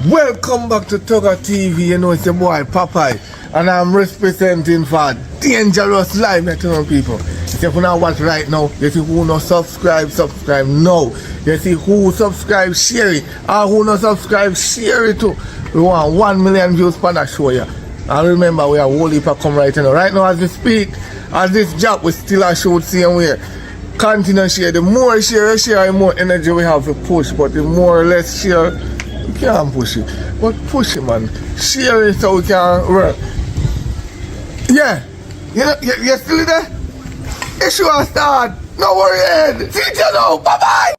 Welcome back to Tugger TV. You know it's your boy Popeye, and I'm representing for Dangerous Live. I tell people, if you now watch right now, you see who no subscribe now. You see who subscribe, share it, and who no subscribe, share it too. We want 1 million views for that show, yeah. And remember, we are whole heap of come right now. Right now, as we speak, as this job, we still a show same way. Continue share. The more share, the more energy we have to push. But the more or less share, you can't push it. But push it, man. Share it so we can work. Yeah. You still there? You sure start. No worry, Ed. See you now. Bye-bye.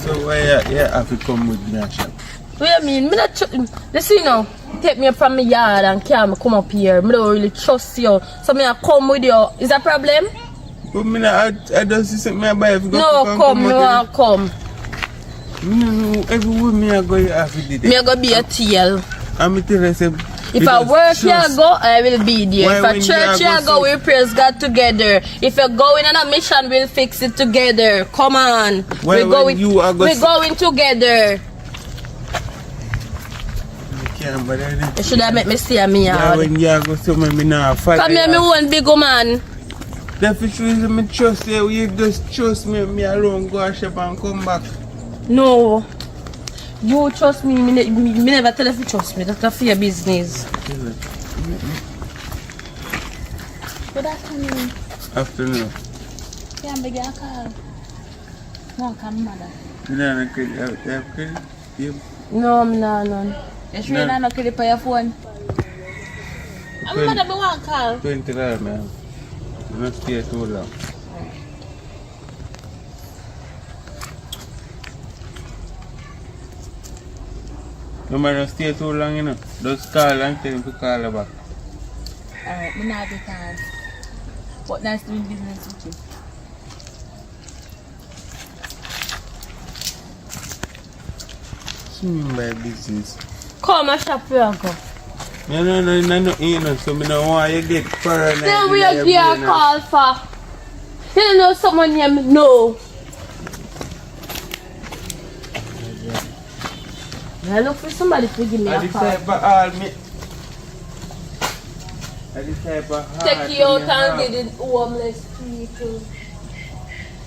So why you have to come with me and shop? What you mean? Me not listen, you know, take me from my yard and come up here. Me don't really trust you. So me I come with you. Is that a problem? But me I don't see something I buy if you No, come, no, come. No, everywhere me I go you have to do that. Me I go be a tail. And me tell you say, if I work here I go, I will be there. If I church here I go, we praise God together. If you go in on a mission, we'll fix it together. Come on. We're going together. You should have made me see me out. Yeah, when you go somewhere, me now fight. Come here, me one big man. The fish reason me trust you. You just trust me alone go and shop and come back. No. You trust me, me never tell if you trust me. That's for your business. Good afternoon. Afternoon. Yeah, I'm beginning to call. No, come, mother. You don't have credit? No, I'm not none. You sure you don't have credit for your phone? I'm mother, I want to call. $20, man. You don't stay too long. No matter stay too long, you know. Just call and tell him to call her back. Alright, me not get time. But nice doing business with you. What do you mean by business? Come and shop where I go. No, so I don't want you to get paranoid. Then we are here call for. You don't know someone named No. I look for somebody to give me a call. Take you out and give the homeless people.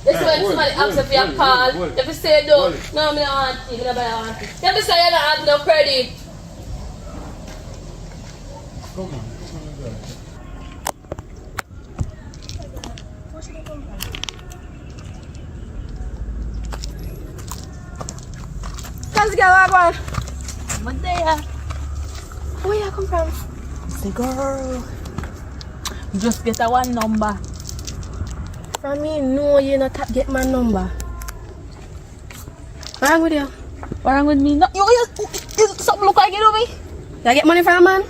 This is when somebody asks if you have a call. If you say no, no, I don't want it. I don't want it. If you say you don't have no credit. Come on. Let's go, Wagwan. What there? Where you come from? The girl. Just get a one number. From me, no, you not get my number. What's wrong with you? What's wrong with me? No, you something look like you do me. You get money from a man?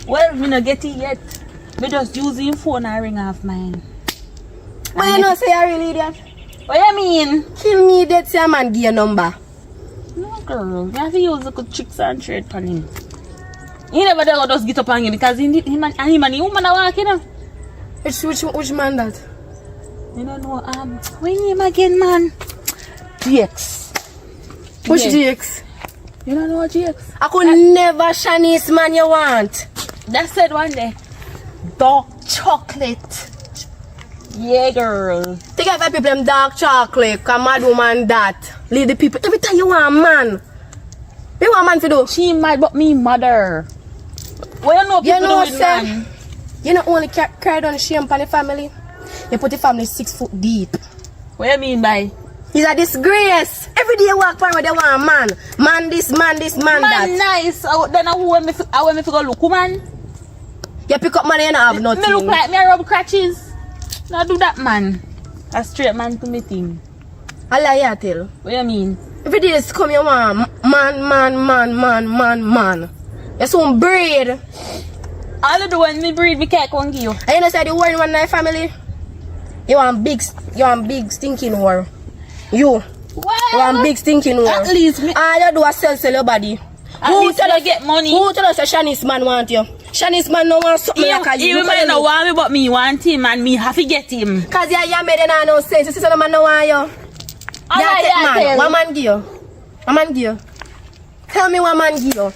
Well, me not get it yet. Me just using phone and ring off mine. But you know say I really idiot. What you mean? Kill me dead say a man give your number. No girl, you have to use the good tricks and trade for him. He never dare just get up on him because him and the woman are walking. Which man that? You don't know, what name again, man? GX. Which GX? You don't know GX? I could never Chinese man you want. That said one day. Dark chocolate. Yeah, girl. Take out people them dark chocolate, come mad woman that. Leave the people. Every time you want a man. You want a man to do? She mad but me mother. What you know people do with man? You not only carry down shame upon the family, you put the family 6 foot deep. What you mean by He's a disgrace. Every day you walk around with they want man. Man this, man Man that. nice. Then I want me to go look, man. You pick up money and have nothing. Me look like me a rub crutches. Now do that, man. A straight man to me thing. I lie you tell. What you mean? Every day you come you want man. You soon breed. All of the when me breed, me can't come give you. And you know say the war in one night family? You want big stinking war. You want big stinking war. At least me. All you do is sell your body. At least you get money. Who tell us that Shanice man want you? Shanice man no want something like a you. He might not want me, but me want him and me have to get him. Cause you made it no sense. You see some man no want you. One man give you. One man give you. Tell me one man give you.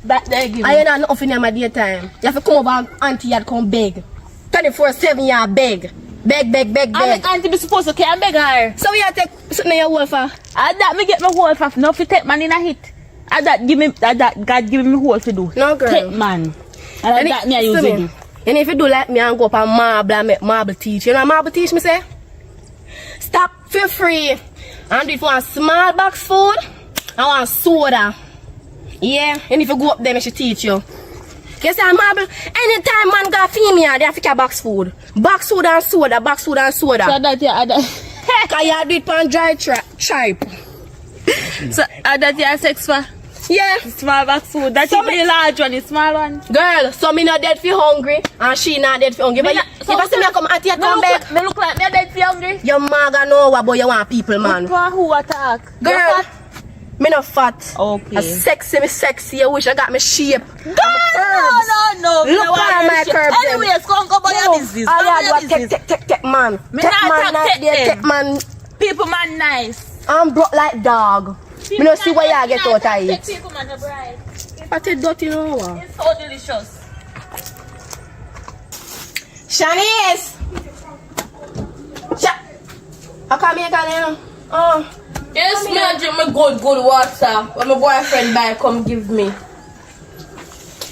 That they give I ain't not nothing in my daytime. You have to come over and auntie you come beg. 24/7 you beg. Beg. I mean, auntie be supposed to care beg her. So you take something in your wolf for? I that me get my whole for no fi take man in a hit. I that give me that God give me whole to do. No girl. Take man. And that me I use to do. And if you do like me and go up and marble and make marble teach. You know marble teach me say? Stop for free. And if you want small box food, I want soda. Yeah, and if you go up there, I should teach you. You say marble, anytime man got female, they have to get box food. Box food and soda, box food and soda. So that yeah, Cause you do it on dry tripe. So that you sex for? Yeah. Small box food. That's So the large one, the small one. Girl, so me not dead for hungry and she not dead for hungry. But if I see me come at you come back. Me look like me dead for hungry. Your maga know what about you want people, man. Who attack? Girl, me not fat. Okay. A sexy. I wish I got me shape. Girl, no. Look at my curves. Anyways, go about your business. All you do is take man. Me Take not man attack like there, them. take man. People man nice. I'm broke like dog. Me no see where you get out of it. People man are bright. But it dirty no. It's so delicious. Shanice! How come you can Oh. Yes, me I drink my good water. When my boyfriend buy, come give me.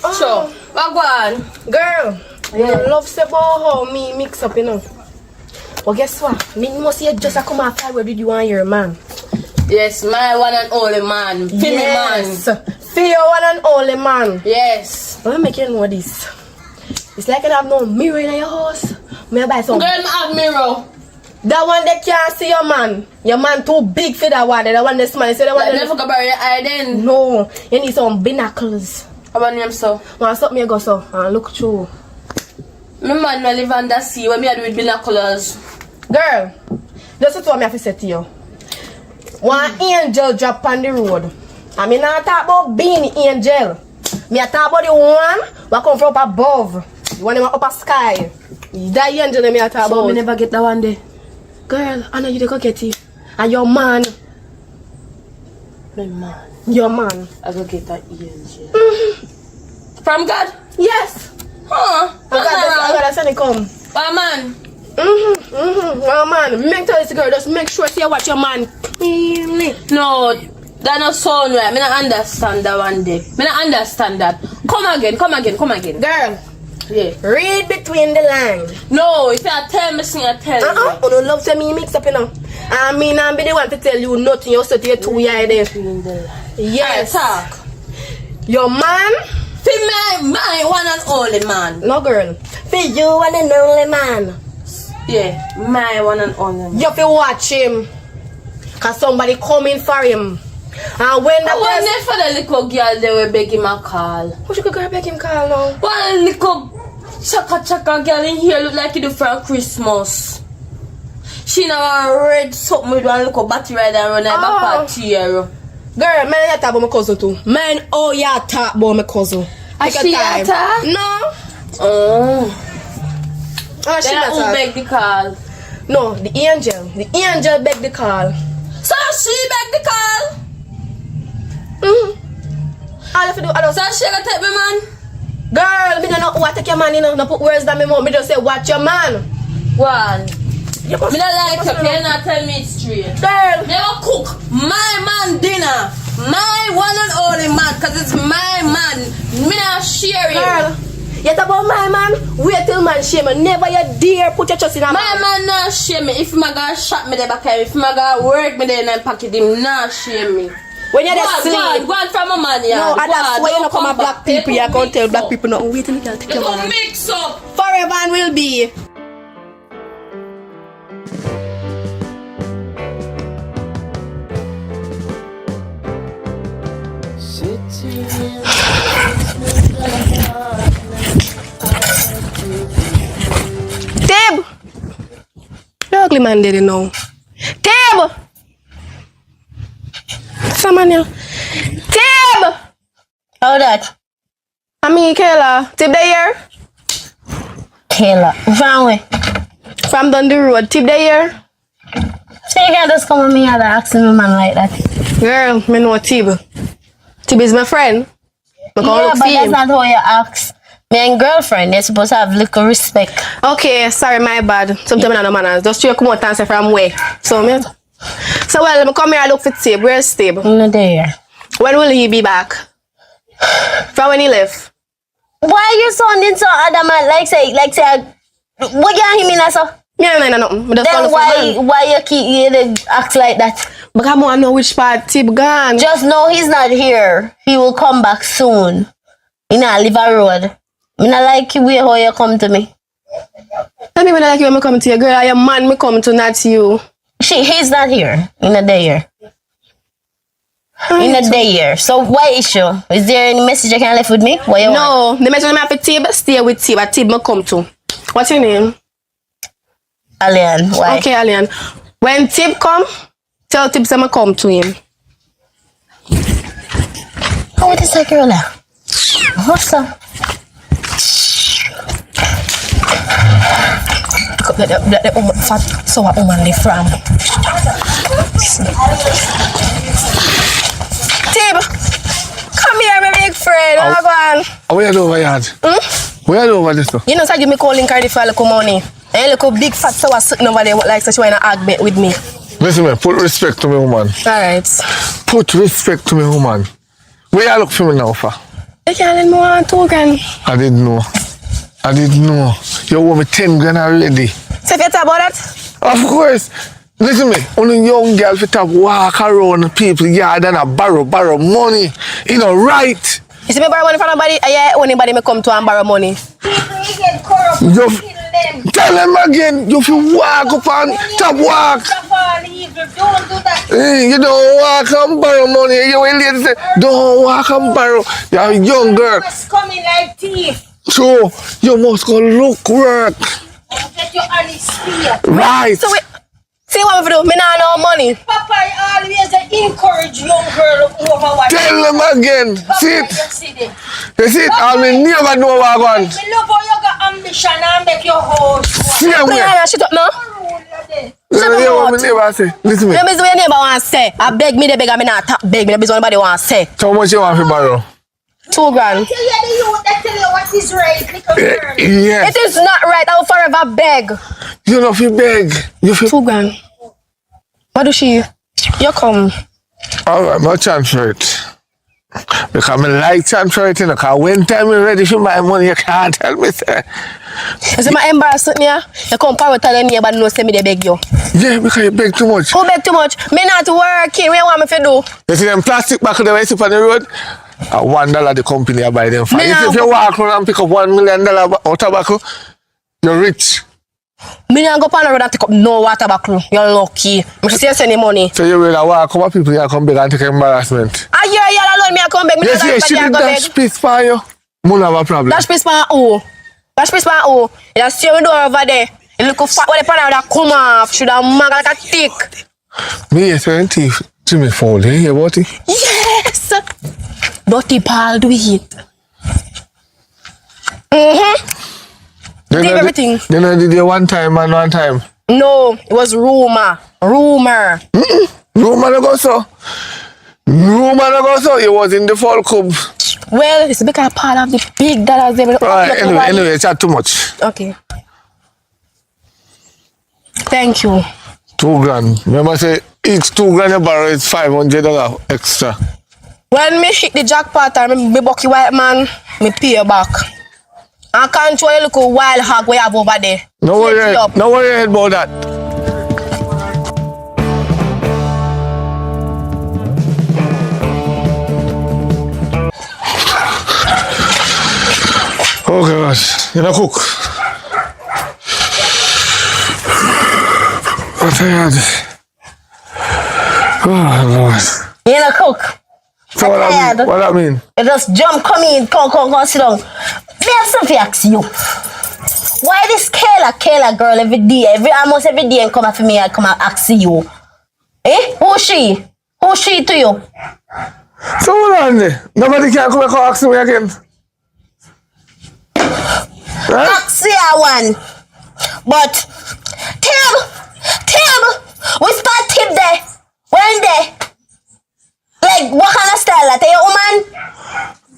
Oh. Sure. What go on? Girl, you love say about how me mix up, you know. But guess what? Me must see just a come after where did you want your man? Yes, my one and only man. Feel me, man. Feel your one and only man. Yes. Let me make you know this. It's like you have no mirror in your house. May I buy some? Girl, I have mirror. That one that can't see your man. Your man too big for that one. That one that's small. So that one. Never go bury your eye then. No, you need some binoculars. How about name so? Well, stop me go so and look through. My man will live under sea. What me I do with binoculars? Girl, this is what I have to say to you. One angel drop on the road. I mean, not talk about being angel. Me I talk about the one that come from up above. The one that up a sky. That angel that me I talk about. So me never get that one day. Girl, I know you go get it. And your man. My man. Your man. I go get that angel. From God? Yes. Huh? I gotta send it come. My man. Well, man, make tell this girl, just make sure you watch your man cleanly. No, that not sound right. Me not understand that one day. Me not understand that. Come again. Girl, Yeah. read between the lines. No, if you tell me, sing, I tell you. You don't love to me mix up, you know. I mean, I'm the one to tell you nothing. You sit here 2 years there. Between the lines. Yes. Alright, talk. Your man. For my one and only man. No, girl. For you and an only man. Yeah, my one and only man. You have to watch him. Because somebody coming for him. And when the I went for the little girl, they were begging my call. What you girl beg him call now? One little chaka girl in here look like you do for Christmas. She now red something with one little battery rider and run her back party here. Girl, man, you talk about my cousin too. Man, oh, you talk about my cousin. Is she a talk? No. Oh. She Then not who talk. beg the call? No, the angel. The angel begged the call. So she beg the call? All you have to do, I don't So she gonna take me man? Girl, me don't know who I take your man, you know. No put words down my mouth. Me just say, watch your man. One. You must- Me not like you you, must can not tell me it straight. Girl. Never cook my man dinner. My one and only man, cause it's my man. Me not share it. Girl, Yet about my man, wait till man shame me. Never you dare put your trust in a man. My man not shame me. If my guy shot me there back here, if my guy work me there and pocket him, not shame me. When you're there sleep. Go on from a man, yeah. No, and that's why you not come a black people. You can't tell black people nothing. Wait till you can take your man. Mix up. Forever and will be. Tib! The ugly man did it now. Tib! Someone here. Tib! How that? I mean, Kayla. Tib they here? Kayla. Wrong way. From down the road. Tib they here? So you can't just come with me and ask me man like that. Girl, me know Tib. Tib is my friend. Yeah, but that's not how you ask. Me and girlfriend, they're supposed to have little respect. Okay, sorry, my bad. Sometimes I don't know manners. Just you come out and say from where. So, me. So, well, I come here and look for Tib. Where's Tib? No, there. When will he be back? From when he left? Why you sounding so adamant? Like say, what you mean so? Yeah, no, nothing. Then why you act like that? Because I want to know which part Tib gone. Just know he's not here. He will come back soon. You know, live a road. I don't like the way how you come to me. I mean, I like you when I come to you, girl. I am man, me come to, not you. He's not here. In a day here. In a day here. So why issue? Is there any message you can leave with me? What you want? No, the message I have for Tib, stay with Tib. A Tib me come to. What's your name? Alian. Why? Okay, Alian. When Tib come, tell Tib say me come to him. How is that girl now? What's up? The woman fat, so a woman live from. Tib, come here, my big friend. Oh. Go on. Where you do over yard? Where you do over this stuff? You know, so give me calling card for a little money. And a little big fat sour sitting over there like such wanna argue with me. Listen, man, put respect to me, woman. Alright. Put respect to me, woman. Where you look for me now for? You can't let me want 2 grand. I didn't know. You owe me 10 grand already. So if you talk about that? Of course. Listen me, only young girl fit to walk around people yard and borrow money. You know, right? You see me borrow money from nobody? Yeah, anybody me come to and borrow money. Tell them again, you feel walk up and top walk. Don't do that. You don't walk and borrow money. You will lady say, don't walk and borrow. You're a young girl. You must come in like thief. So, you must go look work. Get your honest fear. Right. So see what we do? Me not no money. Papa always encourage young girl over what. Tell them again. Papa, See it. You You see it? I mean, never know what I want. Me love how you got ambition and make your house. See them way. Shut up now. You hear what me neighbor say? Listen me. Let me see what your neighbor want to say. I beg me, they beg, I me not beg me. Let me see what anybody want to say. How much you want to borrow? 2 grand. Tell you the youth that tell you what is right, little girl. Yes. It is not right. I will forever beg. You know, if you beg, you feel. 2 grand. What do she? You come. Alright, I'll transfer it. Because I like transfer it, you know, because when time you're ready for my money, you can't tell me, sir. You see my embarrassment here? You come power tell them neighbor no say me they beg you. Yeah, because you beg too much. Who beg too much? Me not working. What you want me to do? You see them plastic back there, you see on the road? $1 the company I buy them for. Me If you walk around and pick up $1 million of tobacco, you're rich. Me not go on the road and take up no water bottle. You're lucky. Me should say any money. So you will walk over people here come beg and take embarrassment. A year alone me I come beg. Me Yes, yes, she did dash piece for you. Moon have a problem. Dash piece for who? Dash piece for who? You just see me door over there. You look fat when the pan that come off. Should have mag like a tick. Me yes, and teeth. Jimmy Fold, you hear about it? Yes! Dirty Paul, do it. Did everything. Then I did it one time and one time. No, it was rumor. Rumor. Rumor no go so. It was in the fall club. Well, it's because Paul have the big dollars. Right, anyway, chat too much. Okay. Thank you. 2 grand. Remember say each 2 grand you borrow is $500 extra. When me hit the jackpot and me bucky white man, me pay you back. And control your little wild hog we have over there. No worry about that. Oh gosh, you know cook. I'm tired. Oh Lord. You know cook. So what that mean? You just jump, come in, come sit down. Me have something to ask you. Why this Kayla girl almost every day and come after me and come and ask you? Eh? Who's she? Who's she to you? So hold on there. Nobody can come and ask me again. Right? Ask you one. But Tim, we start Tim there. When there? Like what kind of style that your woman?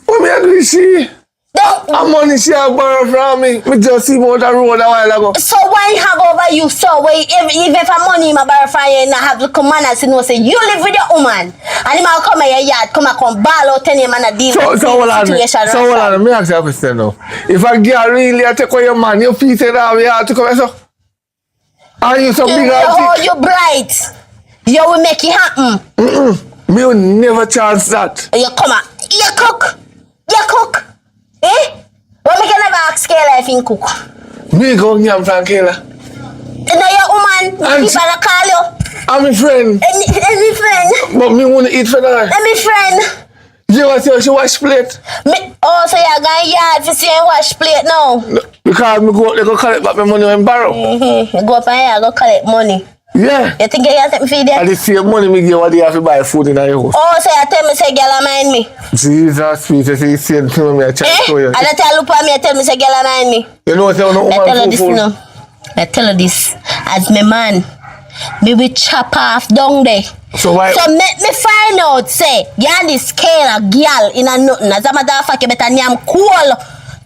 What me do she? I'm money she have borrowed from me. Me just see about the road a while ago. So why have over you so why even if I'm money my borrow from you and I have the command as you know say you live with your woman and him come in your yard come ball out and him and a deal with the situation. So hold on, me ask you a question now. If a girl really take away your man, you feel say that we have to come so? Are you so big oh, you bright. You will make it happen. Me will never chance that. You come on. You cook. Eh? Well, me can never ask Kayla if you cook. Me go nyam from Kayla. Now your woman, people call you. I'm a friend. Any friend. But me want to eat for her. Any friend. You want to see how she wash plate? Oh, so you're going yard to see her wash plate now? No, because me go they go collect back my money when borrow. You go up and go collect money. Yeah. You think you can take me feed there? And the same money me give what they have to buy food in your house. Oh, so you tell me say girl mind me. Jesus, sweet, you see same thing me I try to show you. And I tell look at me, tell me say girl mind me. You know what you know woman I tell her this as my man. Me will chop off down there. So why? So make me find out say you this Kayla girl in a nothing. As a matter of fact you better name cool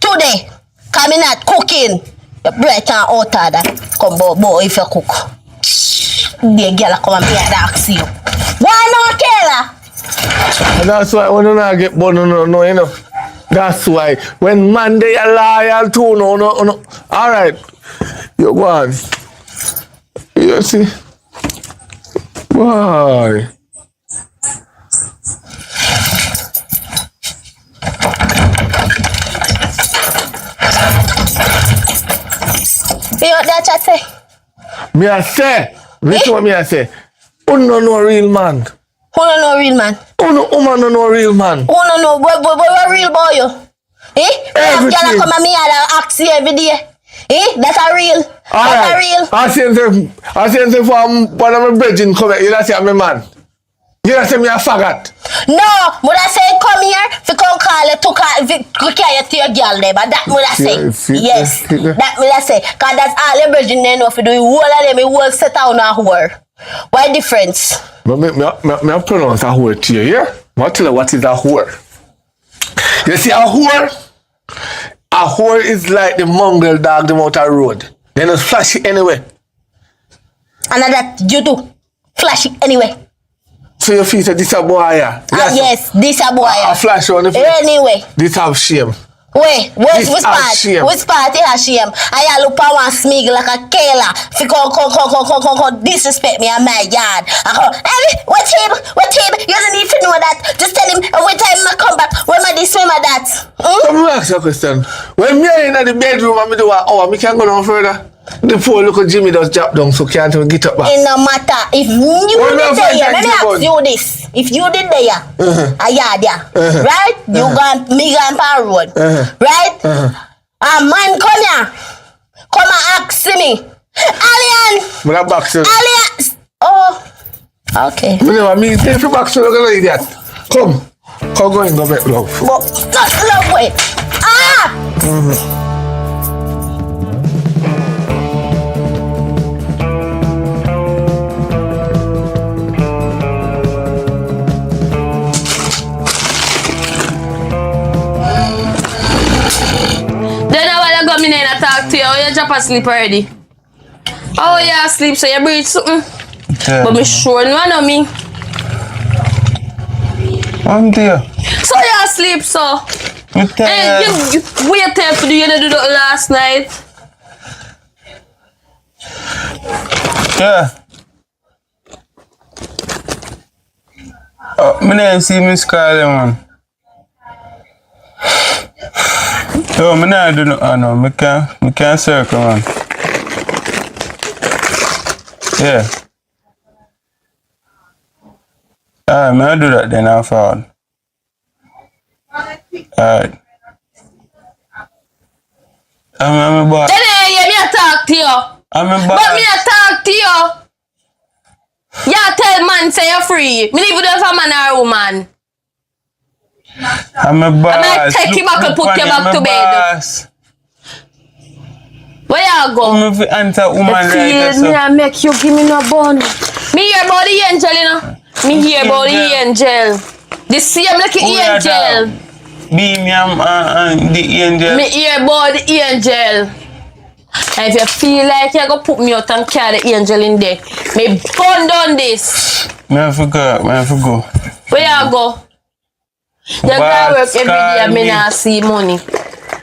today. Cause me not cooking. You break and out of that. Come boy if you cook. The girl come and me and ask you. Why not Kayla? And that's why when you not get born, no, you know. That's why when man they are loyal too, no. Alright. You go on. You see? Why? You know that I say? Me I say. Listen what me I say. Who no real man? Who no real man? Woman no real man. Who no what real boy you? Eh? Everything. You come and me and ask you every day. Eh? That's a real. That's a real. I say for one of my brethren come here, you don't say I'm a man. You don't say me a faggot. No, would I say come here if you come call you to carry you to your girl there, but that would I say. Yes. That would I say. Cause that's all your brethren they know if you do whole of them, you whole set out on a whore. What difference? Me pronounce a whore to you, yeah? I'll tell you what is a whore. You see a whore? A whore is like the mongrel dog them out the road. They don't flash it anyway. And that you do. Flash it anyway. So you feel that this a boy, yeah? Yes, this a boy. A flash on the face. Anyway. This have shame. Wait, which part? Shame. Which part it has shame? I look at one smig like a Kayla. If you come disrespect me in my yard. I go, hey, what him? You don't need to know that. Just tell him every time I come back, where my this, where my that. Let me ask you a question. When me are in the bedroom and me do an hour, me can go down further. The poor little Jimmy does drop down so can't even get up back. It no matter. If you did there, let me ask you this. If you did there, a yard there, right? You gone, me gone per road, right? A man come here, come and ask me. Alien! But that box is... Alien! Oh, okay. Me take you back so you're gonna idiot. Come go in, go make love. But, not love way. Ah! I talk to you. Oh, you drop asleep already. Oh, you asleep, so you breathe something. Yeah. But me sure no know me. I'm there. So you asleep, so? Hey, you waited for you to do that last night. Yeah. Oh, me never see Miss Carly, man. Yo, me never do no, no, me can't circle, man. Yeah. Alright, me I do that then I'll forward. Alright. I'm a boss. Then me a talk to you. I'm a boss. But me a talk to you. Yeah, tell man say you're free. Me leave you there for man or woman. I'm a boss. I'm gonna take you back and put you back to bed. Boss. Where you go? Come if you answer woman right Feel me and make you give me no bun. Me hear about the angel, you know. Me hear about the angel. The same like the angel. Be me and the angel. Me hear about the angel. And if you feel like you're gonna put me out and carry the angel in there, me burn down this. Me have to go. Where you go? You gotta work every day and me not see money.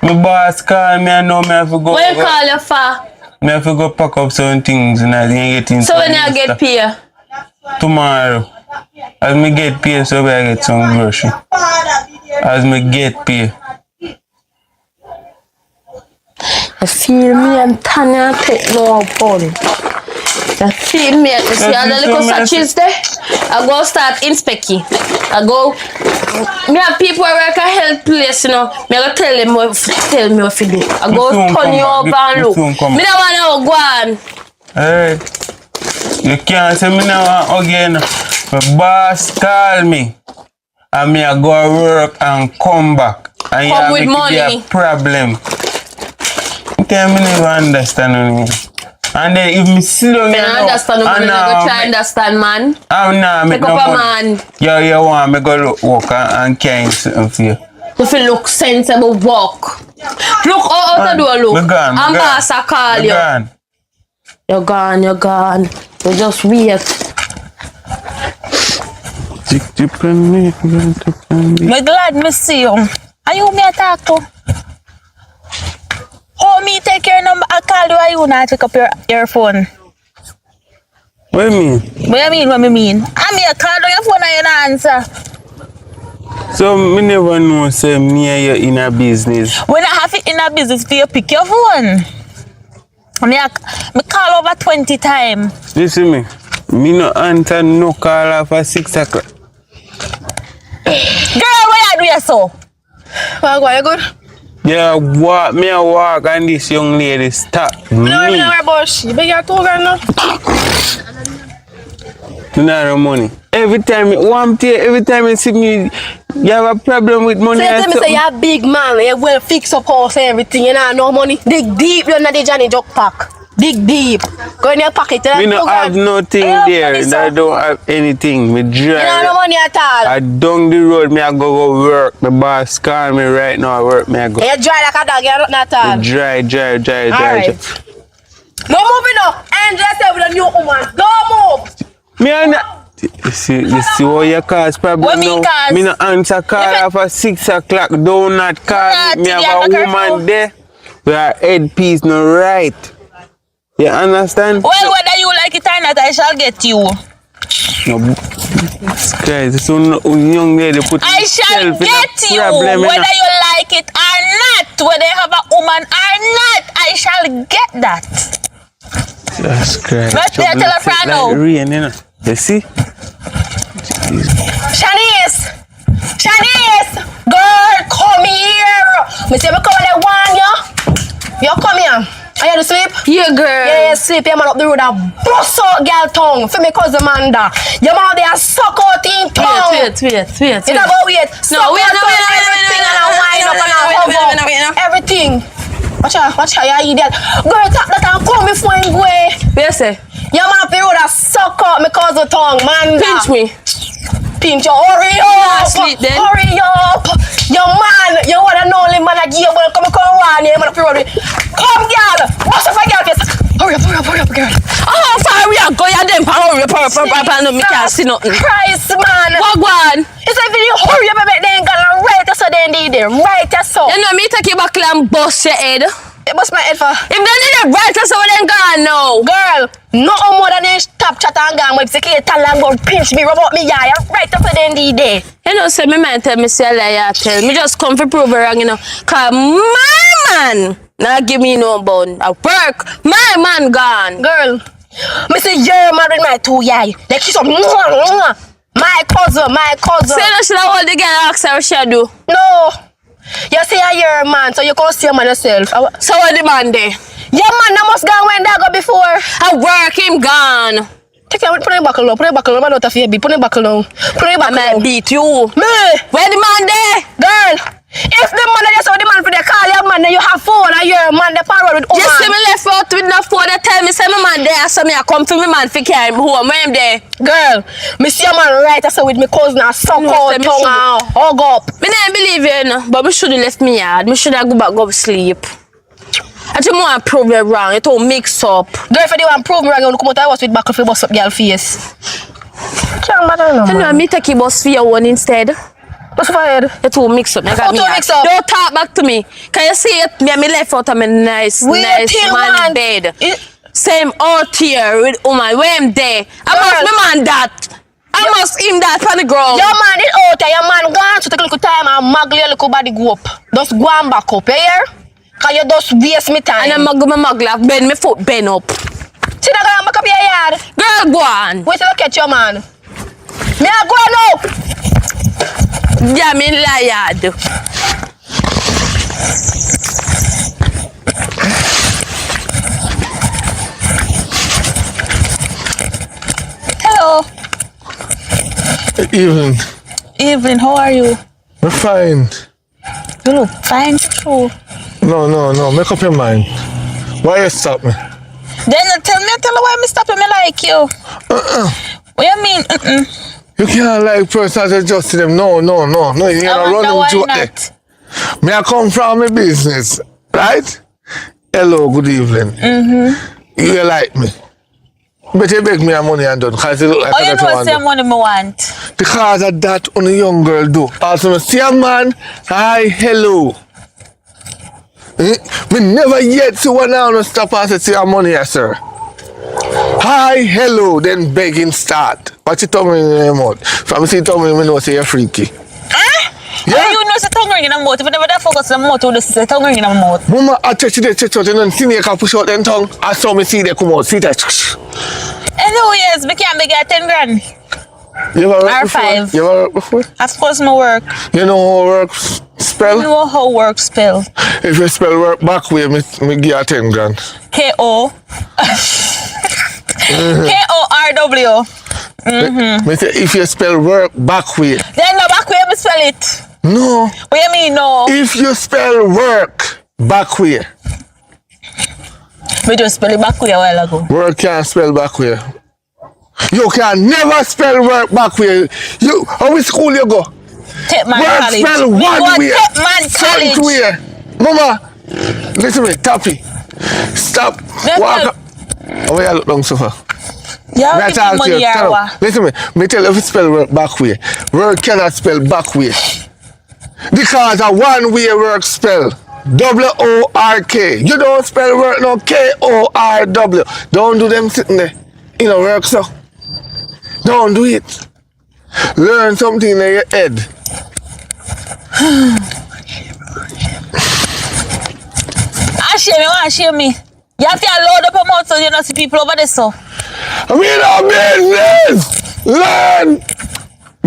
My boss call me and know me have to go. What you call you for? Me have to go pack up some things and I didn't get in. So when you get paid? Tomorrow. As me get paid, so I get some grocery. As me get paid. You feel me and Tanya take no fun. You feel me? You see all the little sachets there? I go start inspecting. I go. Me have people who work at health place, you know. Me go tell me what to do. I go turn you over and look. Me don't want to go on. Alright. You can't say me now again. My boss call me. And me I go work and come back. And Come with make money. it a problem. Tell me never understand me. And then if me sit down Me don't understand no money. I go try understand, man. I'm not make Take no up a money. man. You want me go look walk and carry something for you. If you look sensible, walk. Look out the door, look. Me gone, I'm me boss I call Me you. gone. You're gone. You just wait. Me glad me see you. Are you me a talk to? Oh, me take your number. I call you. Are you not take up your phone? What do you mean? What me mean? I'm here call you your phone and you not answer. So me never know say me and you in a business. When I have it in a business for you pick your phone. Me call over 20 times. Listen me. Me no answer no call after 6 o'clock. Girl, why you do so? Why you good? Yeah, me a walk and this young lady stop me. No, I don't worry about she. But you're too good now. You know the money. Every time you see me, you have a problem with money. So you tell me say you're a big man, you will fix up house and everything, you know, no money. Dig deep, you're not the Johnny Jock pack. Dig deep. Go in your pocket. Me no have nothing there. I don't have anything. Me drive. You don't have no money at all. I down the road, me I go work. My boss call me right now, I work, me I go. You dry like a dog, you're not at all. Dry. Alright. No moving up. And just say with a new woman. Don't move. Me and you see what your cause problem What now. me cause? Me no answer call after 6 o'clock. Do not call me. Me have a woman there. Where headpiece no right. You understand? Well, whether you like it or not, I shall get you. No, guys, so young lady put I shall herself in a get you. problem, Whether you like it or not, whether you have a woman or not, I shall get that. Jesus Christ. Let's tell a friend now. Like rain, you know. You see? Shanice! Girl, come here! Me say me come and warn you. You come here. Are you to sleep? Yeah, girl. Yeah, sleep. You man up the road and bust out girl tongue. For me cousin Amanda. Your man there suck out in tongue. Wait. It's about wait. No, wait. Everything. Watch out, you idiot. Girl, tap that and come before you go. Where you say? Your man up the road and suck out me cousin tongue, man. Pinch me. Pinch you. Hurry up. Sleep then. Hurry up. Your man, you want to know him, man. I give you one. Come on, you man up the road. Come, girl. Bust up a girl face. Hurry up, girl. Oh, far we are going and then hurry up, no, me can't see nothing. Christ, man. What one? It's like if you hurry up a bit, then gonna right so then indeed there. Right as so. You know me take you back and bust your head. You bust my head for. If they need it right as so then gone now. Girl, no more than a stop chat and gone with security and go pinch me, rub up me eye. Right up to the indeed there. You know, say me man tell me say a lie tell. Me just come for prove it wrong, you know. Cause my man now give me no bone. I work. My man gone. Girl, me say you're married my 2 eye. Like she's up. My cousin. Say no should I hold the girl ask her what she do. No. You say you're a man, so you can't see a man yourself. So what the man there? Your man that must gone when that go before. I work him gone. Take it, put it back now. Put it back now. Man out of your beat. Put it back now. Put it back I now. might beat you. Me. Where the man there? Girl, if the man just saw the man for the call your man, then you have phone and you're a man the power with woman. You see me left out with no phone. They tell me say my man there, so me I come for me man for carry him home. Where him there? Girl, me see a man right so with me cousin and suck out tongue and hug up. Me don't believe you, no, but me should have left me yard. Me should have go back go sleep. I just want to prove you wrong. It all mix up. Girl, if you want to prove me wrong, you come out I was with back if you bust up girl face. Can't matter no. You know, me take you bus for your one instead. What's for head? It all mix up. How to mix up? Don't talk back to me. Can you see it? Me left out of my nice man bed. Same out here with woman. Where am there? I must me man that. I must him that on the ground. Your man is out there. Your man gone to take a little time and muggle your little body go up. Just go and back up, here. Cause you just waste me time. And I'm muggle bend my foot bend up. See that girl back up your yard? Girl, go on. Wait till I catch your man. Me a go now. Yeah, me liar. Hello. Evening. Evelyn, how are you? I'm fine. You look fine too. No. Make up your mind. Why you stop me? Then tell her why me stopping me like you. What you mean? You can't like persons adjust to them. No. You can't run them joke there. Me I come from my business, right? Hello, good evening. You like me. But you beg me a money and done, because you look like you know what money me want? Because of that only young girl do. Also, I see a man, hi, hello. Me never yet see one now stop and say, see your money here, sir. Hi, hello, then begging start. What you tell me in your mouth? From me see tell me, know say you're freaky. Yeah. Oh, you know say tongue ring in the mouth. If you never focus on the mouth, you just say tongue ring in the mouth. Mama, I touch you, you don't see me can push out them tongue. I saw me see they come out, see that. Anyways, we can't make it 10 grand. You ever work before? R5. You ever work before? Of course, my work. You know how work spell? You know how work spell. If you spell work back way, me give you 10 grand. K-O. K-O-R-W. Me say if you spell work back way. Then no back way, me spell it. No. What you mean, no? If you spell work back way. We just spell it back way a while ago. Work can't spell back way. You can never spell work back way. You, how which school you go? Take man work college. spell one way. Take man Front college. way. Mama, listen to me, Tappy. Stop. Walk up. How you look down so far? Yeah, give me money here. Listen to me. Me tell you if you spell work back way. Work cannot spell back way. Because a one way work spell. W-O-R-K. You don't spell work no K-O-R-W. Don't do them sitting there. You know work so. Don't do it. Learn something in your head. Shame me. You have to load up a mouth so you don't see people over there so. I'm in our business. Learn.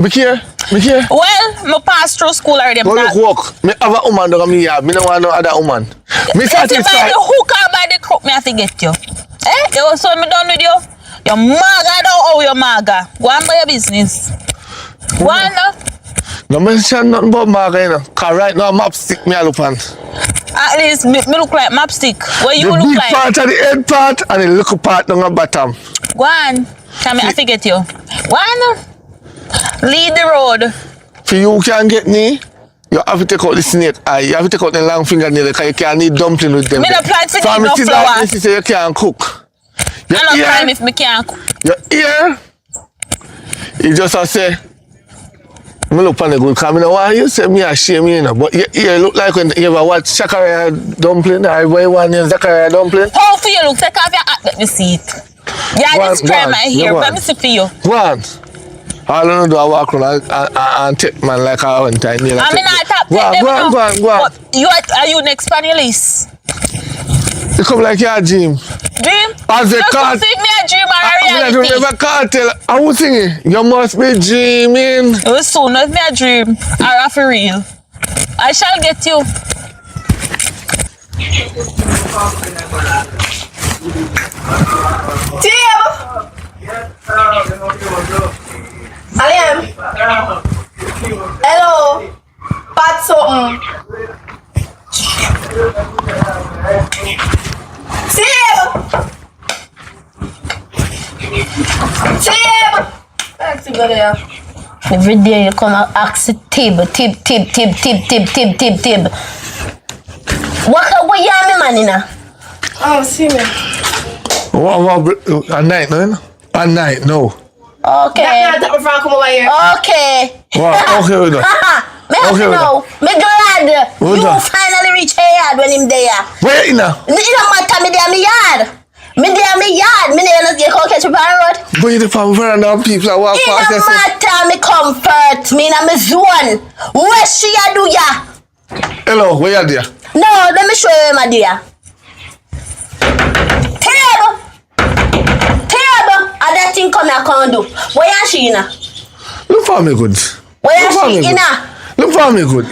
Be here. Well, me pass through school already. Go look walk. Me have a woman down me yard. Me no want no other woman. Me satisfied. If you buy the hook or buy the crook, me have to get you. Eh? You so me done with you? Your maga don't owe your maga. Go on by your business. Go on now. No mention nothing about Marga, you know. Cause right now map stick me a look on. At least me look like mapstick. What you the look big like? part of the head part and the little part down the bottom. Go on. Tell me I forget you. Go on. Lead the road. For you can get me, you have to take out the snake eye. You have to take out the long fingernail because you can't need dumpling with them. Me no plan to so need no flour. Like this, you can't cook. Your I don't plan if me can't cook. Your ear, you just have to say, Me look on the good, because I know why you say me ashamed, you know. But you look like when you ever watch Zachariah dumpling, or where one named Zachariah dumpling. How for you look? Take off your hat, let me see it. Yeah, this crime right here. Let me see for you. Go on. All I do I walk around and take man like I went time. I mean, I tap go on. Are you next on your list? You come like your dream. Dream? As a car. See me a dream or a reality? I never cartel. I was thinking, you must be dreaming. It was soon, not me a dream. Or for real. I shall get you. Tim! I am. Hello. Pat something. Tim! Let's go there. Every day you come and ask the tib. What you have me, man, inna? Oh, see me. What, a night, no? A night, no. Okay. That my friend come over here. Okay. Wow, okay with that. Me know. Me glad you finally reach her yard when him there. Where you now? It don't matter, me there me yard. Me there me yard. Me there not get call catch up on the road. But you the farm now people are walk past. It don't matter, me comfort. Me in my zone. Where she a do ya? Hello, where you there? No, let me show you my dear. And that thing come here can do. Where is she inna? Look for me good. Where is she inna? Look for me good.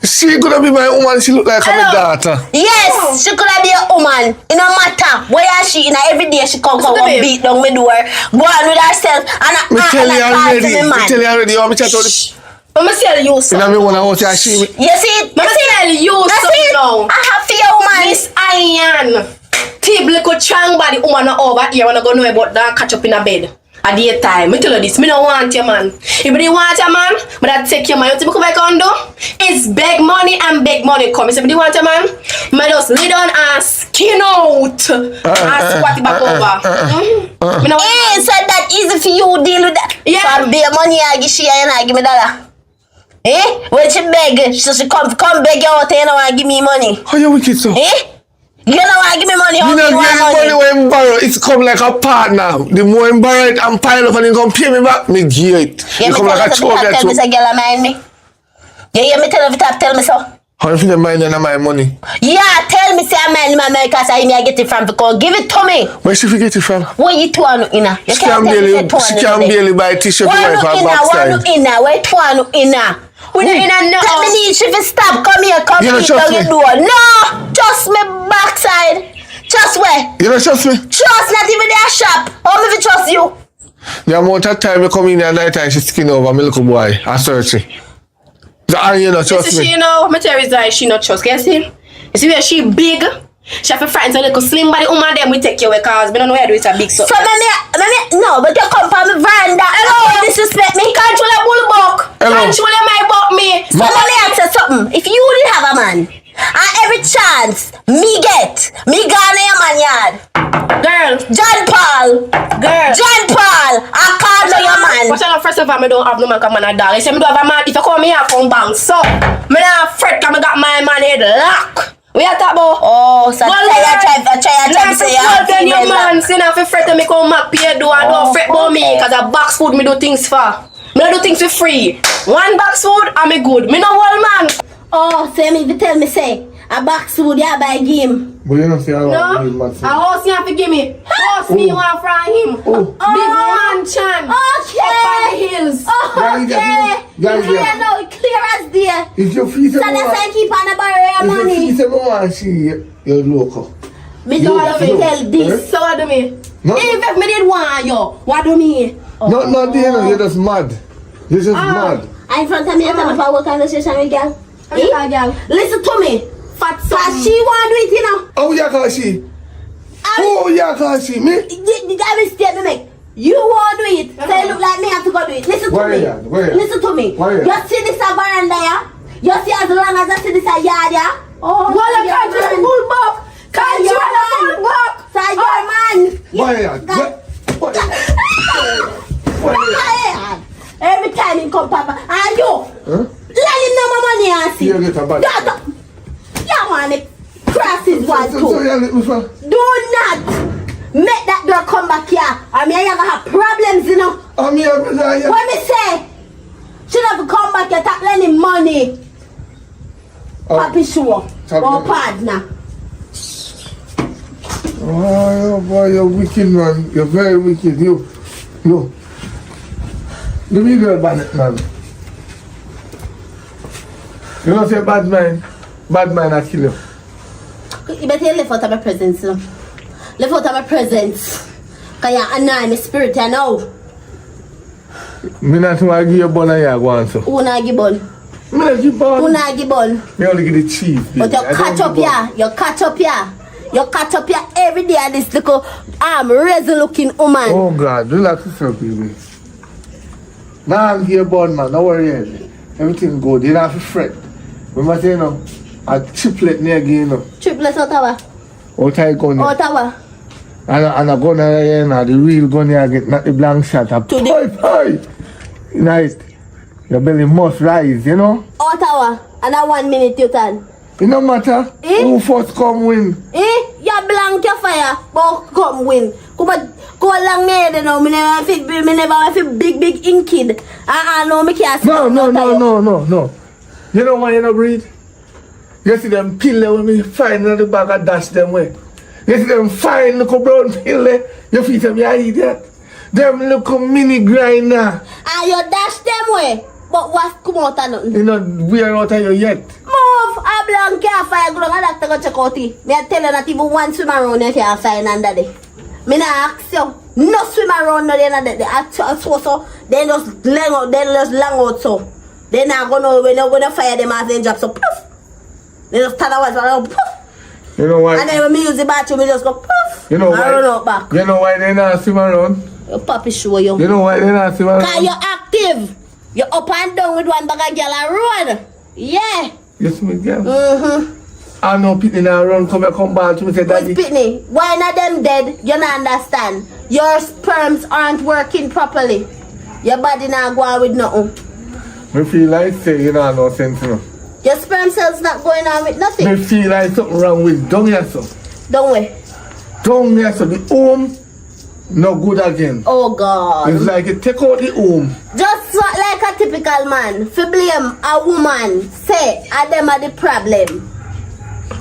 She gonna be my woman, she look like my daughter. Yes, she could be a woman. It no matter. Where is she inna? Every day she come beat down my door. Go on with herself and me tell you already, you want me to tell you? I'ma tell you something. You know me when I want to see me. You see it? I'ma tell you something now. I have fear woman. Miss Iron. Table could strong body woman over here when I go know about that catch up in a bed. At the time, me tell you this, me don't want you man. If you don't want you man, but I take your man. You think me come do? It's big money and big money come. So if you don't want you man, me just lay down and skin out and squat it back over. So that easy for you to deal with that. Yeah. For big money I give she and I give me dollar. When she beg, so she come beg you out and want to give me money. How you wicked so? You know why give me money? You don't get money when you borrow. It's come like a partner. The more you borrow it and pile up and you come pay me back, me give it. You come like a trouble. Tell me say girl mind me. You hear me tell me so? How you feel mind my money? Yeah, tell me say I mind my money because I get it from because give it to me. Where she get it from? Where you two are inna? She can barely buy t-shirt for her backside. Where two are inna? We don't inna no. Tell me need she fi stop. Come here, come here. You door. No, just me backside. Just where? You don't trust me? Trust not even their shop. How me fi trust you? The amount of time you come in at night time she skin over me little boy. I search it. And you don't trust me. She know, my tell you that she not trust. You see? You see where she big? She have a friend so little slim body woman them we take you away cause we don't know where to do it a big so. So no, but you come from the veranda. Hello, disrespect me. Control a bull buck. Control my buck me. So let me ask you something. If you didn't have a man, and every chance me gonna your man yard. Girl. John Paul. I call your man. What's first of all, I don't have no man come on a dog. I say I don't have a man. If you come here from bank, so me not afraid cause I got my man head lock. We are talking about. Oh, so try to say you your man, say now if you fret me come back pay do and don't fret about me cause a box food me do things for. Me don't do things for free. One box food and me good. Me no old man. Oh, say me if you tell me say a box food you buy game. But you don't say I want to give a house you have to give me. House me want from him. Big mansion. Okay. Up on the hills. Okay. You know it clear as day. If your feet so that's why keep on the barrier money. If your feet want to see you're local. Me don't want to tell this. So what do me? No. If me did want you, what do me? No, you're just mad. You're just mad. I'm in front of me and tell me for what conversation with girl. Listen to me. Fat she want to do it, you know. Oh, yeah, cause she. Me? Did I mistake me make? You want to do it. So you look like me have to go do it. Listen to me. Listen to me. You see this a veranda, yeah? You see as long as I see this a yard, yeah? Oh, well, I can't just pull back. Can't you pull back? So your man. Every time he come, Papa. And you, let him know my money and see. You get a bad. You want to cross his one too. So you let me for. Do not make that girl come back here. I mean, you're gonna have problems, you know. I mean, What me say? She never come back here, stop lending money. Papi sure. Or partner. Oh boy, you're wicked, man. You're very wicked. You. Give me girl bandit, man. You don't say bad man I kill you. You better live out of my presence, you know. Live out of my presence. Because you annoy my spirit, you know. Me not want to give you a bun and you go on, so. Who not give bun? Me not give bun. Who not give bun? Me only give the chief. But you catch up here. You catch up here. You catch up here every day at this little razor looking woman. Oh God, relax yourself, baby. Now I'm here, born man. Don't worry. Everything good. You don't have to fret. Remember saying, you know, a triplet near again, you know. Triplets out of Out I gun. Out of And a gun here, now the real gun here, get not the blank shot. A To the- poi. Nice. Your belly must rise, you know. Out of and a 1 minute you turn. It no matter who first come win. You blank your fire, but come win. Go along me, you know, me never feel big ink kid. I know me can't No. You know why you no breathe? You see them pill there when me find in the bag and dash them way. You see them fine little brown pill there, you feel them, you idiot. Them little mini grinder. And you dash them way, but what come out of nothing? You know, we are out of you yet. Move, a blank your fire, go down and doctor go check out it. Me I tell you not even one swim around you can't find under there. Me not ask you, no swim around no there under there. So, they just long out so. They not gonna, when you're gonna fire them as they drop so poof. They just stand around poof. You know why? And then when me use the bathroom, me just go poof. You know why? I run out back. You know why they not swim around? Your papi show you. You know why they not swim around? Cause you're active. You're up and down with one bag of girl and run. Yeah. Yes, me girl. I know Pitney now run come back to me say daddy. What's Pitney? Why not them dead? You don't understand. Your sperms aren't working properly. Your body not going with nothing. Me feel like say you know no sense no. Your sperm cells not going on with nothing. Me feel like something wrong with down here so. Don't we? Down here so the home no good again. Oh God. It's like you take out the home. Just like a typical man, fi blame a woman, say, them are the problem.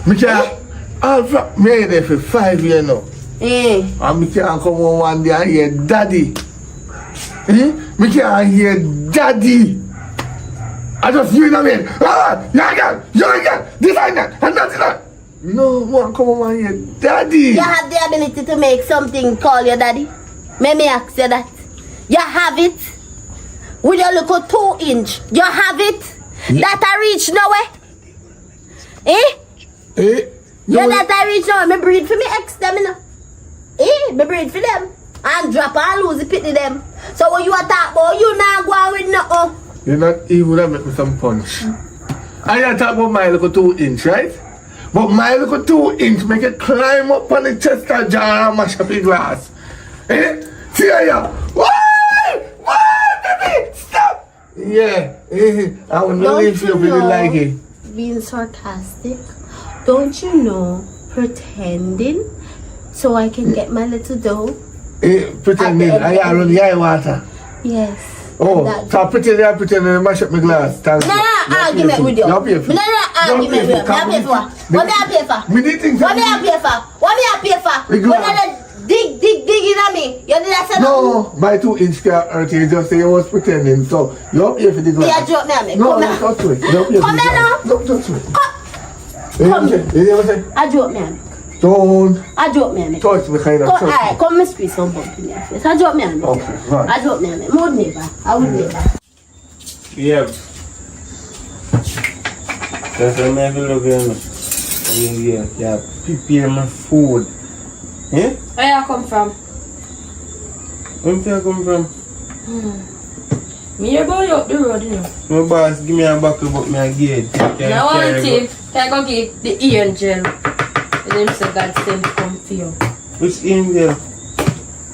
Me can't, I've made there for 5 years now. And me can't come on one day and hear daddy. Me can't hear daddy. I just hear them in. You're again, this and that, and that. No, man, come on and hear daddy. You have the ability to make something call your daddy? May me ask you that. You have it? With your little 2-inch. You have it? That I reach nowhere? You that I reach nowhere? Me breed for me ex them, you know? Me breed for them. And drop and lose the pity them. So when you attack about, you not go on with nothing. You're not evil to make me some punch. I talk about my little 2-inch, right? But my little 2-inch make it climb up on the chest of jar and mash up the glass. See ya. Why, baby? Stop. Yeah. I will not leave you if you like it. Being sarcastic. Don't you know pretending so I can get my little dough? Pretending. I run the eye water. Yes. Oh, so I pretend to mash up my glass. No, argument with you. No, argument with you. What me I pay for? Me need things. What me I pay for? What me I pay for? When I dig in on me, you did that say no, my 2-inch can't hurt you. Just say you was pretending. So you up here for the glass. You joke me on me. No, don't touch me. Come here now. Don't touch me. Come. You ever say? I joke me on me. Don't. I joke me on me. Touch me kind of. Alright, come me squeeze some bump in your face. I joke me on me. Okay, right. I joke me on me. Mood neighbor. I would neighbor. Yeah. That's why I have to look at me. Yeah, prepare my food. Eh? Where you come from? Where do you come from? Me here going up the road, you know. My boss give me a buckle but me a gate. Now one thing, can I go get the angel? And them say God sent to come for you. Which angel?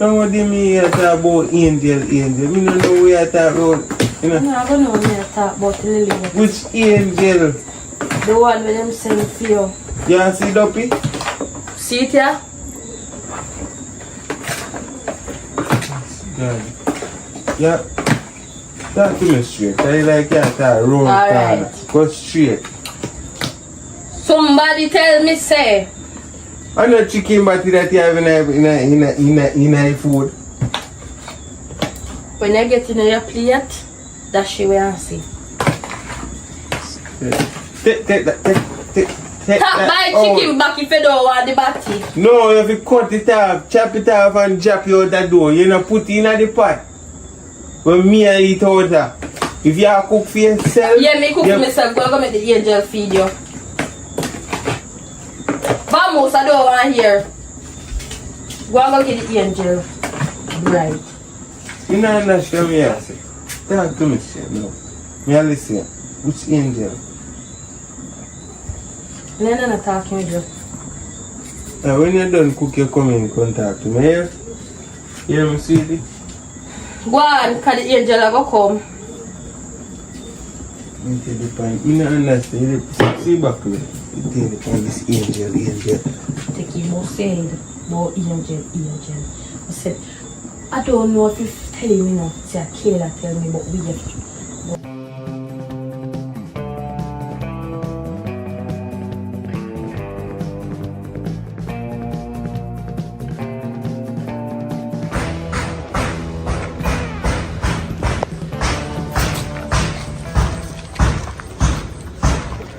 Don't want to me talk about angel. Me don't know where I talk about. You know? I don't know when I talk about Lily. Which angel? The one with them send for you. You see Duppy? See it here? God. Yeah. Talk to me straight. I like you talk round corner. Go straight. Somebody tell me say. I know chicken patty that you have in your food. When you get in your plate, that's she will see. Take Tap that my chicken back if you don't want the batty. No, you have to cut it off, chop it off and drop it out the door. You know, put it in the pot. When me I eat out there. If you have cook for yourself. Yeah, me cook for myself. Go make the angel feed you. Vamos, I don't want here. Go get the angel. Right. You know, understand me, I say. Talk to me, say, no. Me I listen. Which angel? No, not talking with you. Now, when you're done cook, you come in contact to me. Hear? Hear me, sweetie? Go on, because the angel will come. Me tell the point. You don't understand. See back to me. You tell the point, this angel. Take you more saying about angel. I said, I don't know if you tell me now. Say, Kayla tell me about weird.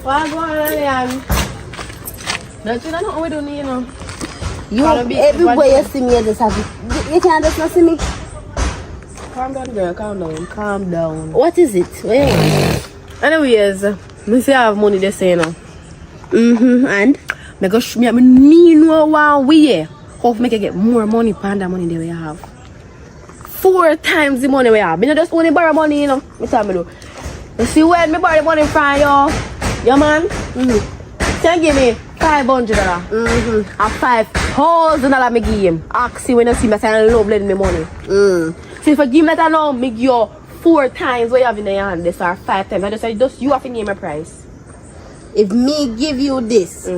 What's going on, Yan? Don't you know what we do, you know? You everywhere you see me, you just have it. You can't just not see me. Calm down, girl. Calm down. What is it? Where you Anyways, me say I have money they say now. and? Because me need know one way. How make you get more money than the money that we have. 4 times the money we have. Me not just only borrow money, you know. Me tell me do. You see when me borrow the money from you? Yeah, man. Can you give me $500? And $5,000 me give him. Ask you when you see me say I love lending me money. So if I give me that now, me give you 4 times what you have in your hand. This or 5 times. I just say just you have to name a price. If me give you this,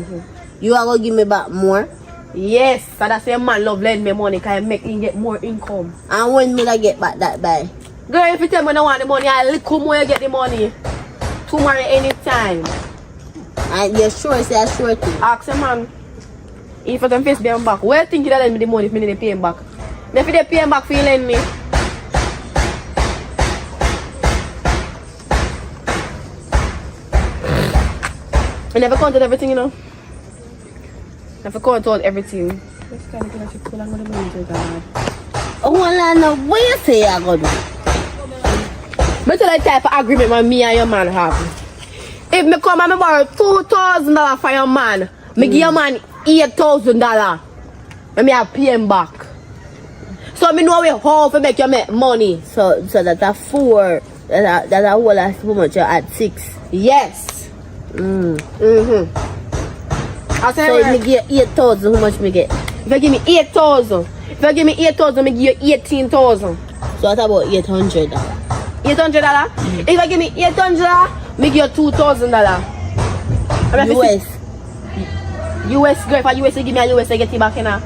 you are going to give me back more? Yes. So that's why man love lend me money because it make me get more income. And when me I get back that by? Girl, if you tell me I don't want the money, I'll little more you get the money. Tomorrow anytime. And you're sure? Say I'm sure too. Ask a man. If I can face pay him back, where think you that lend me the money if me need to pay him back? If they pay him back for you lend me. I never counted everything, you know. Never counted everything. This kind of thing I should pull out my money to God. Oh, I know what you say I'm going to do. But tell you the type of agreement with me and your man have. If me come and me borrow $2,000 for your man, me give your man $8,000. And me have pay him back. So me know how to make you make money. So that's a 4. That's a whole lot how much you at 6. Yes. I say So if me give you 8,000, how much me get? if you give me 8,000, me give you 18,000. So that's about $800. $800? If I give me $800, me give you $2,000. US. US, girl, if I US, you give me a US, I get it back, you know.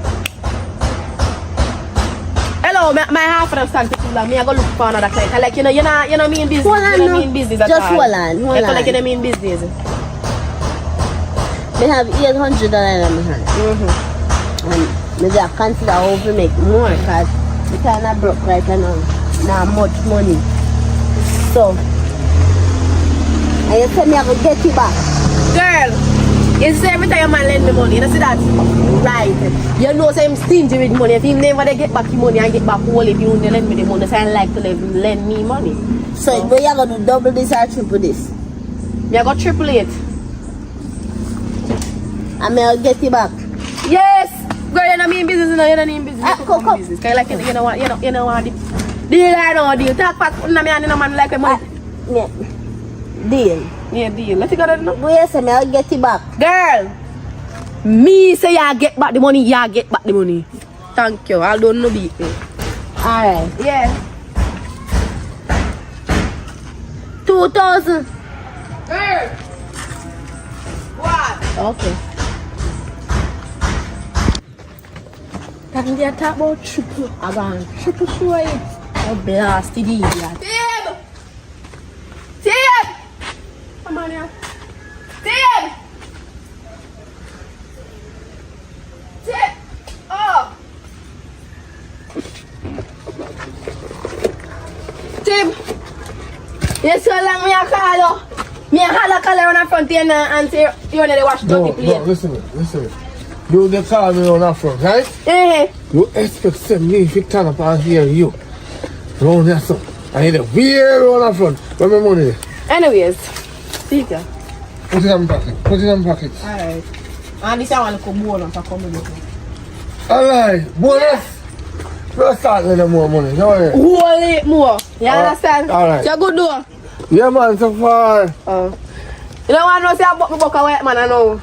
Hello, my half of them stand too long. Me I go look for another client. I like, you know me in business. Hold on, you know no. me in business at Just all. hold on. I feel like you know me in business. Me have $800 in my hand. And me just consider how to make more because we kind of broke right now. Not much money. So, and you tell me I will get you back. Girl, you see every time a man lend me money, you know see that? Right. You know say I'm stingy with money. If he never they get back your money and get back all if you only lend me the money, so I like to lend me money. So, but you going to double this or triple this? Me I got triple it. And me I'll get you back. Yes! Girl, you know me in business, you know me in business. Come. Business. Cause like you know what deal I know deal. Talk fast on me and no man like money. Yeah. Deal. Yeah, deal. Let's go there now. But you say me I'll get you back. Girl, me say you get back the money, you get back the money. thank you. I don't know beat me. Alright. Yeah. 2,000. What? Okay. Can they talk about triple? I gone. Triple show it. I blasted idiot. Tim! Tim! Come on here. Tim! Tim! Oh! Tim! Yes, so long me a call you. Me a call on the front here and say you want to wash dirty plate. No, listen. You they call me on that front, right? Eh. You expect to me if you turn up and hear you. Round there so. I need a weird on that front. Where my money is? Anyways. Speaker. Put it in my pocket. Alright. And this I want to come bonus for coming with me. Alright, bonus. We'll start with more money, don't worry. Hold it more. You understand? Alright. You good door? Yeah man, so far. You don't want to say about me book a white man I know.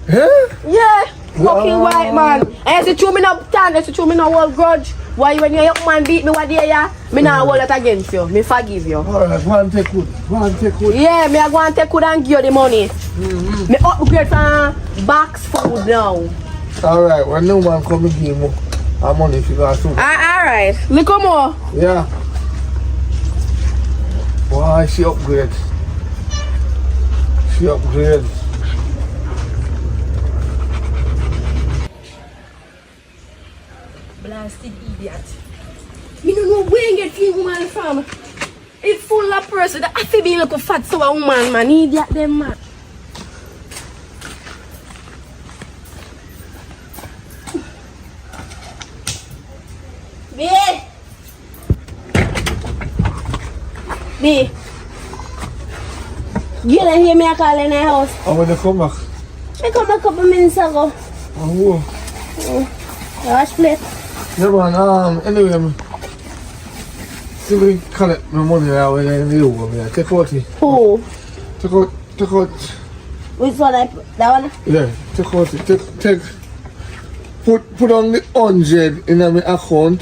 Huh? Yeah. Fucking white man. And you see me no stand, you see me no hold grudge. Why when your young man beat me what day ya? Me not hold it against you. Me forgive you. Alright, go and take good. Yeah, me I go and take good and give you the money. Me upgrade from box food now. Alright, when no man come and give me money if you got some. Alright. Look more. Yeah. Why she upgrade? Blasted idiot. Me don't know where you get the woman from. It's full of person that have to be like a fat so a woman, man. Idiot them, man. B. You don't hear me call in the house. Oh, when they come back? I come back a couple minutes ago. Oh, Wash plate. yeah man, anyway, see we collect my money out when I do over there. Take out it. Who? Take out. Which one? That one? Yeah, take out it. Put on the 100 in my account.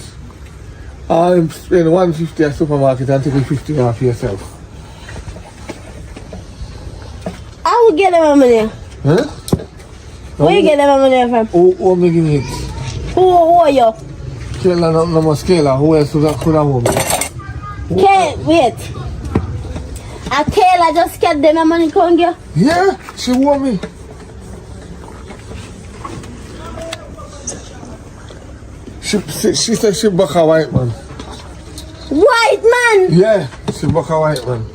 I spend 150 at supermarket and take 50 off yourself. I will get them money. Huh? Where you get them money from? Who making it? Who are you? Kayla, no more Kayla. Who else could have won me? Wait. Kayla just get them money, can't you? Yeah, she won me. She said she buck a white man. White man? Yeah, she buck a white man.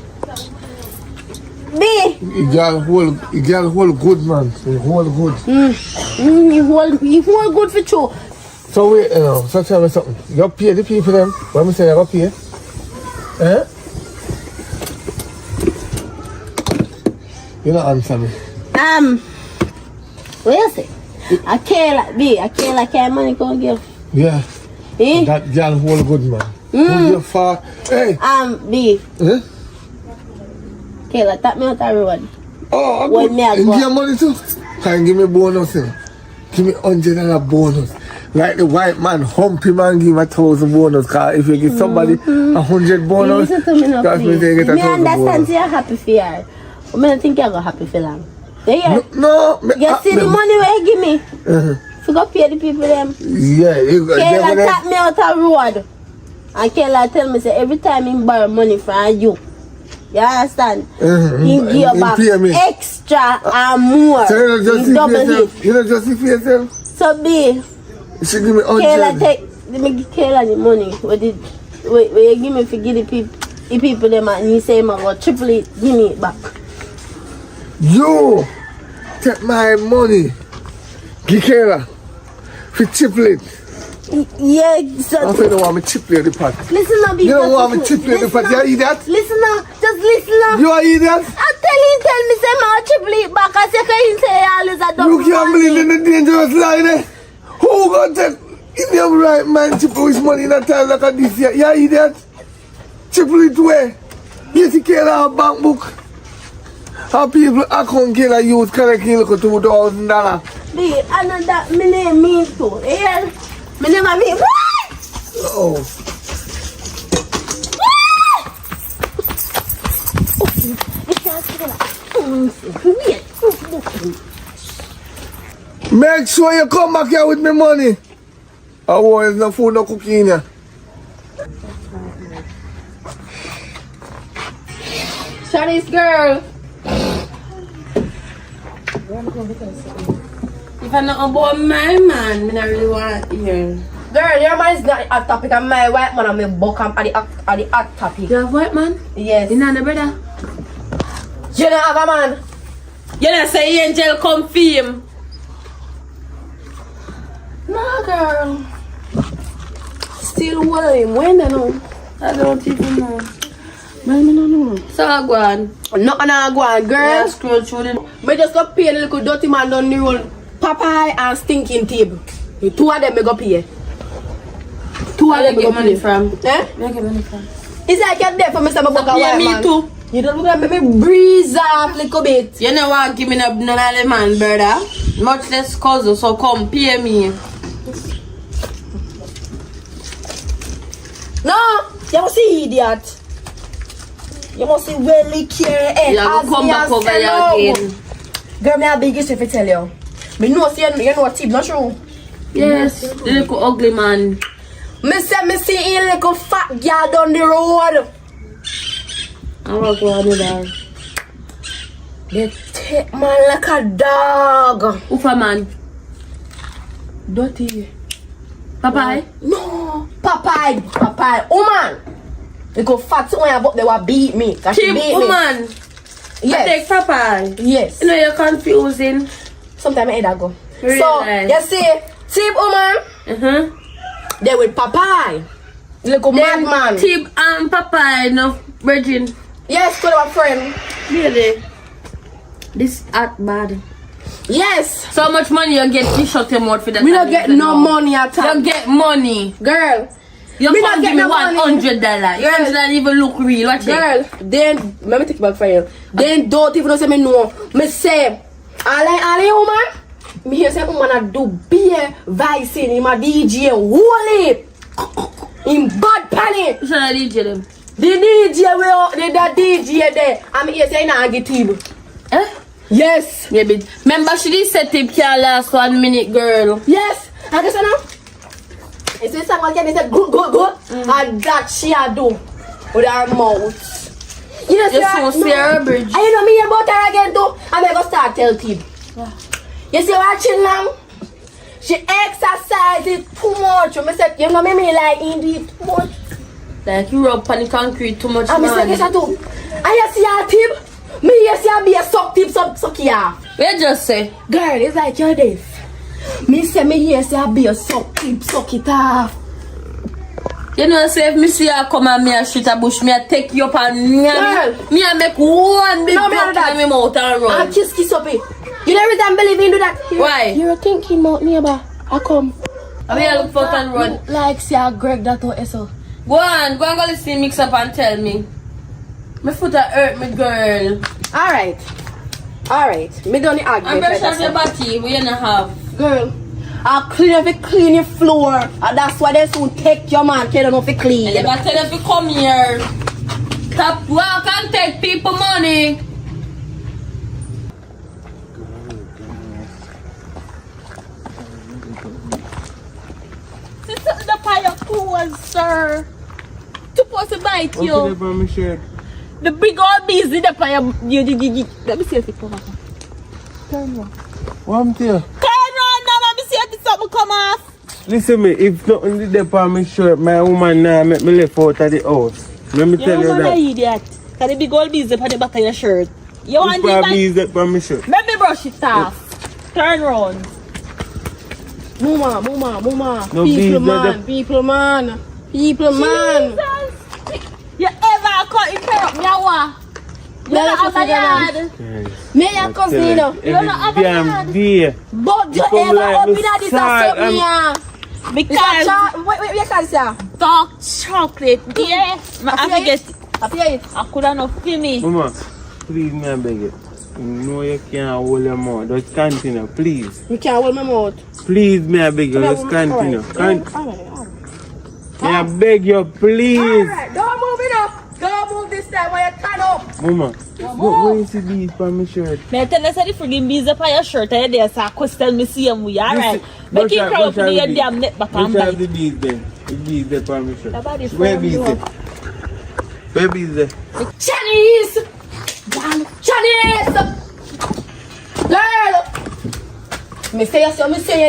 B. The girl hold good man. He hold good. You hold good for two. So wait, so tell me something. You pay the people them. What me say you got pay? Eh? You don't answer me. What you say? Kayla can't money can't give. Yeah. Eh? That girl hold good man. Hold your far. Hey. B. Eh? Kayla, tap me out the road. Oh, I'm When good. me a And go- give you money too? Can you give me bonus? Give me $100 bonus. Like the white man hump him and give him 1,000 bonus. Cause if you give somebody 100 bonus, Listen to me now, that's when they please. get Me 1,000 understand bonus. you're happy for her. I don't think you're happy for long. Yeah. No. You see the money where you give me? You go pay the people them. Yeah. Kayla tap me out the road. And Kayla tell me say every time he borrow money from you. You understand? He give you back pay me. extra and more. So you don't He justify double yourself? it. You don't justify yourself? So B, You should give me Kayla 100. let me give Kayla the money. What you give me for give the people them and he say I go triple it, give me it back. You take my money. Give Kayla. For triplet. Yeah, so I say you don't want me triplet the pot. listen now, B. You don't want me triplet the pot. You idiot? Listen now, just listen now. You are idiot? I tell me say I triple it back. I say can you say always a double You can't believe in the dangerous line there. Who gonna take in your right mind triple his money in a time like this? You idiot? Triple it where? You see Kayla a bank book. How people account Kayla use correctly look at $2,000. B, I know that my name means too. Yeah. Me never mean. Oh. Make sure you come back here with me money. Oh, there's no food, no cooking here. Chinese girl. If I'm not about my man, I don't really want to hear. Girl, your man is not a topic, and my white man and my buck at the hot topic. You have white man? Yes. You know the brother? You don't have a man. You don't say angel come for him. No, girl. Still one him. When I know? I don't even know. Man, I don't know. So I go on. Nothing I go on, girl. Yeah, scroll through the... Me just go pay the little dirty man down the road. Popeye and Stinking Tib. The two of them me go pay. Two of Where them you me go get money pay. from? Eh? Where you get money from? It's like you're there for me, some book a Pay white me man. too. You don't look at me breeze off a little bit. You know what? Give me none of the man, brother. Much less cousin, so come pay me. No, you must see idiot. You must see really care. You have to come back over here again. Girl, me a big issue if I tell you. Me know see you know Tib, not true. Yes, the little ugly man. Me say me see a little fat girl down the road. I want to go on with that. They take man like a dog. Ufa man. Dirty. Popeye? No, Popeye, woman. They go fat when I they will beat me. Cause she Tib beat woman. me. Yes. Take Popeye. Yes. You know you're confusing. Sometimes I hear that go. Realize. So you see, Tib woman, they with Popeye. Little madman. Tib and Popeye, no, Virgin. Yes, call our friend. Really? This at bad. Yes. So much money you get to shut your mouth for that. We don't get no money at all. You get money. Girl. You We can't don't give get me no money. $100. You don't even look real. Watch it. Girl, then let me take it back for you. Then don't even say me no. Me say, I woman. Me hear say woman a do beer vice in my DJ holy. In bad panic. Who's gonna DJ them? The DJ the DJ there. I'm here saying I get him. Eh? Yes. Maybe. Remember she did set tip can last 1 minute, girl. Yes. I guess I know. It's this song again. They said good. And that she a do with her mouth. You know, You're so Sarah Bridge. And you know me about her again too. I'm gonna start tell Tib. Yeah. You see watching now? She exercises too much. You say, you know me like indeed too much. Like you rub on the concrete too much, And I say, man. yes I do. And you see her Tib? Me you see her be a suck Tib, suck here. We just say. Girl, it's like you're deaf. Me say me here see her be a suck Tib, suck it off. You know, say if me see her come and me a shoot a bush, me a take you up and me a make one big No, me block do that. in my mouth and run. And kiss up it. You never time believe in do that. Why? You're thinking about neighbor. I come. I mean, I look for and run. Like see her Greg that or so. Go on, go listen mix up and tell me. My foot a hurt me, girl. Alright. Me don't argue. And brush off your body, we don't have. Girl, I'll clean your floor. And that's why they soon take your man. Tell them if you clean. And if I tell you to come here, stop walk and take people money. This is the pile of clothes, sir. Supposed to bite you. The big old bees in the pile. Let me see if it come off. Turn around. What am I here? Turn around now. Let me see if something come off. Listen me, if nothing is there for my shirt, my woman now make me left out of the house. Let me tell you You're that. an idiot. Cause the big old bees up on the back of your shirt. You want This this for me is there for my shirt. Let me brush it off. Turn around. Mama. No, People bees, man. Jesus. You ever cut interrupt me? You don't have a yard. Me and cousin, you know. You don't have a yard. Day. But you Come ever like open the at this salt and and- Because wait, you can say. dark chocolate. Yeah. I forget. I feel it. I could have not feel me. Mama, please me I beg you. No, you can't hold your mouth. Just continue, please. You can't hold my mouth. Please, may I beg you, just continue. May I beg you, please. Alright, don't move it up. Don't move this time when you turn up. Mama, where you see these on my shirt? Me tell you say the friggin' bees up on your shirt and there, so I question me see them we alright. Make it proud for your damn neck back and Which have bite. the bees then? The bees there on my shirt. Nobody's Where bees you there? Where bees there? Chinese! Chinese! Girl! Me say you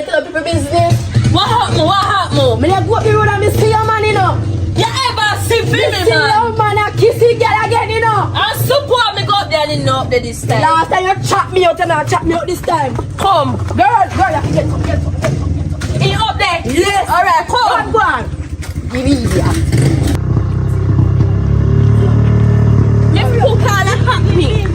tell people business. What happened? Me like go up the road and me see your man, you know. You ever see me, See man? your man and kiss the girl again, you know. I support me go up there and not up there this time. Last time you chop me out and now chop me out this time. Come. Girl, you have to get up. He up there? Yes. Alright, come. Go on. Give me here. If you call it happy.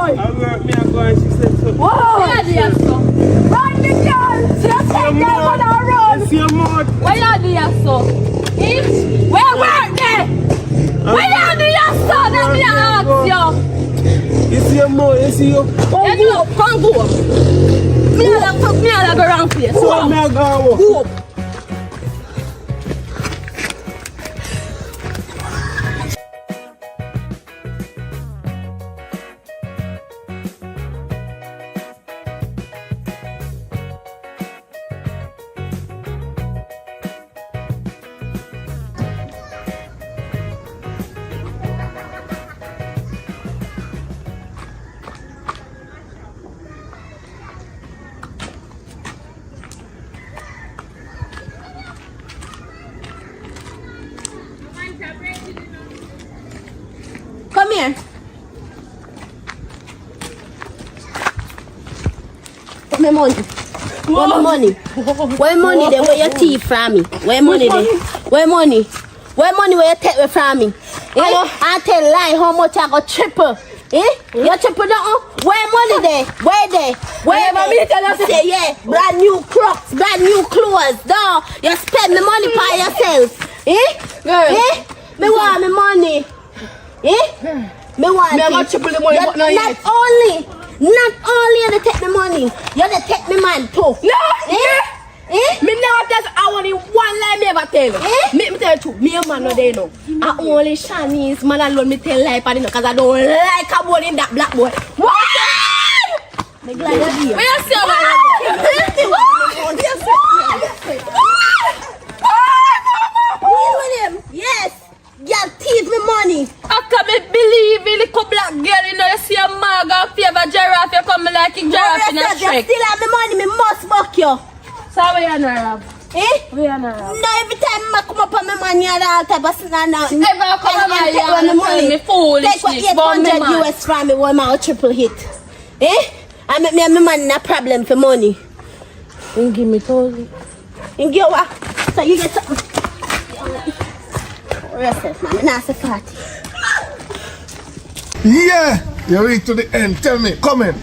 I work me and go and she said so. Run the girl. See you take them on our road. See your mouth. Where you do your son? Where work there? Where you do your son? Let me ask you. You see your mouth, you see your... Come go. Me and go around place. So me a go walk. Go up. Come here. Put my money. Where my money? Where money then? Where your thief from me? Where money then? Where money? Where money where you take me from me? I tell lie how much I got triple. You triple down? Where money there? Where there? Where money? Say yeah, brand new Crocs, brand new clothes. No, you spend the money by yourself. Girl. Me want my money. Me want it. Triple the money, but not yet. Not only you take the money, you take me man too. No, me never tell I want you one lie me ever tell. Me tell you two, me a man no they know. I only Chinese man alone me tell lie for cause I don't like a boy in that black boy. What? Me glad you here. Where you see your man? Yes. Y'all tease me money. I can't believe it. Little black girl, you know, you see a maga favor giraffe, you come like a giraffe in a You trick. still have me money, me must buck you. So where you know, Rob? Where you know, Rob? No, every time I come up on my money, I all type of thing now. Never come on my yard and tell me Take foolishness. what 800 US from me when I triple hit. I make me and my man a problem for money. You give me 1,000. You get what? So you get something. Rest it, man. Now it's a party. Yeah, you reach to the end. Tell me, comment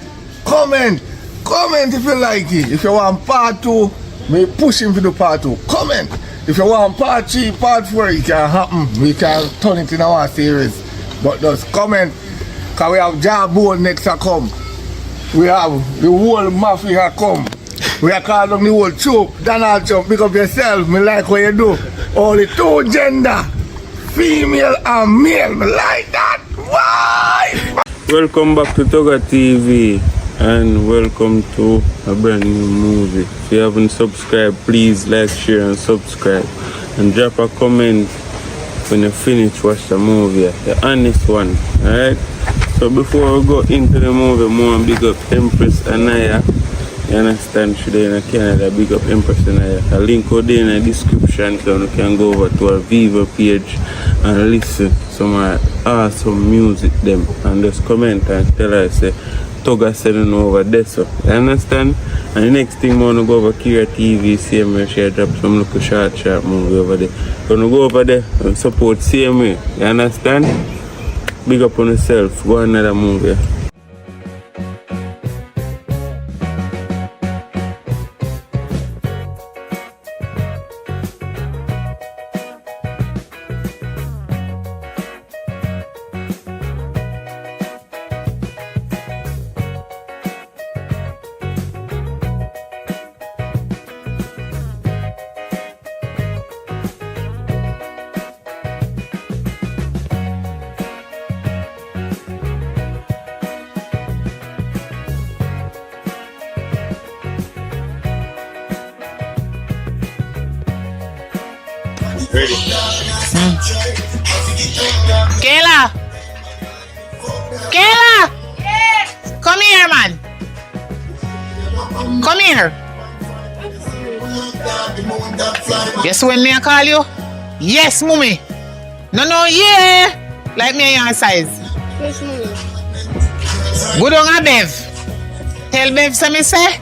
if you like it. If you want part 2, me push him for the part 2. Comment. If you want part 3, part 4, it can happen. We can turn it in our series. But just comment, because we have Jawbone next to come. We have the whole mafia come. We are called them the whole troop. Donald Trump, pick up yourself. Me like what you do. Only 2 gender. Female and male. Me like that. Why? Welcome back to Toga TV and welcome to a brand new movie. If you haven't subscribed, please like, share and subscribe and drop a comment when you finish watch the movie, the honest one. Alright? So before we go into the movie, more big up Empress Anaya. You understand? Today in Canada, big up Empress Anaya. A link out there in the description so you can go over to our Viva page and listen to some awesome music them and just comment and tell us say Toga sending over there, so you understand? And the next thing we wanna go over Kira TV, CMA share drop some little short movie over there. Gonna go over there and support CMA, you understand? Big up on yourself, go another movie. ready. Kayla! Kayla! Come here, man. Come here. Yes, when me I call you? Yes, mommy. No, yeah. Like me your size. Yes, mommy. Good on Bev. Tell Bev so me say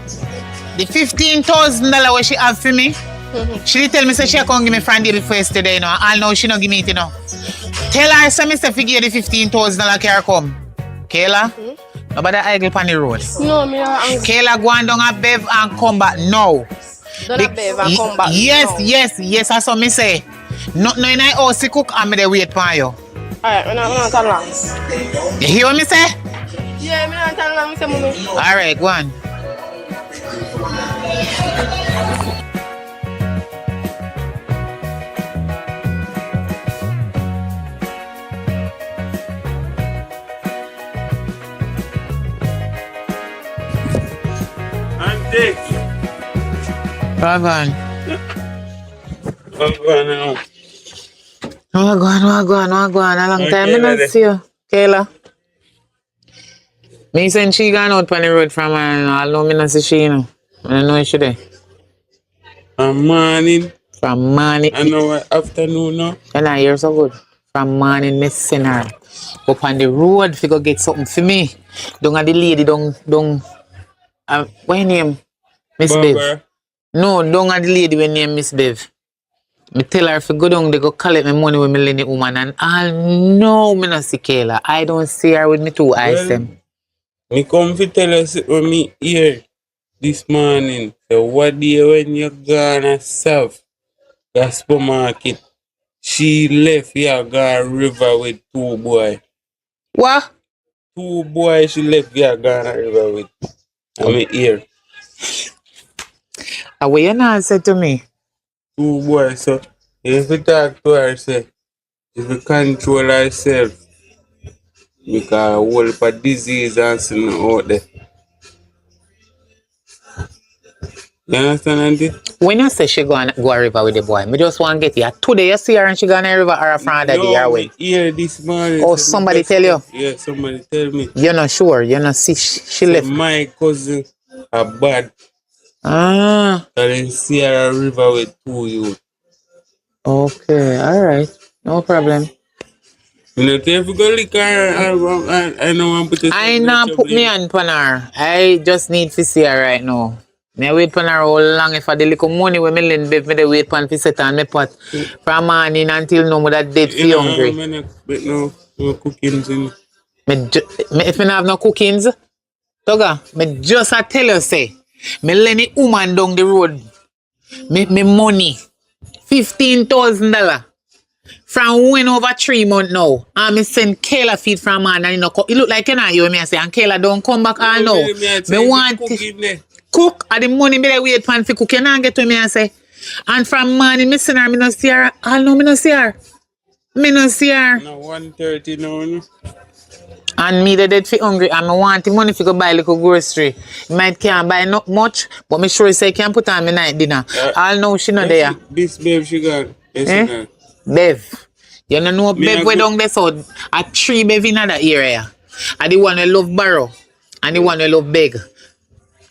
the $15,000 what she have for me. She did tell me say she can't give me friend deal for yesterday, you know. I'll know she not give me it, you know. Tell her so me say forget the $15,000 car come. Kayla? Nobody idle on the road. No, me not angry. Kayla go on down a Bev and come back now. Don't have Bev and come back. Yes, that's what me say. Not knowing I house cook and me dey wait for you. Alright, me not turn long. You hear what me say? Yeah, me not turn long, me say mommy. Alright, go on. Auntie. Go on. What's going on? Go on. A long time I not see you, Kayla. Me saying she gone out on the road from her, I know me not see she, you know. I don't know where she there. From morning. From morning. I know what afternoon now. And I hear so good. From morning, me send her up on the road if you go get something for me. Don't have the lady, don't, what her name? Miss Bev. No, don't have the lady when name Miss Bev. Me tell her if you go down, they go collect my money with me lend the woman and I know me not see Kayla. I don't see her with me two eyes. Me come to tell us when me here this morning. So what day when you gonna serve the supermarket? She left here gone river with 2 boys. What? 2 boys she left here gone river with. I'm here. What you not say to me? 2 boys, so if you talk to her, say, if you control herself, because a whole heap of disease and something out there. You understand, Auntie? When you say she go a river with the boy, me just want to get you. Today you see her and she go on a river or a friend that day or when? Here this morning. Oh, somebody tell you? Yeah, somebody tell me. You're not sure? You're not see she left? My cousin are bad. Ah. I didn't see her a river with 2 youth. Okay, alright. No problem. You know, if you go lick her, I know I'm put it. I not put me on her. I just need to see her right now. Me wait for her how long if I the little money when me lend Bev, me dey wait for to set on my pot from morning until now me that dead feel hungry. No cookings in. If me not have no cookings, Toga, me just I tell you say, me lend the woman down the road. Me money $15,000 from when over 3 months now. And me send Kayla feed from man and it look like you know you me I say and Kayla don't come back all now. Me want cook and the money me wait for cook. You not get to me and say. And from morning me send her, me not see her. All no me not see her. Me not see her. No 1:30 now. And me the dead fi hungry and me want the money fi go buy little grocery. Might can't buy not much, but me sure say can put on me night dinner. All know she not there. This Bev she got. Eh? Bev. You don't know Bev way down there so a 3 Bev in that area. And the one who love borrow. And the one who love beg.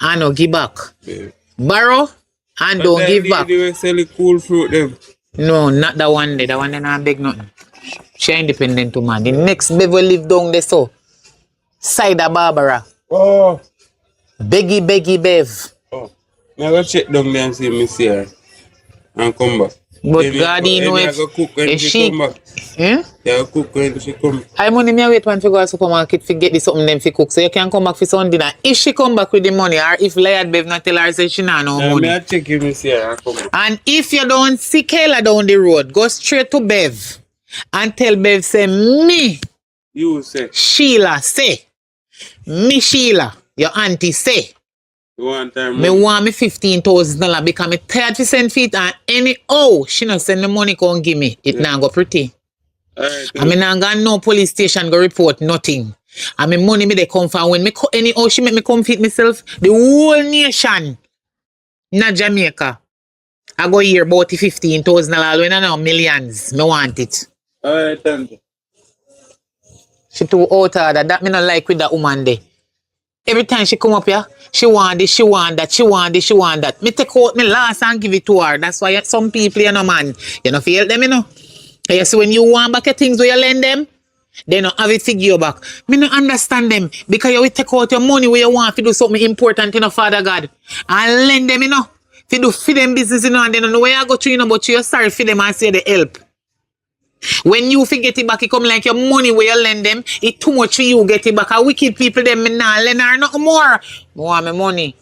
And no give back. Yeah. Borrow and don't give back. They were selling cool fruit them. No, not that one there. That one there not beg nothing. She independent to man. The next Bev will live down there so. Side of Barbara. Oh. Beggy Bev. Oh. Now go check down there and see me see her. And come back. But God, you know if she come back. Eh? Yeah, cook when she come. I money me wait when she go to the supermarket to get the something them to cook. So you can come back for some dinner. If she come back with the money or if Layard Bev not tell her say she not no money. I check you me see her and come back. And if you don't see Kayla down the road, go straight to Bev and tell Bev say me. You say. Sheila say. Me Sheila, your auntie say. You want her money? Me want me $15,000 because me tired to send feet and anyhow she not send the money come give me. It now go pretty. Alright. I mean, I got no police station go report nothing. I mean, money me they come from when me anyhow she make me come feed myself. The whole nation, not Jamaica. I go here about $15,000 when I know millions. Me want it. Alright, thank you. She too out of that. Me not like with that woman there. Every time she come up here, she want this, she want that, she want this, she want that. Me take out me last and give it to her. That's why some people, you know, man, you know, feel them, you know. You see, when you want back your things where you lend them, they don't have it to give you back. Me not understand them because you will take out your money where you want to do something important, you know, Father God. And lend them, you know, to do for them business, you know, and they don't know where you go to, you know, but you're sorry for them and say they help. When you forget it back, it come like your money where you lend them, it too much for you get it back. A wicked people, them, me not lend her nothing more. I want my money.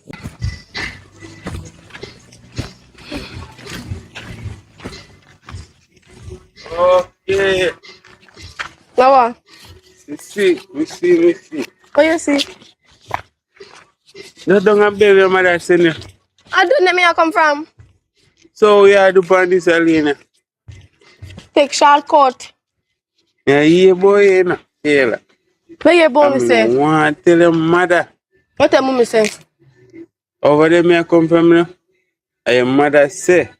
Okay. What? We see. What you see? You don't have baby your mother send you. I don't know where you come from. So we are do on this Alina. Take shortcut. Yeah, yeah, boy, you know. Kayla. Where your boy say? I want to tell your mother. What your mommy say? Over there, me I come from, you know. And your mother say,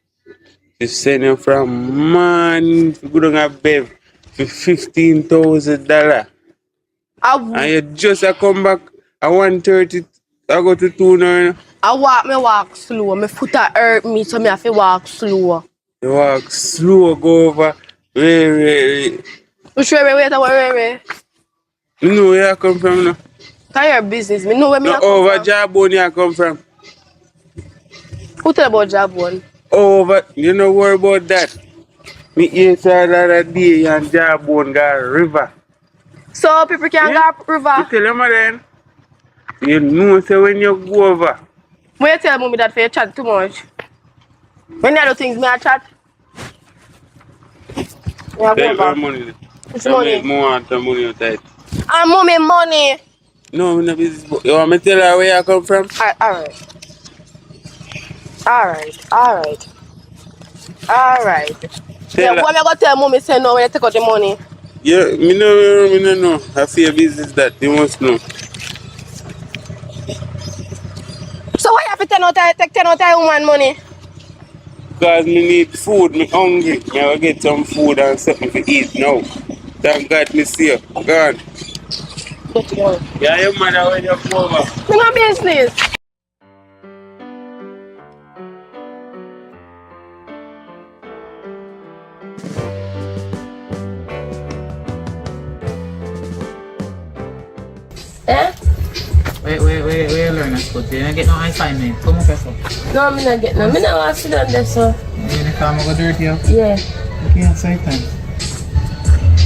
she send you from man, to go down a babe for $15,000. And you just come back at 1:30, I go to 2 now, you know. I walk slow. My foot hurt me, so me have to walk slow. You walk slow, go over. Wait. Which way? You know where I come from, you know. That's your business. Me know where me No, come over from. Jabon you come from. Who tell about job one? Over, you know worry about that. Me hear the other day and Jabon got a river. So people can Yeah. go river. You tell them then. You know say when you go over. When you tell mommy that for you chat too much? When you do things me I chat? Yeah, go Take my over. money. It's Tell money. me more want the money you tight. And mommy money. No, I'm not business. You want me to tell her where you come from? Alright. Tell Yeah, her. what am I gonna tell mommy say no when you take out the money? Yeah, me know. I feel business that you must know. So why you have to take 10 out of woman money? Because me need food, me hungry. Me will get some food and something to eat now. Thank God me see you. Go on. Get going. Yeah, your mother when you go over. Me no business. Eh? Where you learn at school? You don't get no assignment. Come up here, so. No, I'm not getting no. I'm not want to sit down there, so. Uniform go dirty up. Yeah. Okay, that's right time.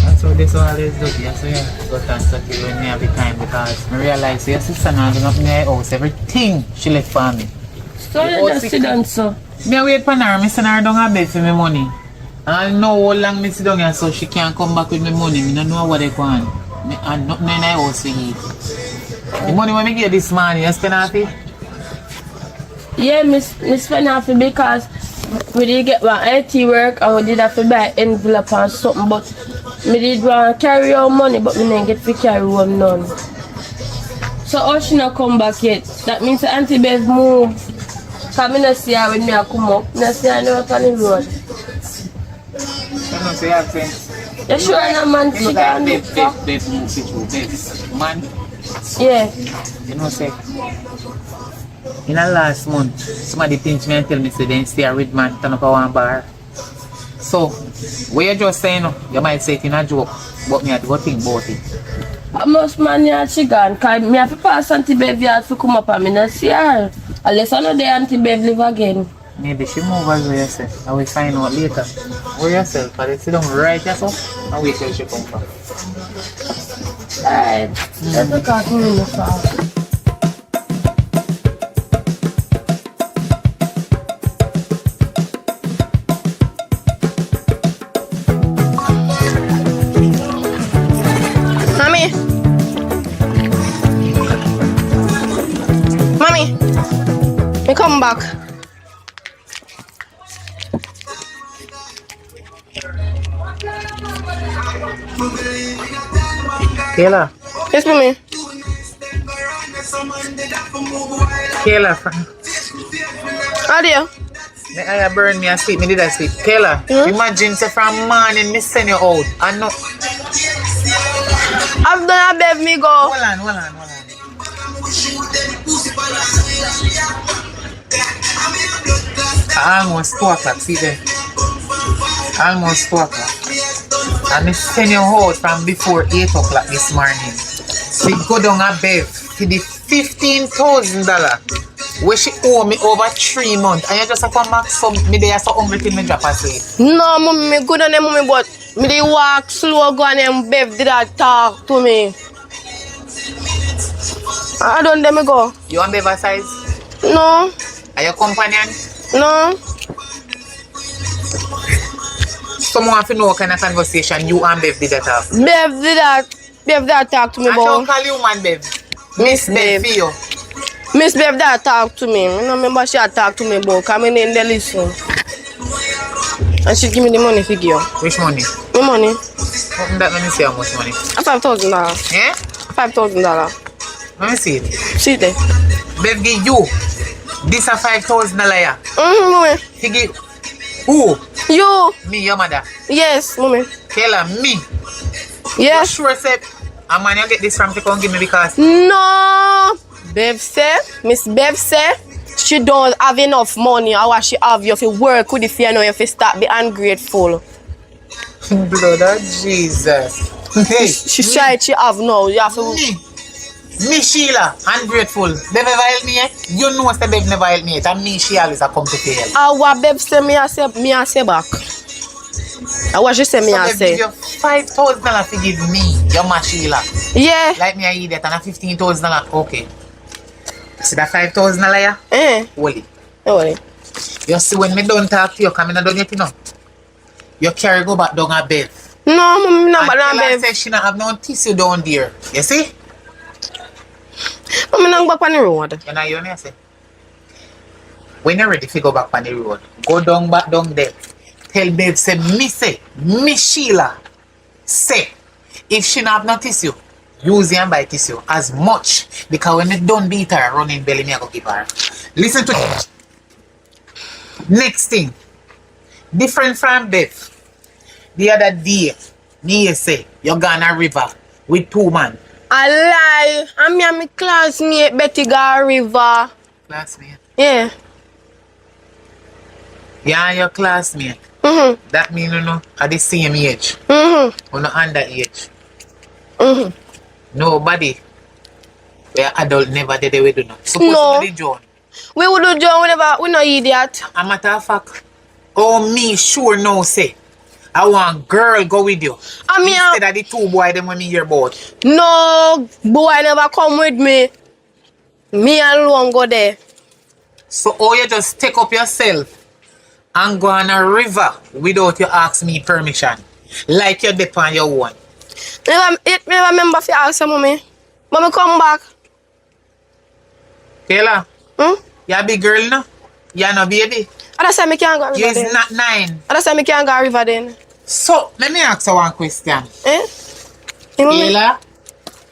That's how this always do. Yeah, so yeah, go answer to you when me have the time because I realize your sister now do not in her house. Everything she left for me. So you just sit down, so. Me wait for her. Me send her down a bed for me money. And I know how long me sit down here so she can't come back with me money. Me don't know what they want. Me and nothing in her house to eat. The money when me get this morning, you spend half it? Yeah, me spend half it because we did get one IT work and we did have to buy envelope and something, but me did want to carry out money, but me didn't get to carry home none. So how she not come back yet? That means the Auntie Bev move. Because me not see her when me a come up. Me not see her now on the road. You know, say your friends. You sure no man she can look for? They move it through this. Man, Yeah. you know, say, in the last month, somebody pinch me and tell me, say, they stay a red man, turn up a one bar. So, what you just saying, you might say it in a joke, but me have to go think about it. Most man yard she gone, because me have to pass Auntie Bev yard to come up and me not see her. Unless I know the Auntie Bev live again. Maybe she move as well yourself. I will find out later. Where yourself, but sit down right yourself and wait till she come back. Alright, let's look at me in the car. Mommy, me come back. Kayla. Yes, mommy. Kayla. How do you? Me I burn me asleep, me did I sleep. Kayla, imagine say from morning me send you out. I know. I've done a babe me go. Hold on. Almost 2 o'clock, see there. Almost 2 o'clock. And me send you out from before 8 o'clock this morning. She go down a bed for the $15,000 where she owe me over 3 months. And you just have to max some me there so hungry till me drop asleep. No, mommy, me good on them, mommy, but me dey walk slow go and them babe did that talk to me. I don't let me go. You want baby size? No, Are your companion? no. Someone have to know what kind of conversation you and Bev did that have. Babe that talk to me I don't about. call you man Bev. Miss Bev Babe. for you. Miss Babe that talk to me. I don't remember she had talk to me about coming in the listen. And she give me the money for you. Which money? My money. Open that, let me see how much money. $5,000. Yeah? $5,000. Let me see it. See there. Bev give you. This a $5,000 yeah. Mommy. He give who? You. Me, your mother. Yes, mommy. Kayla, me. You Yes. sure say a man you get this from to come give me because No. Bev say, Miss Bev say, she don't have enough money. Or what she have, you have to work with the fear now, you have to start be ungrateful. blood of Jesus. Hey, She tried, she have now. You have to. me Sheila, ungrateful. Bev never help me yet. You know say Bev never help me yet. And me she always a come to pay help. What Bev say, me I say back. What she say, me I So Bev say. give you $5,000 to give me, your ma Sheila. Yeah. Like me I eat that and a $15,000. Okay. See that $5,000 yeah? Hold it. Don't worry. You see when me don't talk to you, come in and done yet, you know. You carry go back down a Bev. No, mommy, no, And but no, Kayla Bev. says she not have no tissue down there. You see? Mommy, no back on the road. You know what I say? When you're ready to go back on the road, go down back down there. Tell Bev say, me Sheila, say, if she not have no tissue, use and buy tissue as much. Because when it don't beat her running belly, me I go give her. Listen to it. Next thing, different from Bev. The other day, me say, you gone a river with 2 men. I lie. I'm me and my classmate Betty go river. Classmate. Yeah. You and your classmate. That mean you know at the same age. Or no underage. Nobody. We are adult never did we do no. Suppose No. we John. We would do John whenever we no idiot. A matter of fact. Oh me sure no say. I want girl go with you. I mean, Instead of the 2 boys them when me hear about. no boy never come with me. Me alone go there. So oh you just take up yourself and go on a river without you ask me permission. Like you're dip on your own. Never remember if you ask her, mommy. Mommy come back. Kayla, you a big girl now? You no baby? I just say me can't go river You then. is not 9. I just say me can't go river then. So, let me ask you one question. Eh? Hey, mommy. Kayla,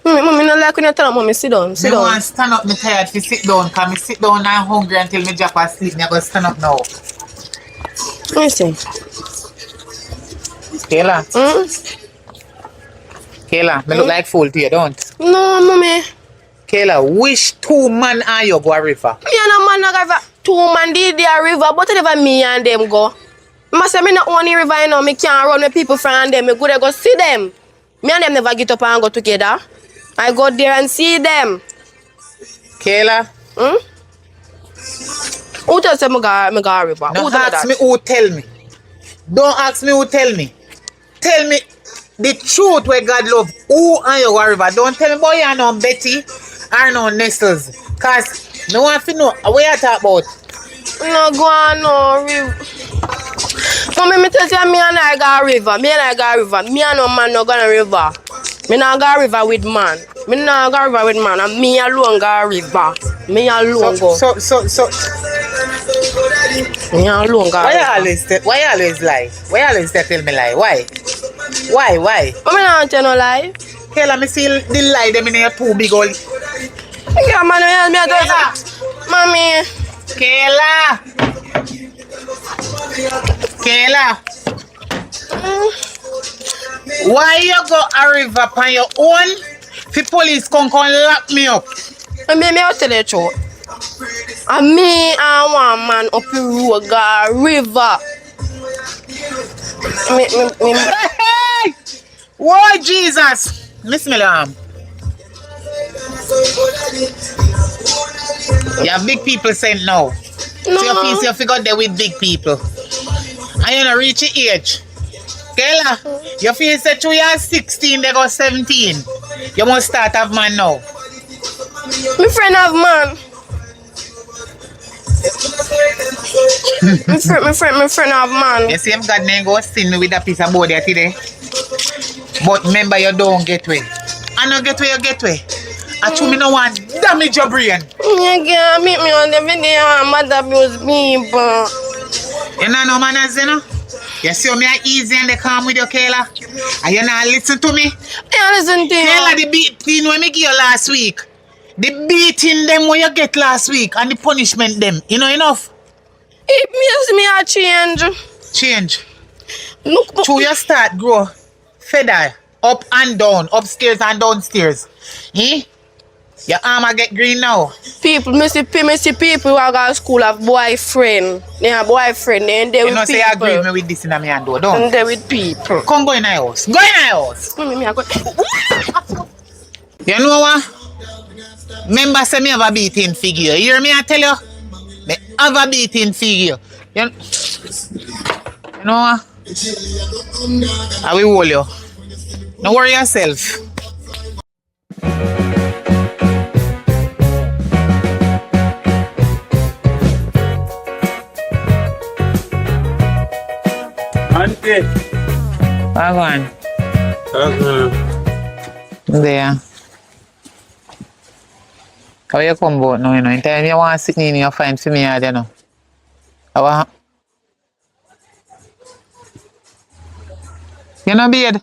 Mommy no like when you tell her, mommy sit down. Sit me down. want stand up, me tired to sit down. Because me sit down and hungry until me drop asleep. Me go stand up now. Let me see. Kayla, Kayla, me look like fool to you, don't? No, mommy. Kayla, which 2 men are you go a river? Me and a man no go river. 2 man did the river, but never me and them go. I say me not own the river, you know. Me can't run with people from them. Me go there go see them. Me and them never get up and go together. I go there and see them. Kayla, Who tell say me go river? now Who tell ask that? me who tell me. Don't ask me who tell me. Tell me the truth where God love. Who are you go a river? Don't tell me boy you know Betty or no Nestles. Cause no one fi know what you talk about. No go on no river. Mommy, me tell you, me and I go river. Me and I go river. Me and no man no go a river. Me not go river with man. Me not go river with man. And me alone go river. Me alone go. So Me alone go why you river. always lie? Why you always tell me lie? Why? Why? Mommy not tell no lie. Kayla, me see the lie them in your 2 big old. Yeah, man, me Kayla! Mommy. Kayla! Kayla, why you go a river on your own? The police come lock me up. I mean, I'll tell you the truth. And me and one man up the road go a river. Hey! Whoa, Jesus! Miss me, lamb. You have big people saying no. No. So you feel you figure there with big people. And you don't reach your age. Kayla, you feel say you are 16, they go 17. You must start have man now. My friend have man. my friend have man. You see, if God name go sin me with a piece of board there today. But remember, you don't get way. I don't get way, you get way. I me no want damage your brain. You can't meet me on the video and mother abuse people. You know no manners, you know? You see me easy and they calm with you, Kayla? And you not listen to me? I listen to you. Kayla, the beating when me give you last week. The beating them when you get last week and the punishment them. You know enough? It means me a change. Change. Look. Through you start grow. Feather. Up and down. Upstairs and downstairs. Eh? Your arm get green now. People, me see people who go to school have boyfriend. They have boyfriend, they with You know, people. say you agree with me with this in my hand, don't? And they with people. Come go in the house. Go in the house. Me I go. You know what? Remember, say me have a beating figure. You hear me? I tell you, me have a beating figure. You know what? I will hold you. Don't worry yourself. Auntie. Wagwan. There. How you come about now, you know? In time you want to sit in your find for me, you know? How you know, beard?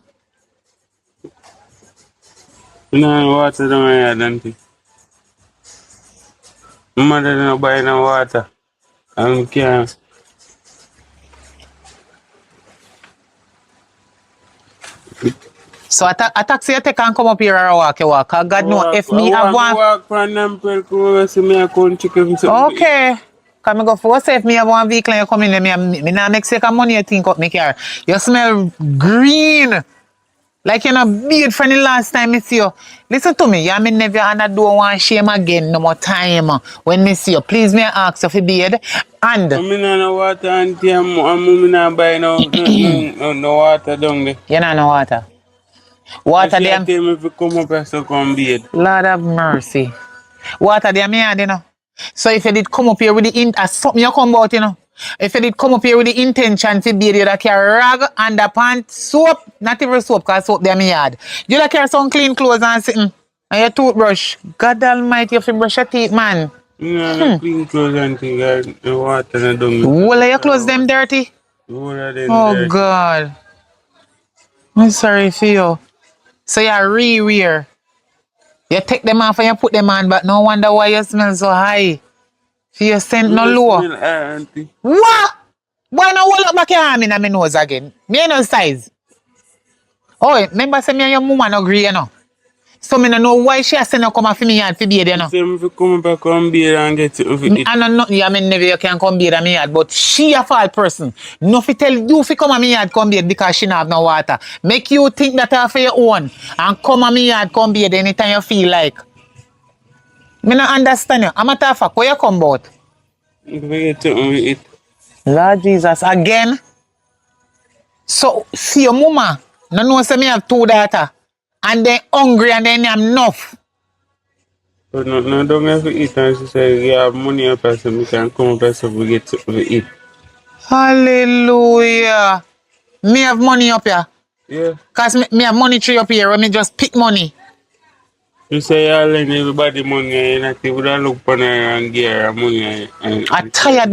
No water down here, Auntie. Mother don't buy no water. I can't. So a taxi you take and come up here or walk. God know if me have one. Walk from them come over see me a count chicken. Okay. Come go for say if me have one vehicle and you come in there, me not make second money you think up me car. You smell green. Like you know beard from the last time I see you. Listen to me, you me never and I don't want shame again no more time when me see you. Please me ask you for beard and I mean no water Auntie and mommy not buy no water down there. you know no water. Water them. Tell me if you come up and so come beard. Lord have mercy. Water there me hand, you know. So if you did come up here with the something you come about, you know. If you did come up here with the intention to be you that carry rag, underpants, soap, not even soap, because soap there me yard. You that carry some clean clothes and sitting. And your toothbrush. God almighty, you have to brush your teeth, man. No clean clothes and things, the water and down. All of your clothes them dirty? All of them Oh dirty. God. I'm sorry for you. So you're re-wear. You take them off and you put them on, but no wonder why you smell so high. So you scent no low. Smell high, Auntie. What? Why not hold up back your arm in my nose again? Me no size. Oh, remember say me and your mama no agree, you know. So me no know why she has to come off me yard for beard, you know. Say if you come back and beard and get it over it. I know nothing, I mean never you can come beard at me yard, but she a fault person. No fi tell you fi come at me yard come beard because she not have no water. Make you think that I for your own and come at me yard come beard anytime you feel like. Me no understand you. I'm a tough fuck. Where you come about? If you get it over it. Lord Jesus, again. So, see your mama, no know say me have 2 daughters, and they hungry and they have enough. But no, don't have to eat and she say, you have money up and so we can come up and so we get to eat. Hallelujah. Me have money up here. Yeah. Because me have money tree up here when me just pick money. You say you lend everybody money and you not even look for her and give her money. I tired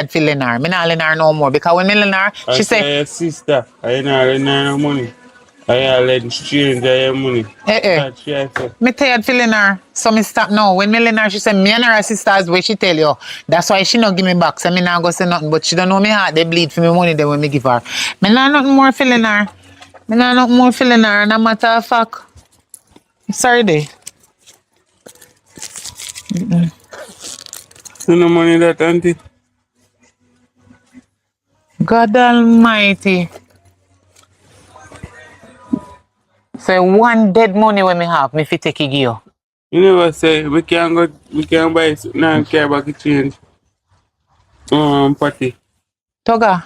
for Lenar. Me not lend her no more because when me lend her, she say, your sister, I not lend her no money. I let change your money. That's Me tired feeling her, so me stop now. When me lend her, she said me and her sisters where she tell you. That's why she not give me back. So me not go say nothing. But she don't know me heart. They bleed for me money then when me give her. Me not nothing more feeling her. Me not nothing more feeling her. And a matter of fact, sorry day. You no money that auntie? God Almighty. So one dead money when me have, me fit take it give you. You never say we can buy now care about the change. Party. Toga,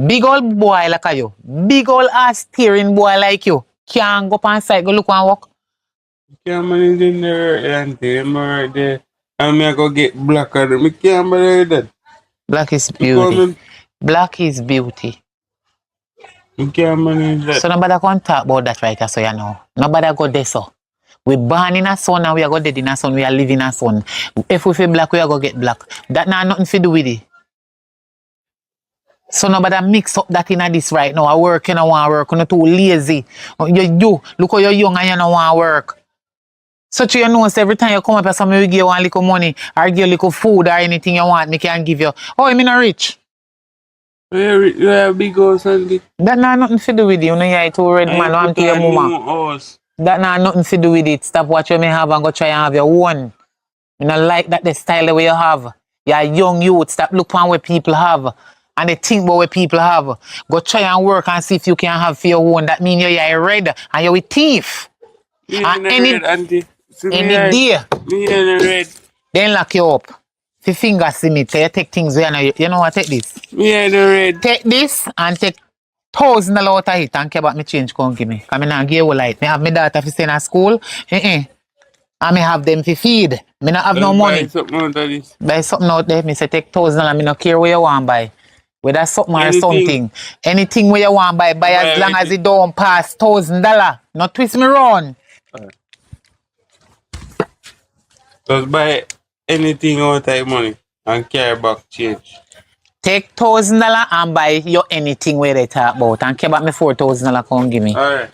big old boy like you. Big old ass steering boy like you. Can't go up on site, go look and walk. Can't manage in there, auntie. I'm right there. And me I go get black on it. Me can't manage that. Black is beauty. Black is beauty. Me can't manage that. So nobody can talk about that right so you know. Nobody go there so. We born in a son and we are go dead in a son. We are living in a son. If we feel black, we are go get black. That not nothing to do with it. So nobody mix up that in a this right now. I work, you don't want to work. You're too lazy. You look how you're young and you don't want to work. So you know, so every time you come up with something, we give you one little money or give you little food or anything you want, me can give you. Oh, I'm not rich. You have big house and that not nothing to do with it. You know, you're too red man. I'm to your mama. That not nothing to do with it. Stop what you may have and go try and have your own. You know, like that the style the way you have. You're young youth. Stop looking at what people have. And they think about what people have. Go try and work and see if you can have for your own. That means you're red and you're a thief. And any day, red. Then lock you up. If your fingers see me, so you take things where you know what, take this. Yeah, the red. Take this and take $1,000 out of it and care about me change come give me. Because I not give you light. I have my daughter to stay in school. And I have them to feed. I not have no money. Buy something out of this. Buy something out there. I say take $1,000 and I don't care where you want to buy. Whether something or something. Anything where you want to buy as long as it don't pass $1,000. Not twist me round. Just buy anything out of money and carry back change. Take $1,000 and buy you anything where they talk about and care about me $4,000 come give me. Alright.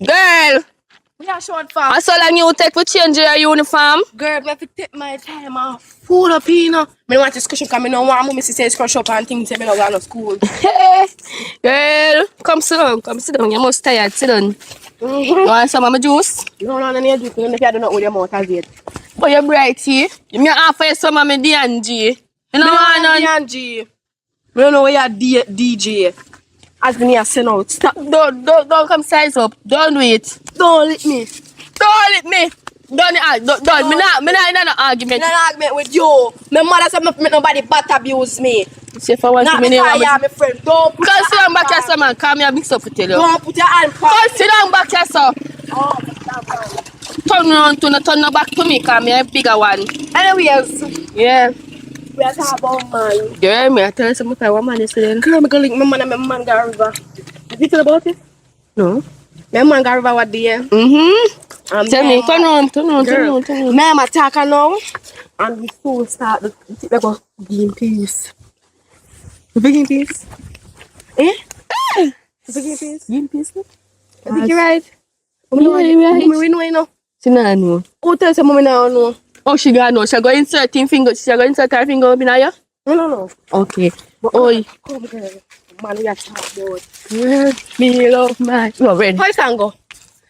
Girl, Yeah, short fam. how so long you take to change your uniform? Girl, me have to take my time off. Full up, you know. Me want to scratch up because I don't want mommy to say scratch up and things say me not going to school. Girl, come sit down. Come sit down. You must tired. Sit down. You want some of my juice? No, need juice. You don't know what your mouth has yet. But you're bright here. You offer some of my D&G. You know what I know? D&G. I don't know where you're DJ. As me a send out. Stop. Don't come size up. Don't do it. Don't let me. Don't let me. Don't. Me not in an argument. I'm not argument with you. My mother said make nobody bad abuse me. See if I want Not to because name I am my friend. Don't put Come sit down back here, some man. Come here, mix up for tell you. Don't put your hand Come sit down back here, sir. Oh, Turn around to turn back to me, come here, bigger one. anyways, Yeah. we are talking about man. Yeah, me. I tell you something. What man is saying? Girl, I'm going to link my man and my man got river. Have you thought about it? No. My man got river what day? Tell me. Turn around. Me am attacker now. And we soon start the go game peace. The big peace? Eh? The big peace? Game piece. I think you're right. Yeah, right. We know, you know. She not know. Who tells you mommy now know? Oh, she got no. She go insert her finger. She go insert her finger up in here. No. Okay. Oi. Come girl. Man, we are talking about. Me love my. No, red. How is that go?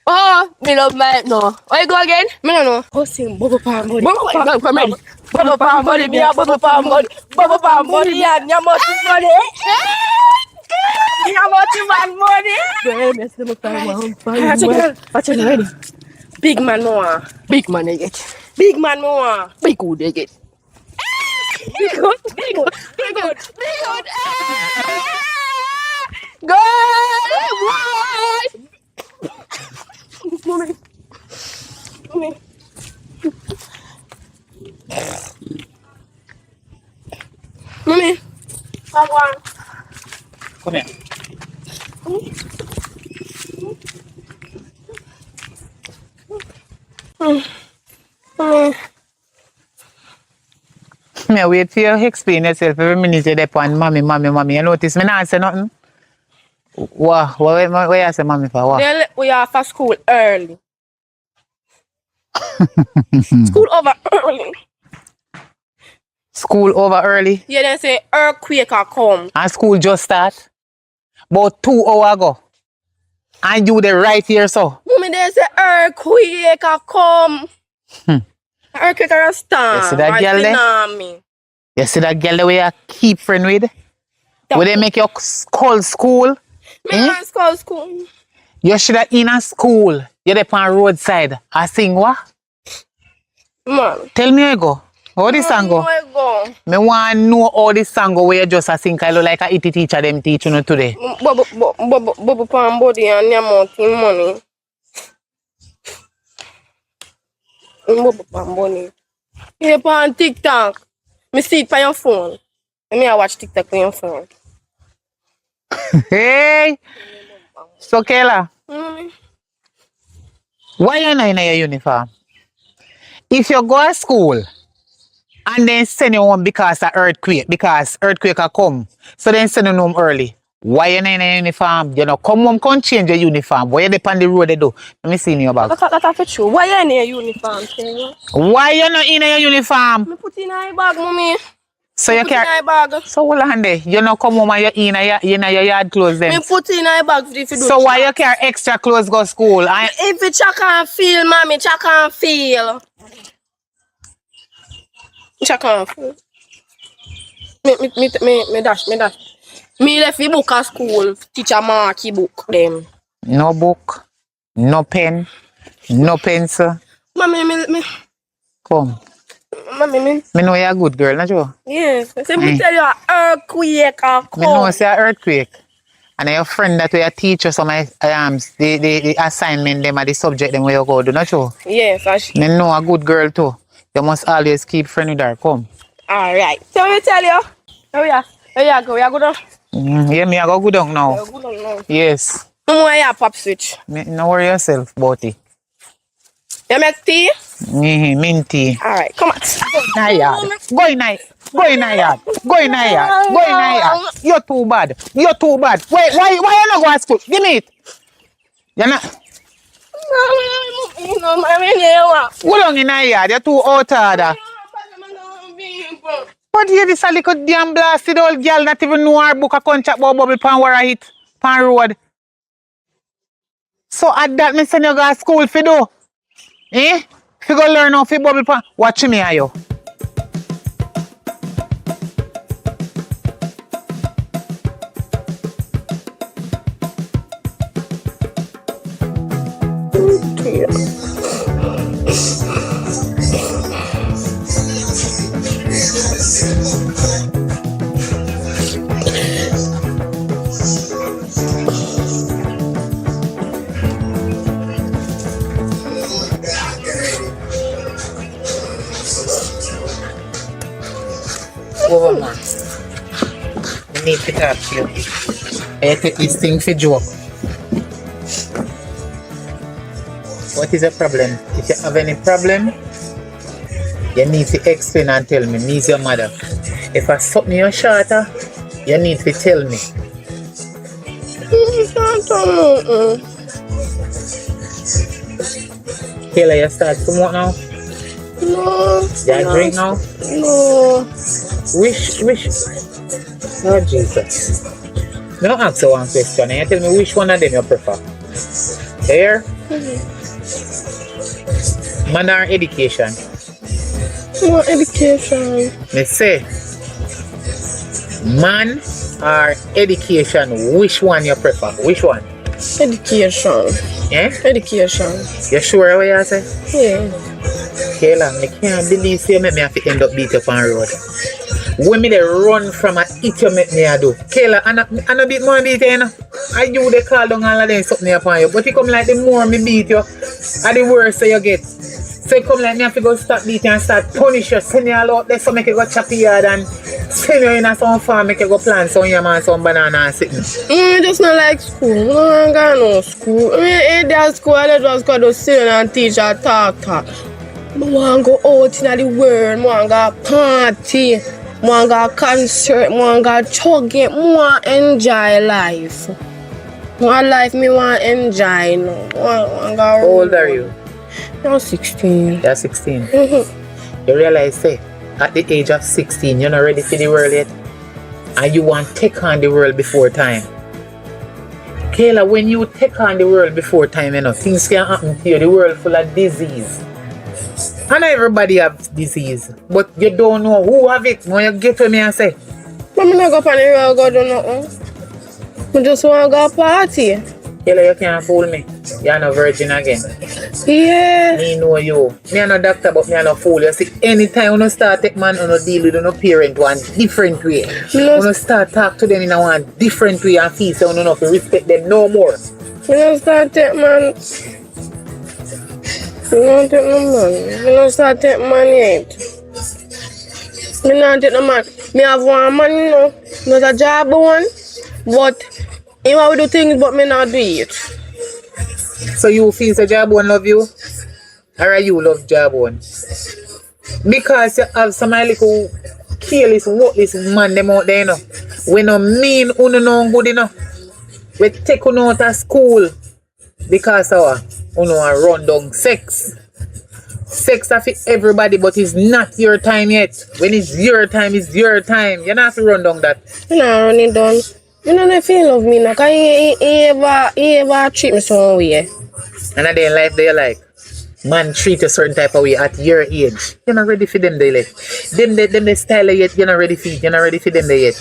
Oh, me love my. No. Where you go again? Me no know. How sing bubble palm body? Come ready. Bubble palm body, me a bubble palm body. Bubble palm body and your mouth is money. Your mouth is man money. Girl, me say my Watch it already. Big man more. Big man they get. Big man more. Big good they get. Big good. Girl, why? Mommy. Come on. Come here. Me wait for you explain yourself every minute you're there on mommy. You notice me not say nothing? What you say mommy for what? Then we are for school early. School over early. School over early? Yeah, then say earthquake a come. And school just start? About 2 hours ago. And you the right here so? Mommy, they say earthquake a come. Earthquake a start. You see that girl there? You see that girl the way you keep friend with? Will they make you call school? Me call school. You should have in a school. You're there on roadside. I sing what? Man. Tell me how you go. How this song go? Me want to know how this song go where you just a sing. I look like a IT teacher them teach you today. Bubble pan body and your mountain money. Bubble pan body. You on TikTok. Me see it on your phone. Me I watch TikTok on your phone. Hey! So Kayla, why you not in your uniform? If you go to school and then send you home because of earthquake will come, so then send you home early, why you not in your uniform? You know, come home, come change your uniform. Why you dey on the road they do? Let me see in your bag. That's true. Why you in your uniform, Kayla? Why you not in your uniform? Me put in your bag, mommy. So you can't. Put in your bag. So hold on there. You know come home and you in your yard clothes then. Me put in your bag if you do. So why you carry extra clothes go school? If you check and feel, mommy, check and feel. Check and feel. Me dash. Me left the book at school. Teacher mark book them. No book, no pen, no pencil. Mommy, me. Come. Mommy, me. Me know you're a good girl, not you? Yes. So me tell you, earthquake come. Me know it's an earthquake. And your friend that will teach you some the assignment them or the subject them where you go do, not you? Yes. Me know a good girl too. You must always keep friend with her. Come. Alright. So me tell you. Where you go? You go down? Yeah, me I go down now. You go down now. Yes. No more you pop switch. No worry yourself about it. You make tea? Minty. Alright, come on. Go in the yard. You're too bad. Wait, why you not go to school? Give me it. You're not. Go down in the yard. You're too out order. But here this a little damn blasted old girl not even know her book a contract about bubble pan where I hit pan road. So at that me send you go to school for do. If you go learn how to bubble pan, watch me are you. Over man. I need to talk to you. I take this thing for joke. What is the problem? If you have any problem, you need to explain and tell me. Me's your mother. If I something you're shorter, you need to tell me. Kayla, you start to smoke now? No. You drink now? No. Which? Oh, Jesus. I don't ask you one question. You tell me which one of them you prefer. Hair? Man or education? More education. Me say, man or education, which one you prefer? Which one? Education. Yeah? Education. You sure what you say? Yeah. Kayla, I can't believe you make me have to end up beat up on road. When me they run from a it you make me a do. Kayla, I no beat more beat you, you know. I you they call down all of them something upon you. But you come like the more me beat you, and the worse you get. So you come like me have to go start beating and start punish you, send you all out there so make you go chop your yard and send you in a some farm, make you go plant some yam and some banana and sitting. Just not like school. No, I got no school. I mean, at school, I just go to sit and teach and talk. I want to go out in the world. I want to go party. I want to go concert. I want to go chug it. I want to enjoy life. My life, me want to enjoy now. How old are you? I'm 16. You're 16. You realize, say, at the age of 16, you're not ready for the world yet. And you want to take on the world before time. Kayla, when you take on the world before time, you know, things can happen to you. The world full of disease. And everybody have disease. But you don't know who have it. When you get to me and say, I'm not going to the road, go do nothing. I just want to go party. Kayla, you can't fool me. You're no virgin again. Yeah. Me know you. Me a no doctor, but me a no fool. You see, anytime you start take man, you deal with your parent one different way. You start talk to them in a one different way and feel so you know to respect them no more. You don't start take man. You don't take no man. You don't start take man yet. Me not take no man. Me have one man, you know. Not a job one. But he will do things, but me not do it. So you feel the job one love you? Or you love job one? Because you have some little careless, worthless man them out there, you know. We no mean uno no good enough. We take uno out of school because our uno a run down sex. Sex are for everybody, but it's not your time yet. When it's your time, it's your time. You don't have to run down that. You not run it down. You know, they feel of me now, because he ever treat me some way. And at the end life, they like, man treat a certain type of way at your age. You're not ready for them, they like. Them they style yet, you're not ready for it. You're not ready for them, they yet.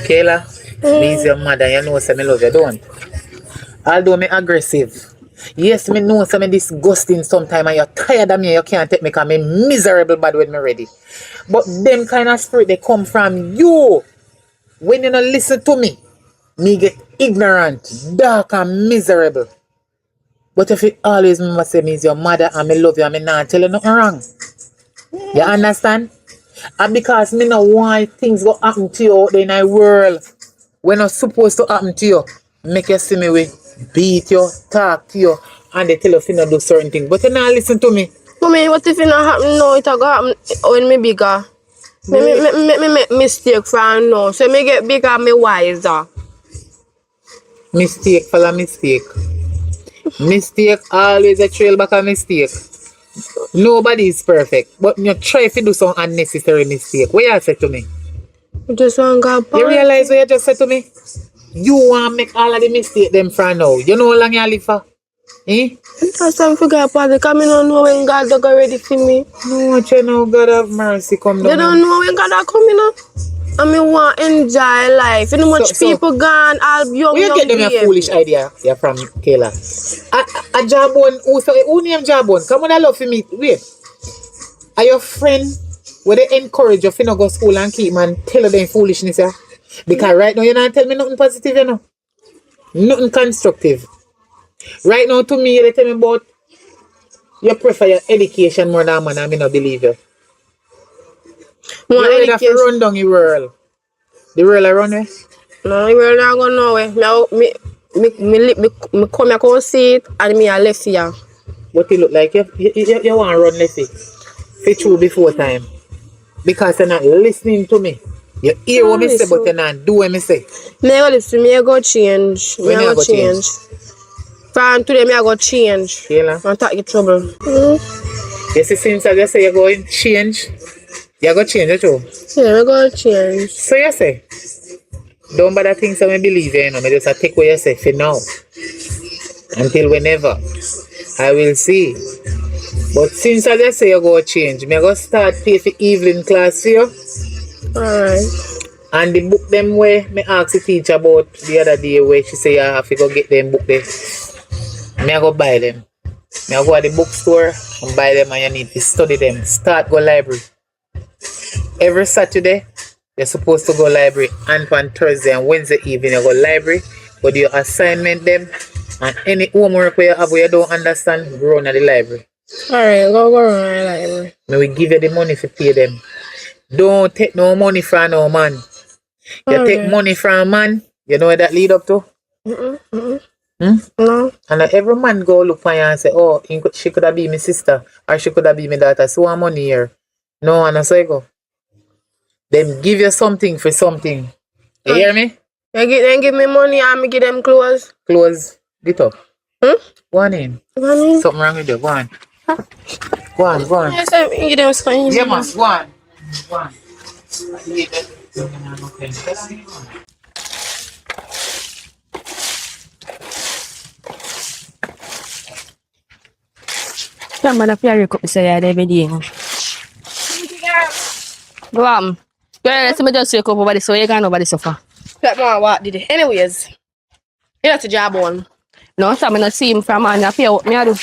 Kayla, please your mother, you know say me love you, don't. Although me aggressive. Yes, me know some disgusting sometimes and you're tired of me, you can't take me because I'm miserable bad when me ready. But them kind of spirit, they come from you. When you don't listen to me, me get ignorant, dark and miserable. But if you always remember say me is your mother and me love you and me not tell you nothing wrong. You understand? And because me no want things go happen to you out there in the world when not supposed to happen to you, make you see me with beat you, talk to you, and they tell you if you not do certain things. But you not listen to me. Mommy, what if it not happen now? It go happen when me bigger. Me make mistake from now. So me get bigger and me wiser. Mistake follow mistake. Mistake always a trail back a mistake. Nobody is perfect. But you try to do some unnecessary mistake. What you say to me? I just want to go. You realize what you just said to me? You want to make all of the mistake them from now. You know how long you live for? Eh? That's time to go party because I don't know when God is ready for me. No, you know, God have mercy come down. They don't know when God is coming up. And I want to enjoy life. You know much people gone, all young. Where you get them a foolish idea you're from, Kayla? A Jabon, who name Jabon? Come on, I love for me. Wait. Are your friend where they encourage you to not go to school and keep man tell them foolishness? Yeah? Because right now you're not telling me nothing positive, you know. Nothing constructive. Right now to me, they tell me about you prefer your education more than man, and I not believe you. You're ready to run down the world. The world I run No, the world not going nowhere. Me come here to see it and me I left here. What it look like? You want to run left it. Fit through before time. Because you're not listening to me. You hear what me say, but you're not do what me say. Me go listen, me go change. When me go change. From today, me go change. Kayla? And take your trouble. You see, since I just say you're going to change, you're going to change it too. Yeah, me go change. So you say, don't bother things I believe you, you know. I just take what you say for now. Until whenever. I will see. But since I just say you're going to change, me go start pay for evening class for you. Alright. And the book them where me ask the teacher about the other day where she say you have to go get them book there. Me I go buy them. Me I go to the bookstore and buy them and you need to study them. Start go library. Every Saturday you're supposed to go library and on Thursday and Wednesday evening you go library. Go do your assignment them and any homework where you have where you don't understand, go to the library. Alright, go around the library. Me will give you the money to pay them. Don't take no money from no man. You take money from a man, you know where that lead up to? No. And every man go look for you and say, oh, she could have been my sister or she could have been my daughter. So I'm money here. No, and so I go. Them give you something for something. You hear me? Then give me money and me give them clothes. Close. Get up. Go on in. Money? Something wrong with you. Go on. Go on, go on. Yes, I give them something. Yeah, man. Go on. Go on. Somebody have to wake up say yeah, every day. Go on. Girl, let me just wake up over this so you can't nobody suffer. That man what did it? Anyways, you have to job on. No, so I not see him from man. I pay what me I do.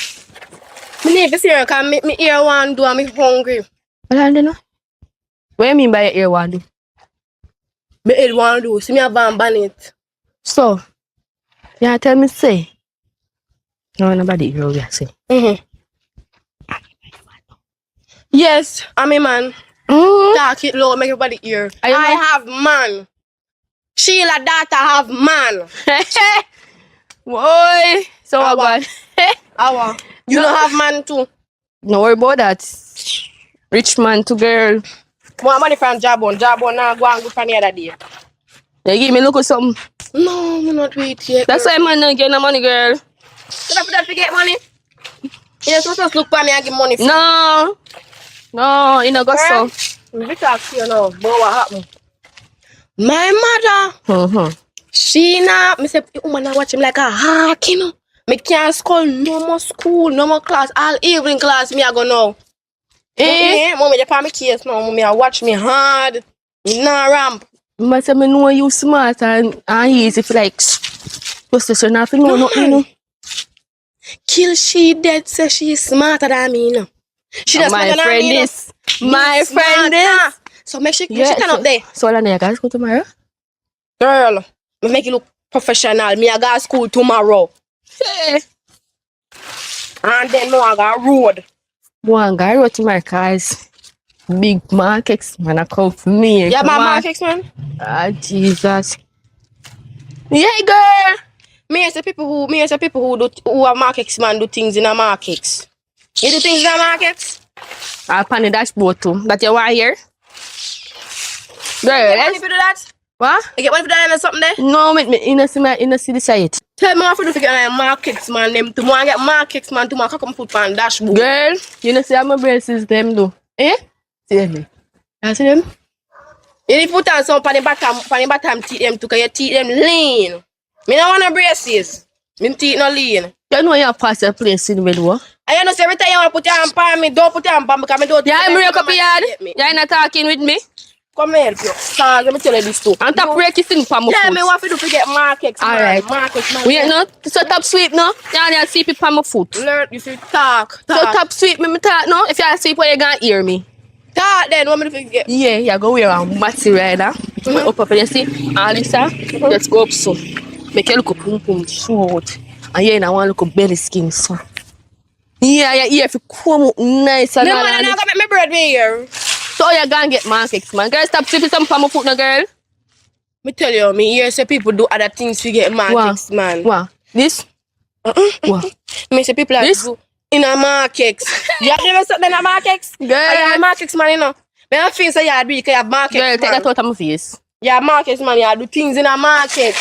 Me need to see her because me ear one do and me hungry. What I do now? What you mean by your ear one do? Me head one do. See me a ban it. So, you tell me say. No, nobody hear what you say. Yes, I'm a man. Talk it low, make everybody hear. Are you I man? have man. Sheila daughter have man. Boy, so Awa. bad. Awa. You don't have man too. No worry about that. Rich man to girl. More money from Jabon. Jabon now go and go from the other day. They give me look at something. No, I'm not wait yet. That's why man don't get no money, girl. Should I put that to get money? You're supposed to look for me and give money for No. No, you know, go so. me. We talk to you now. But what happened? My mother, she now, me say, woman, I watch him like a hawk, you know. Me can't school, no more class, all evening class, me I go now. Mommy, they put me case now, mommy, I watch me hard. Me nah ramp. But say me know you smart and easy if like what's this not know nothing, you know. Kill she dead, say she smarter than me, you know. She just my smarter than friend me, you know. is. My friend is. So make sure she turn up there. So all I guys go tomorrow? Girl, me make you look professional. Me I go to school tomorrow. Hey. And then me I go road. One guy wrote to my cars. Big markets, man, I come for me. Yeah, Come my on. markets, man. Ah, Jesus. Yeah, girl. Me as the people who are markets, man, do things in a markets. You do things in a markets? I'll pan the dashboard too. That you want here? Girl, You get money for do that? what? You get money for that or something there? No, me in the city side. Tell me what to do for get markets, man. Them tomorrow get markets, man. Tomorrow come put on dashboard. Girl, you know see how my braces them do. Eh? See me. You see them? You need to put on some on the bottom teeth them too, cause your teeth them lean. Me don't want no braces. Me teeth no lean. You know you have passed a place in the middle. And you know, say every time you want to put your hand on me, don't put your hand on me because I don't Yeah, I'm think break up yard. me. You're not talking with me. Come here, help you. Son, let me tell you this too. And top break is in for my Tell foot. me what to do to get markets, man. Alright. Markets, man. We ain't no. So top sweep no. You see people on my foot. Learn, you see, talk. So top sweep me talk no. If you sweep, you gonna hear me. Talk then, what me do to get? Yeah, you go wear a matty rider. Up and you see, Alisa, let's go up so. Make you look up pum pum short. And yeah, I want to look up belly skin so. Yeah, if you come up nice and No, all man, I'm that. not gonna make my bread me here. So you gonna get markets, man. Girl, stop sweeping some from my foot now, girl. Me tell you, me hear say people do other things to get markets, man. What? This? What? Me say people like This? do in a markets. You have never seen in a markets? Girl. You have markets, man, you know. Me don't think so you do because you have markets, Girl, take man. that out of my face. You have markets, man. You do things in a market.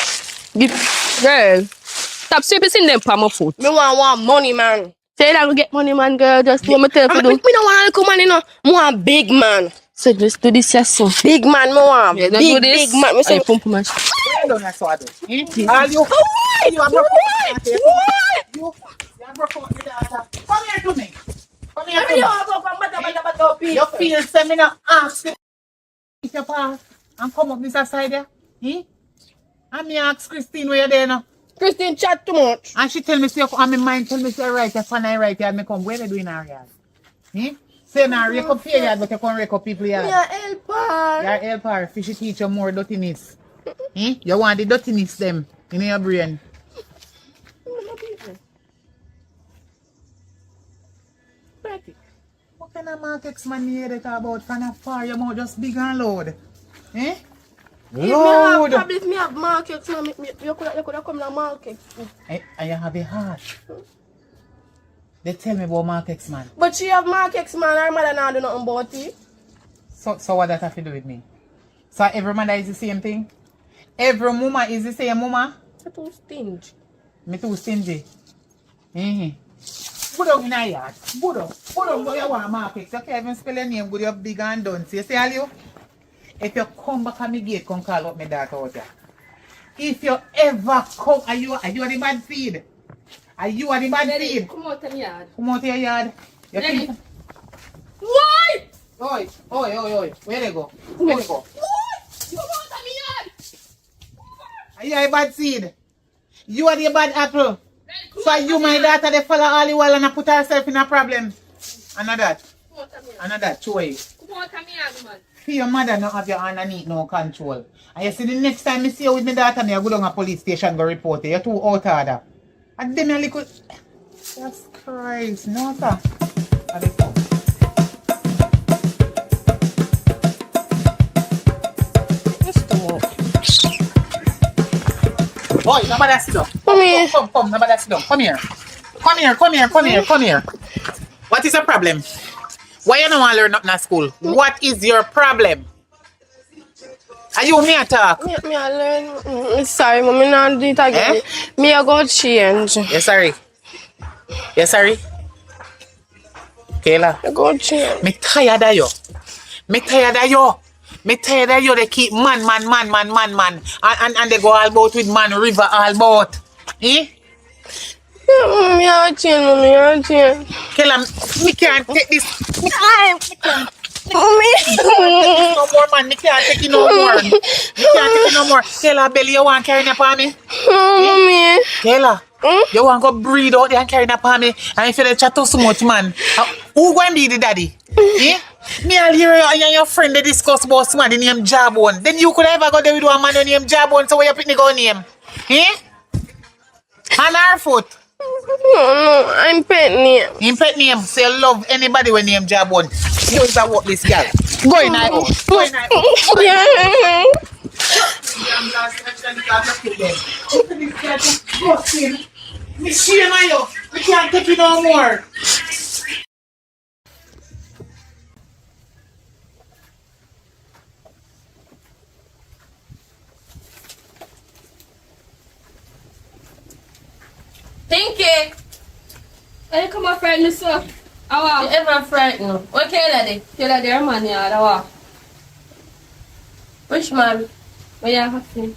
Girl, stop sweeping in them from my foot. Me want money, man. Say that we get money, man, girl. Just do what me tell you to Me do. don't want little man, you know. Me want big man. So just do this yes, so. Big man, me want. Yeah, Big, do this. big man. Me say, Ay, pump man. All you are you are come here to me. Come here to me. You feel seminar ask if you pass and come up this side there. And me ask Christine where you there now. Christine chat too much. And she tell me say I'm in mind, tell me say right here, fan I right here, and me come where they doing our yard. Say now rake up your yard, but you can't rake up people yard. Me a helper. You're helper, fishy teach you more dirtiness. You want the dirtiness them in your brain. What kind of markets man here they talk about from afar? Your mouth just big and loud. Load. Probably if me have markets, you could have come to market. And you have a heart. They tell me about markets, man. But she have markets, man. Her mother not do nothing about it. So what that have to do with me? So every mother is the same thing? Every mama is the same mama? You're too stingy. Me too stingy. Put down in a yard. Put down where you want markets. You can't even spell your name good, you're big and done. See, all you? If you come back at me gate, come call up my daughter out here. If you ever come, are you the bad seed? Are you the bad seed? Come out of the yard. Come out of your yard. You Ready? think... Why? Oi. Where they go? Where they go? Come out of the yard. Are you a bad seed? You are the bad apple. So you, my daughter, they follow all the while and I put herself in a problem. Another that, choy. Come out of the yard, man. Your mother not have your underneath no control. And you see the next time I see you with my daughter, I go down a police station go report you. You're too out order. And then you little... Jesus Christ, no sir. Boy, nobody sit down. Mommy. Come, nobody sit down. Come here. What is your problem? Why you don't want to learn nothing at school? What is your problem? Are you me talk? Me I learn. Sorry, mommy, not do it again. Me I go change. Yes, sorry. Kayla. I go change. Me tired of you. They keep man. And they go all about with man river all about. Eh? Me I change. Kayla, me can't take this. Mommy. No more, man. Me can't take it no more. Kayla, belly, you want to carry up on me? Mommy. Kayla, you want to go breathe out there and carry up on me? And if you chat so much, man, who going to be the daddy? Eh? Me and hear you and your friend they discuss about somebody named Jabon. Then you could ever go there with one man named Jabon, so where you pick the girl name? Eh? And her foot. No, I'm pet name. In pet name, so you love anybody when name Jabon. You is a worthless girl. Go in my house. Me shame on you. We can't take it no more. Tinky. Hey, come on, friend, sir. Awa. You ever frightened? What Kayla de? Kayla de, her man yard, awa. Which man? Where you have to?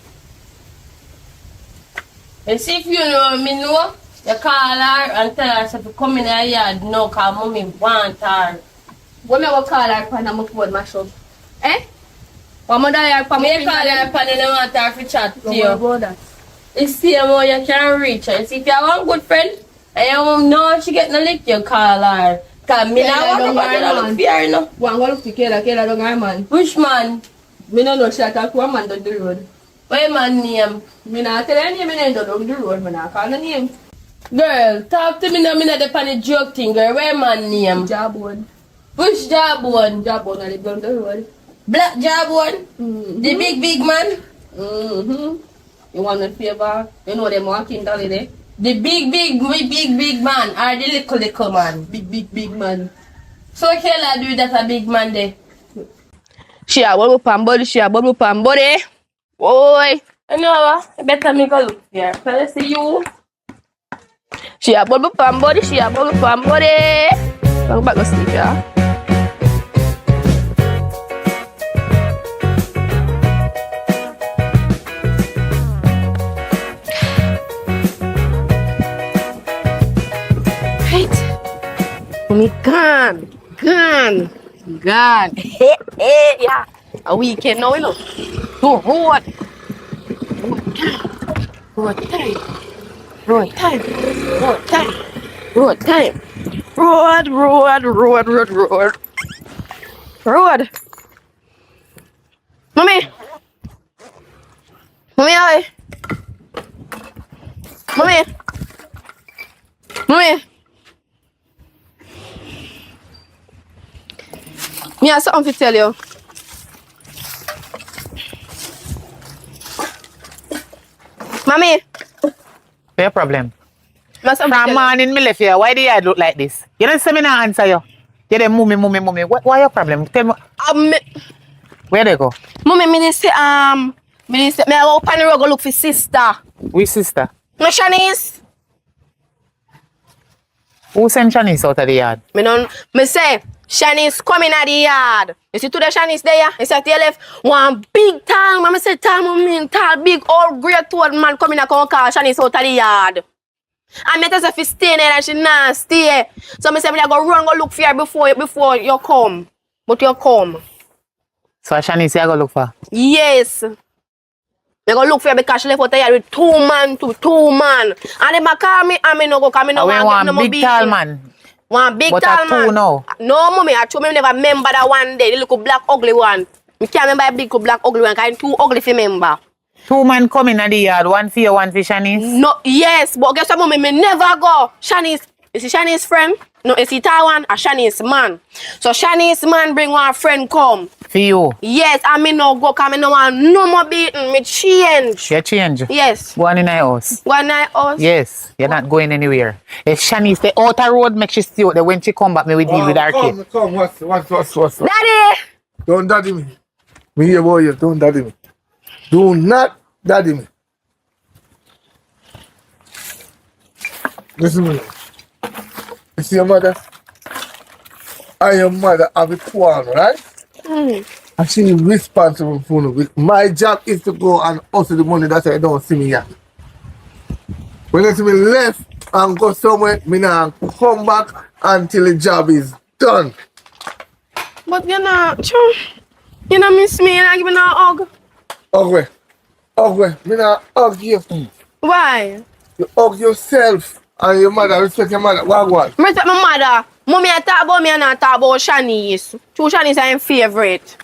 And see if you know me know, you call her and tell her to come in her yard now, cause mommy want her. When I go call her pan my phone mash up? Eh? What mother her pan me call her pan and I want her to chat to you. About that? It's the same way you can reach her. See if you have one good friend and you know she get no lick, you call her. Cause me now want to look for her, no. One go look for Kayla don't her man. Which man? Me no know she talk to a man down the road. What man name? Me not tell her name, me don't down the road, me not call her name. Girl, talk to me now, me not the funny joke thing, girl. Where man name? Jabon. Which Jabon? Jabon, I live down the road. Black Jabon? The big man? You want a favor? You know them walking down there? The big man or the little man? Big man. So Kayla do that a big man there? She a bubble pan body. Boy. You know what? Better me go look here. So let's see you. She a bubble pan body. Go back to sleep, yeah. Me gone. Yeah. A weekend now, you know. Oh, road time. Road. Mommy, oi. Mommy. Me have something to tell you. Mommy. What's your problem? Must have From morning, me left here. Why the yard look like this? You don't say me not answer you. You dey mummy. Why your problem? Tell me. Where they go? Mommy, me say me go up on the road go look for sister. Which sister? No Shanice. Who sent Shanice out of the yard? Me say Shanice coming at the yard. You see today Shanice there? You see to your left one big tall man. Me say tall man, tall big old great old man coming and come call Shanice out of the yard. And me tell her if she stay there and she not stay. So me say me go run go look for her before you come. But you come. So Shanice you go look for? Yes. Me go look for her because she left out here with two man. And they call me and me no go, because me no want no more big tall man. One big but tall man. Two now. No, mommy, I told me never remember that one day. The little black ugly one. Me can't remember a big black ugly one because too ugly to remember. Two man coming at the yard, one for you, one for Shanice? No, yes, but guess what, mommy, me never go. Shanice, is it Shanice's friend? No, is it Taiwan or Shanice's man? So Shanice's man bring one friend come. For you? Yes, I me no go because I no want no more beating. Me change. You change? Yes. Go on in our house? Go on in our house? Yes, you're not going anywhere. If Shanice, the outer road make she stay out there, when she come back, me we deal with her kid. Come, what's Daddy! Don't daddy me. Me here boy, you don't daddy me. Do not daddy me. Listen to me. You see your mother? I your mother have a quarrel, right? And she is responsible for it. My job is to go and hustle the money, that's why you don't see me here. When you see me left and go somewhere, me now come back until the job is done. But you know miss me and I give me a hug. Ugly. Me now hug you. Why? You hug yourself and your mother, respect your mother. What? Respect my mother. Mommy I talk about me and I talk about Shanice. Two Shanice are my favorite.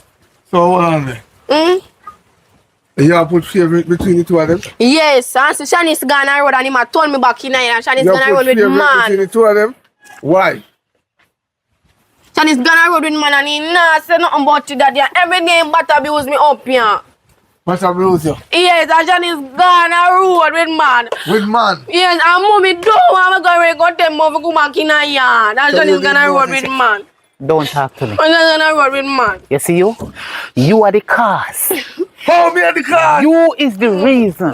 So hold on there. You have put favorite between the two of them? Yes, and so Shanice gone on the road and him a turn me back in here and Shanice gone on the road with man. Between the two of them? Why? Shanice gone on the road with man and he not say nothing about you daddy. Every day him but abuse me up here. What's abuse you? Yes, and Shanice gone on the road with man. With man? Yes, and mommy don't want me go tell mom to go back in the yard. And Shanice gone on the road with man. Don't talk to me. And Shanice gone on the road with man. You see you? You are the cause. How me are the cause? You is the reason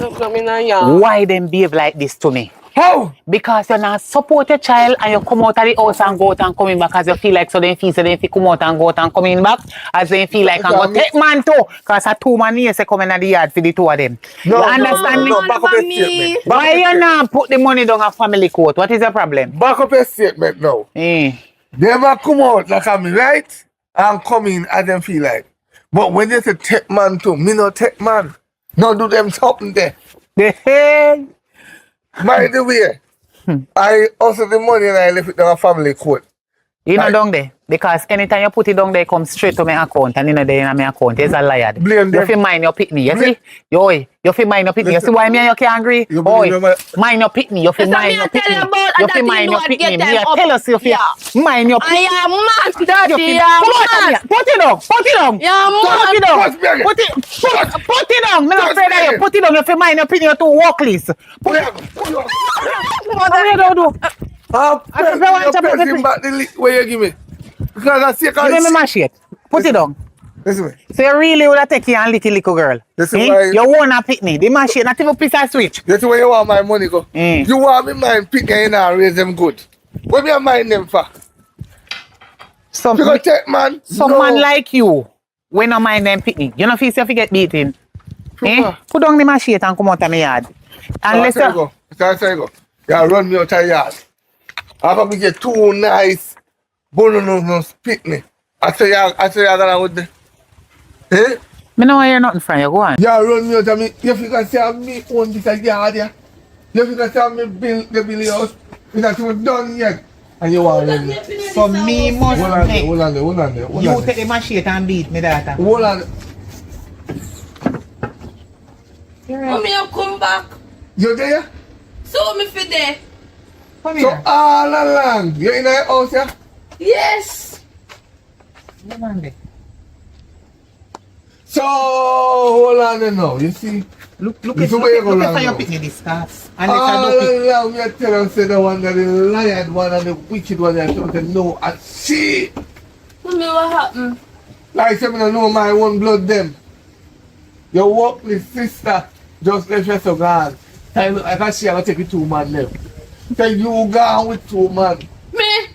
why them behave like this to me. How? Because you not support your child and you come out of the house and go out and coming back as you feel like so they feel come out and go out and coming back as they feel like and go take man too. Because a two man here say coming at the yard for the two of them. No, you understand me? back up your statement. Why you not put the money down a family court? What is your problem? Back up your statement now. They ever come out like I'm right and come in as them feel like. But when they say take man too, me no take man. No do them something there. The hell? By the way, I also the money and I left it down a family court. You know down there? Because anytime you put it down there, it comes straight to my account and you know there in my account. There's a liar. Blame them. You feel mind your pitney, you see? You feel mind your pitney. You see why me and you can't agree? Mind your pitney. You feel mind your pitney. You feel mind your pitney. Me I tell us you feel mind your pitney. I am mad, daddy. I am mad. Put it down. Put it down. Yeah, Put it down. Put it down. Me not afraid of you. Put it down. You feel mind your pitney. You too workless. Put it down. What are you doing? I'm pressing back the lick where you give me. Because I see a give me my shit. Put it down. Listen. So you really would have taken a little girl. You want to pick me. The machine, not even piece of switch. That's where you want my money go. You want me mind pick and raise them good. What me mind them for? You go take man. Someone like you, when I mind them pick me, you know if you get beaten. Put down the machine and come out of my yard. Unless you go. You run me out of yard. After we get two nice bonus pick me. I say you're gonna with the. Eh? Me know hear nothing from you, go on. You run me out of me. You can say me own this yard here. You can say me build the Billy house. It's not even done yet. And you want me. So me must make. Hold on there. You take the machine and beat me daughter. Hold on. Mommy, I come back. You there? So me for there. Come So here. all along, you in the house here? Yes. So hold on there now. You see? Look You at see where you go look wrong at your now? picking this cast. All along, me tell you, say the one that the lion one and the wicked one, I told them no, and she. Mommy, what happened? Like, say, me don't know my own blood, them. Your worthless sister just left you so gone. Time look like she gonna take you 2 man now. Say you gone with 2 man. Me?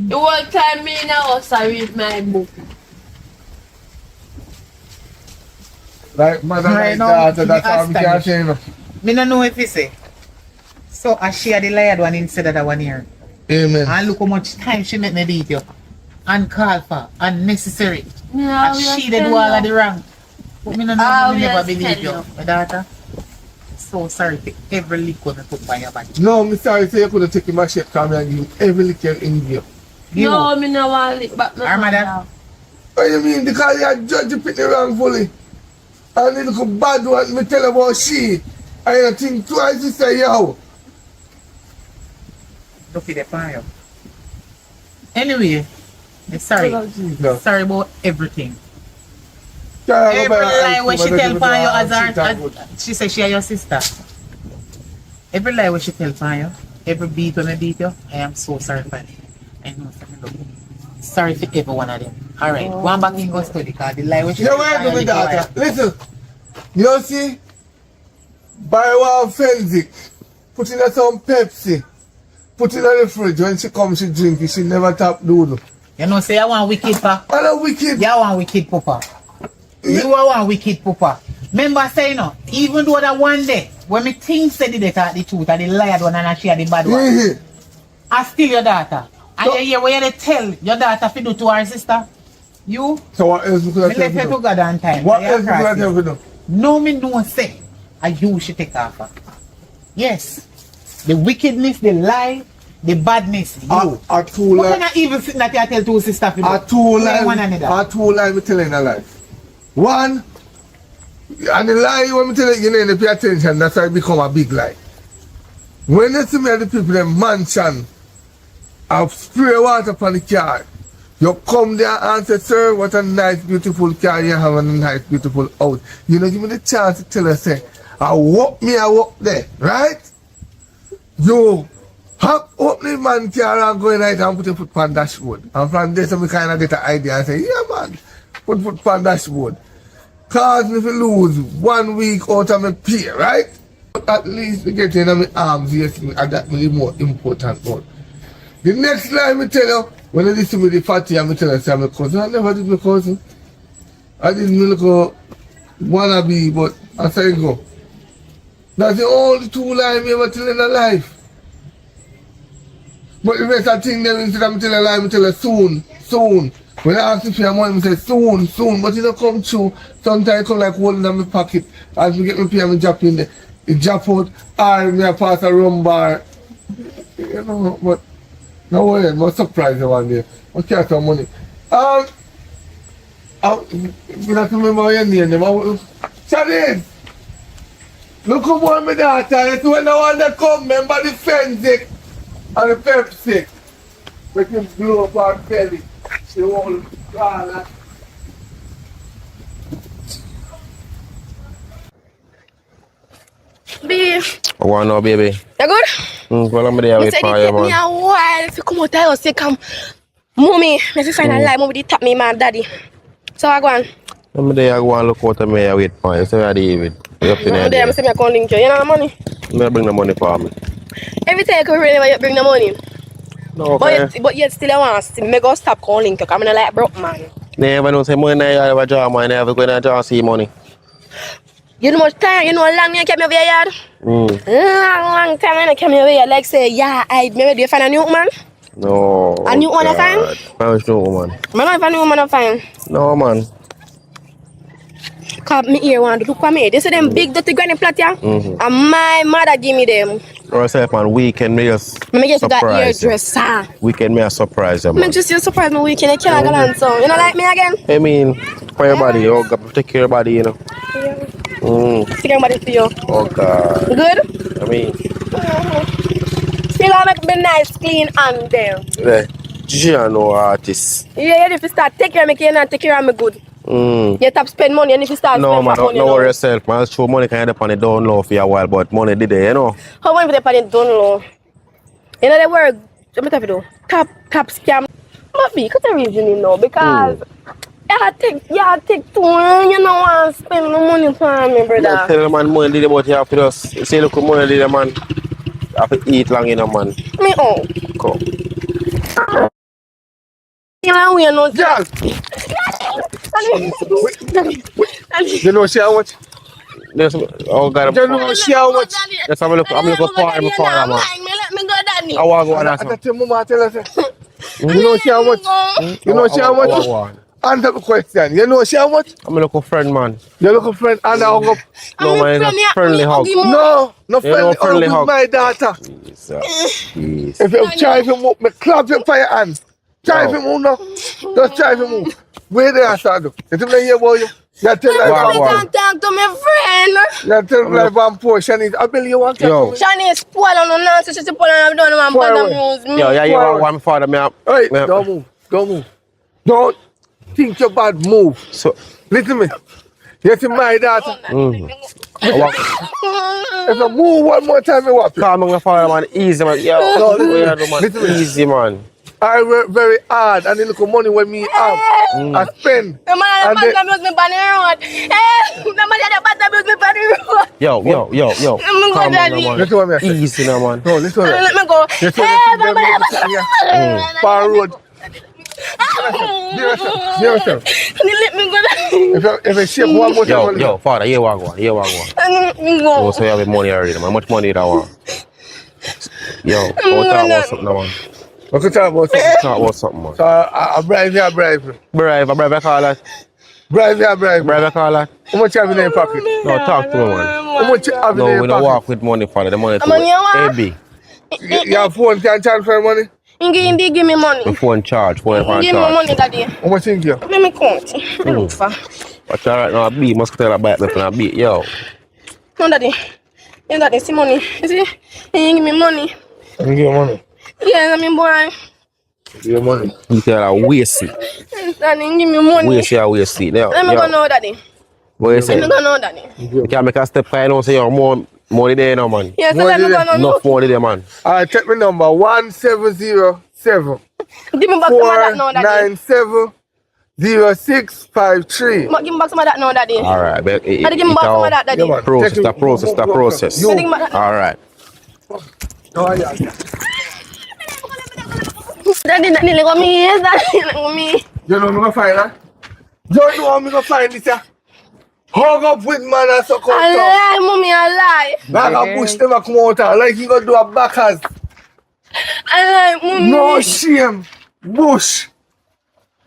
The whole time me in the house I read my book. Like mother Right and now, daughter, that's all we can say. You know. Me no know if you say. So I share the layered one instead of the one here. Amen. And look how much time she make me beat you. Uncalled for, unnecessary. Yeah, And she did do all of the wrong. But me no know, me never believe you. My daughter. So sorry for every lick when I put by your body. No, me sorry, say you could have taken my shit from me and give him every liquor in you. No, me no want lick back. Our mother. What do you mean? Because you judge you pick the wrongfully. And the little bad one, me tell about she. And you think twice, you say, yo. Look at the fire. Anyway, I'm sorry. No. Sorry about everything. Can't go Every by her lie ice when she cream, I tell don't Panyo give a as damn, her, she say she are your sister. Every lie when she tell Panyo, every beat when I beat you, I am so sorry for it. I know, sorry for every one of them. Alright, go on back and go study because the lie when she You tell know where Panyo, my the daughter? lie. Listen. You see? Buy one Fenzik. Put in some Pepsi. Put in the fridge. When she comes, she drink it. She never tap doodle. You know, say I want wicked pa. And a wicked. You want wicked papa. You want wicked papa. Remember say no, even though that one day, when me think said they tell the truth and the lied one and she had the bad one, Mhm. I still your daughter. And So- you hear what you tell your daughter to do to her sister? You, So what else we could me have left tell her you? to God on time. What You else we could have cross tell it. you? No, me no say, and you should take off her. Yes. The wickedness, the lie, the badness, you. A two What lie. kind of evil thing that you tell two sisters to do? A two Play one lie. another. A two lie me telling a lie. One, and the lie when me tell you, you know, you pay attention, that's why it become a big lie. When you see me at the people in mansion, I spray water upon the car. You come there and say, sir, what a nice, beautiful car you have and a nice, beautiful house. You know, give me the chance to tell her, say, I walk there, right? You hop up the man car and go in right and put your foot on dashboard. And from there, so me kind of get an idea and say, yeah, man, put foot on dashboard. Cause me if you lose 1 week out of my pay, right? But at least we get in my arms, yes, and that's really more important one. The next line me tell you, when I listen to the party, I'm tell you, say, my cousin, I never did my cousin. I did me look wannabe, but I say go. That's the only two lines me ever tell in a life. But the rest of thing them instead of me tell a lie, me tell her soon, soon. When I ask if you have money, me say soon, soon. But it don't come true. Sometimes it come like holding in my pocket. As we get me pay, me drop in there. It drop out, or me I pass a rum bar. You know, but no worry, I'm surprised one day. I can't have money. You have to remember your name. Charlie! Look how more my daughter, it's when the one that come, remember the Fenzik and the Pepsi. Make him blow up our belly. She won't call. B, I want no baby. you good? Well, I'm there Me with said it fire, take me man. a while to come out of the house. Say, come, mommy, me fi find a lie. Mommy did tap me, my daddy. So I go on. I'm there, I go and look out of me, I wait for you. So, David, you up in I'm there, there? I say me come link you. You know the money? I'm bring the money for me. Every time you come here, you bring the money. No, okay. But yet still I want to me go stop calling you. I'm not like broke man. Never know, say money, I have a job, man. Never go to job, see money. You know much time, you know how long you came over here yard? Long time I came over here. Like say, yeah, maybe do you find a new woman? No. A new one I find? I was new woman. I don't find a new woman I find. No, man. Cause me here want to look for me. This is them big dirty granny plot here. And my mother give me them. Or say, man, weekend, me just I just got surprise you. hairdresser. Weekend, me a surprise you, I man. just you surprise me weekend. I can't go on so. You know like me again? I mean, for your body, you got to protect your body, you know. Stick somebody for you. Oh, God. Good? I mean, Still I make me nice, clean and there. yeah. You are no artist. Yeah, if you start take care of me, you not take care of me good. You have to spend money and if you start No, spending man, money don't worry yourself, man. Show money can depend on it down low for a while, but money did it, you know. How much they pay don't know? You know the word, what have to do? Cap scam. Must be, because the reason you know, because you take too long, you know, and spend the money for me, brother. Yeah, tell the man money did it, but you have to just say, look, money did it, man. You have to eat long, you know, man. Me oh. Come. You know, we are not. Girl! You know she how much? There's, oh, God, You know she how much? let's have a look. I'm looking for him before that, man. Let me go, Daddy. I want to go on I that. tell mama, tell her, say, you know she how much? You know she how much? Answer the question. You know she how much? I'm a local friend, man. You look a friend and I hug up. No, man, it's a friendly hug. No, no friendly hug friendly with hug. my daughter. Jesus. If you try to move, me clap your fire hand. Try to move now. Just try to move. Where they are, Sado? You tell me here about you. You tell like Wow, wow. Don't talk to my friend. you tell like one poor Shanice. I believe you want to Yo. Shani is spoiled on the nonsense. She's spoiled and I don't want to use me. Yo, yeah, you want one father, me up. Hey, don't move. Don't move. Don't think you're bad. Move. So, Listen to me. You see my daughter. If you move one more time, you walk. calm on your father, man. Easy, man. Yo, No, listen, what you do, man? listen to me. Easy, man. I work very hard and the little money when me have, I spend. The man And that abuse me on the road. The man that abuse me on the road. Yo. Let me go, Calm down, Daddy. man. Listen what me say. Easy, now, man. No, listen what me Let me go. say. Listen what me say. Far road. Give yourself. Let me go, Daddy. If you shake one more time, Yo, father, here we go. Let me go. Oh, so you have money already, man. How much money do you want? Yo, I'll talk about something, now, man. we can talk about something. Talk about something, man. So I bribe you, I bribe you. Bribe, I call that. Bribe you, I bribe you. Bribe, I call that. How much have you in your pocket? No, talk to me, man. How much have you in No, your we don't pocket? walk with money, father. The money to Money you want? AB. Your phone can transfer money? Give me money. The phone charge, phone Give me charge. money, Daddy. How much in here? Let me count. Look for. But alright now, I beat, must tell her back left and I beat, yo. No, Daddy. Yeah, Daddy, see money. You see? You give me money. Give you money. Yeah, I mean, boy. Give you money. You tell her waste it. Daddy, give me money. Waste it. Yo, Let me go now, Daddy. what you say? Let me go now, Daddy. You can make a step by now, say you're more money there now, man. Yeah, so let me go now. Enough money there, man. Alright, take my number 1707 Give me back some of that now, Daddy. 497 0653. Give me back some of that now, Daddy. Alright, but Daddy, give me back some of that, Daddy. Yeah, man. process. You. Daddy, give me back that. Alright. Oh, yeah. Daddy, let go me. Yes, Daddy, let go me. You know I'm gonna find that? You know I'm gonna find this here? Hug up with man and suck out. I lie, mommy, I lie. Like a bush never come out here. Like you gonna do a backers. I lie, mommy. No shame. Bush.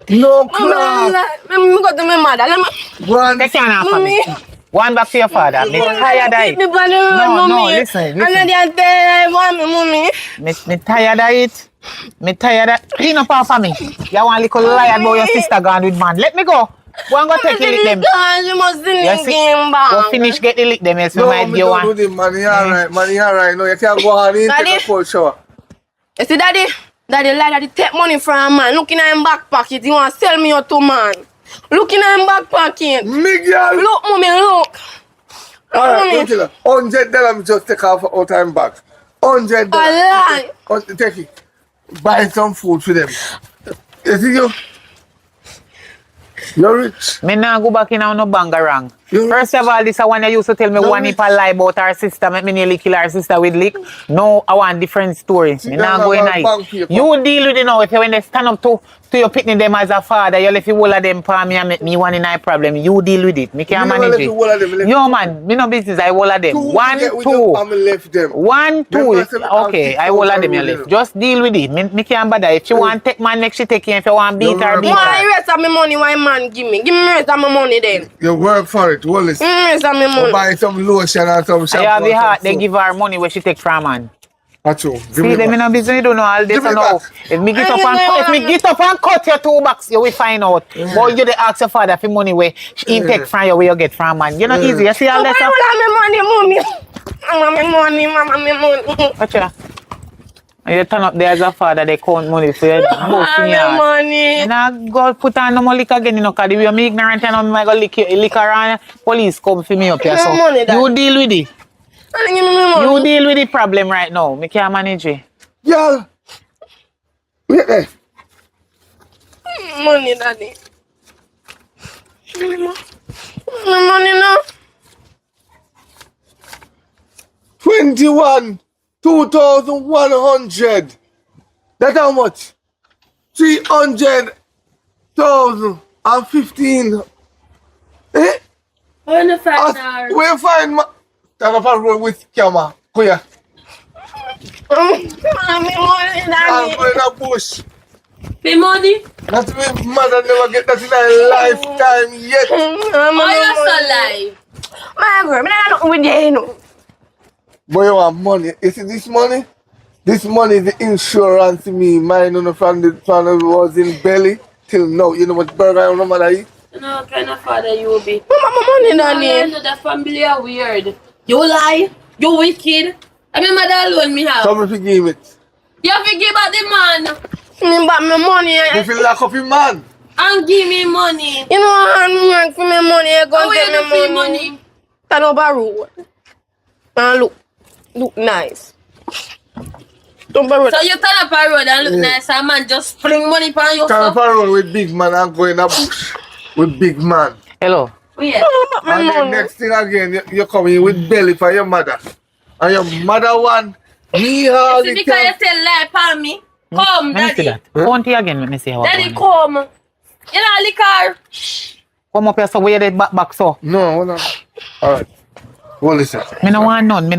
No class. Let me go to my mother. Let me. One. Take your hand off of Mommy. me. One back to your father. Me tired of it. Me body road, No, mommy. listen. And then they tell I want me, mommy. Me tired of it. Me tired of clean up off of me. You want a little lie about your sister gone with man. Let me go. Go and go take the lick them. You must You link see? him Go back. finish get the lick them. Else we No, might me give don't do one. this, man. You alright, man. You alright. No, you can't go on in take Daddy? a cold shower. You see, Daddy? Daddy lie, Daddy take money from a man. Look in him back pocket. He want to sell me out to man. Look in him back pocket. Miguel. Look, mommy, look. Alright, $100 me just take off out time back. $100. I lie. Take it. Buy some food for them. You see you? You're rich. Me nah go back in on no bangarang. You- First of all, this is one you used to tell me No, one me- if I lie about her sister, make me nearly kill her sister with lick. No, I want different story. Me nah down go in about it. bank paper. You deal with it now. If you when they stand up to your picnic them as a father, you left all of them for me and make me one in a problem. You deal with it. Me can't Me never manage left it. you all of them, left Yo man, me no business. I all of them. Two One, get with two. your family left them. One, two. Them person Okay, have I all of 6,000 them you rule, left. Just deal with it. Me can't bother. If she want take man, make she take it. If you want beat her, beat Why her. rest of my money? Why man give me? Give me rest of my money then. You work for it, Wallace. Give me rest of my Or money. buy some lotion and some I shampoo. have the and heart. some They soap. give her money where she take from man. That's true. Give See me them in back. a business, you don't know all this Give me and now. back. If me get up and cut your 2 bucks, you will find out. But you dey ask your father for money where he take from you, where you get from man. You know easy. You see all that Why stuff? will I have my money, mommy? I want my money, mama, my money. Watch that. And you turn up there as a father, they count money for your boasting your money. And I go put on no more liquor again, you know, because I'm ignorant and I'm going to liquor and police come for me up here. So money, you deal with it. Give me money. You deal with the problem right now. I can't manage it. Girl, wait there. Money, daddy. Money now. 2,100. That's how much? 300,015. Eh? Where you find her? Where you find my... Take up a road with camera. Go here. Money, I'm daddy. going in a bush. The money? That's my mother never get that in her lifetime yet. Why you so lie? My girl, I don't with you, know. Boy, you want money. You see this money? This money is the insurance to me. Mine on the from was in belly till now. You know what burger your mother eat? You know what kind of father you will be. Mama, money, You daddy. know the family are weird. You lie. You wicked. I mean, mother alone me have. Come if you give it. You have to give back the man Me back my money. If you lock up your man. and give me money. You know I'm work for me money. You go How get you do me for money. money? Turn over road. And look nice. Don't borrow. So you turn up a road and look nice and man just fling money for you. Come for road with big man and go in a bush with big man. Hello. Oh, yeah. And then next thing again, you come in with belly for your mother. And your mother want me all See, the because you time. tell lie upon me. Come, Let me see daddy. that. Count it again, let me see how Daddy, it come. You know, liquor. Come up here so where you dead back so. No, hold on. Alright. Well, listen. Me no want none.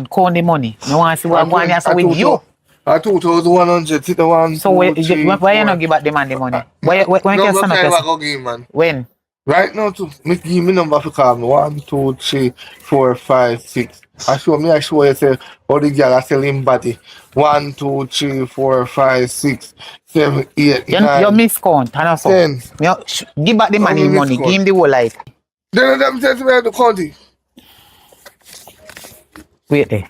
Count the money. Me want to see what I'm going here so with you. I 2,100. Sit the one. So why you not give back the man the money? When you can stand up I yourself? go give, man. When? Right now, to give me number for call me. 1, 2, 3, 4, 5, 6. I show you say all the girl are selling body. 1, 2, 3, 4, 5, 6, 7, 8, 9. You miscount. And also, 10. Give back the man the money. miscount. Give him the whole life. Then them say to me to county. Wait there.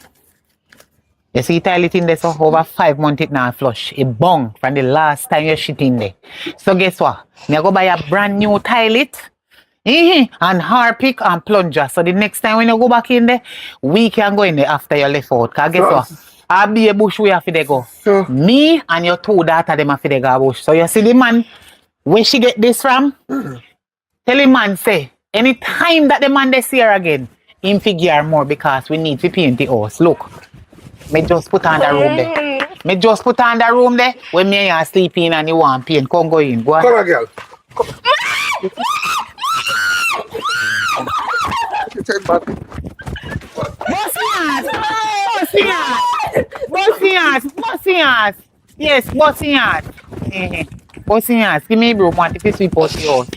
You see toilet in there so over 5 months it now flush. It bung from the last time you shit in there. So guess what? Me go buy a brand new toilet. And harpic and plunger. So the next time when you go back in there, we can go in there after you left out. Cause guess what? I'll be a bush we have to go. Me and your 2 daughters them have to go bush. So you see the man, where she get this from? Tell the man say, anytime that the man they see her again, him figure more because we need to paint the house. Look. Me just put on the room there. Me just put on the room there. When me and sleeping and you want paint, come go in. Go on. Come on, girl. Take back. Bossy ass. Yes, bossy ass. Bossy ass. Give me broom one to sweep out the house.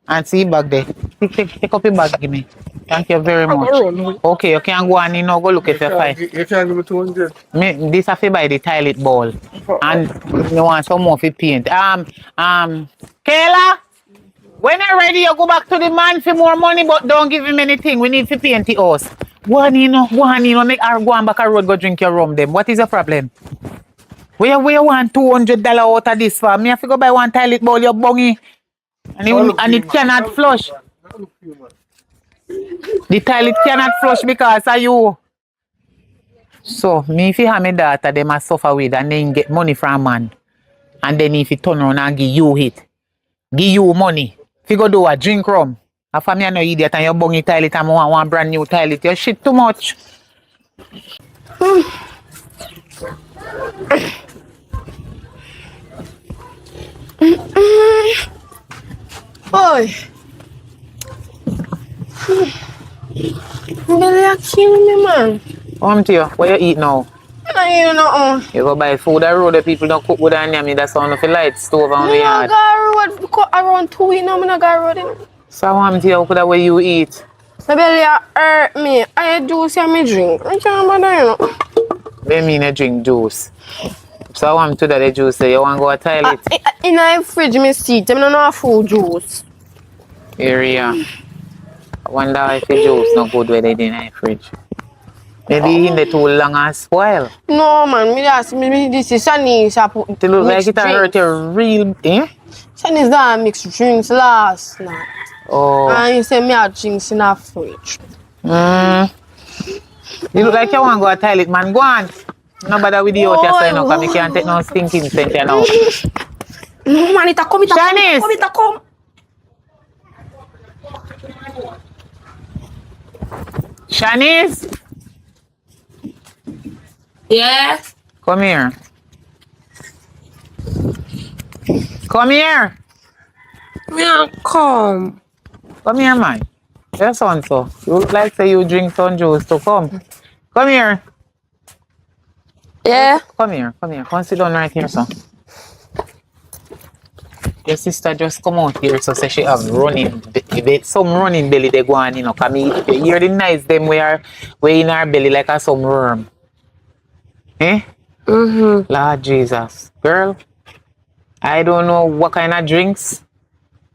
And see bag there. Take up your bag, give me. Thank you very much. Okay, you can go and go look at your fight. You can't give me 200. This have to buy the toilet bowl. And you want some more for paint. Kayla, when you're ready, you go back to the man for more money, but don't give him anything. We need to paint the house. Go on, make her go on back a road, go drink your rum them. What is the problem? Where you want $200 out of this for? Me have to go buy one toilet bowl, you're bungy. And it cannot flush. The toilet cannot flush because of you. So, me if you have my daughter, they must suffer with and then get money from man. And then if you turn around and give you it, give you money. If you go do a drink rum, if I'm no idiot and you bung toilet and want one brand new toilet, you shit too much. Boy. Belly killing me, man. Come to you. What you eat now? I ain't nothing. You go buy food that road that people don't cook with and yummy. That's on the light stove on the yard. I got around 2 weeks now. I got road. So I want to you that way you eat. My belly hurt me. I juice and me drink. I can't bother, you know. They mean you drink juice. So I want to that juice. You want to go to the toilet? In the fridge, me see it. I don't know food juice. Area. I wonder if the juice not good where they in the fridge. Maybe in the too long and spoil. No, man, this is Shanice. I put It look like it hurt drinks. your real, eh? Shanice done mixed drinks last night. Oh. And you say me have drinks in a fridge. You look like you want to go to the toilet, man. Go on. No bother with you out here, so you know, because I can't take no stinking scent here now. No, man, it a come, Shanice! come, it a come. Shanice! Yeah? Come here. Come here. Yeah, come. Come here, man. Your son, so. You look like say you drink some juice, so come. Come here. Yeah? Come here. Come here. Come sit down right here, son. Your sister just come out here, so say she have some running belly they go on, you know. Come you hear the nice them we in our belly like a some worm. Eh? Mm-hmm. Lord Jesus. Girl, I don't know what kind of drinks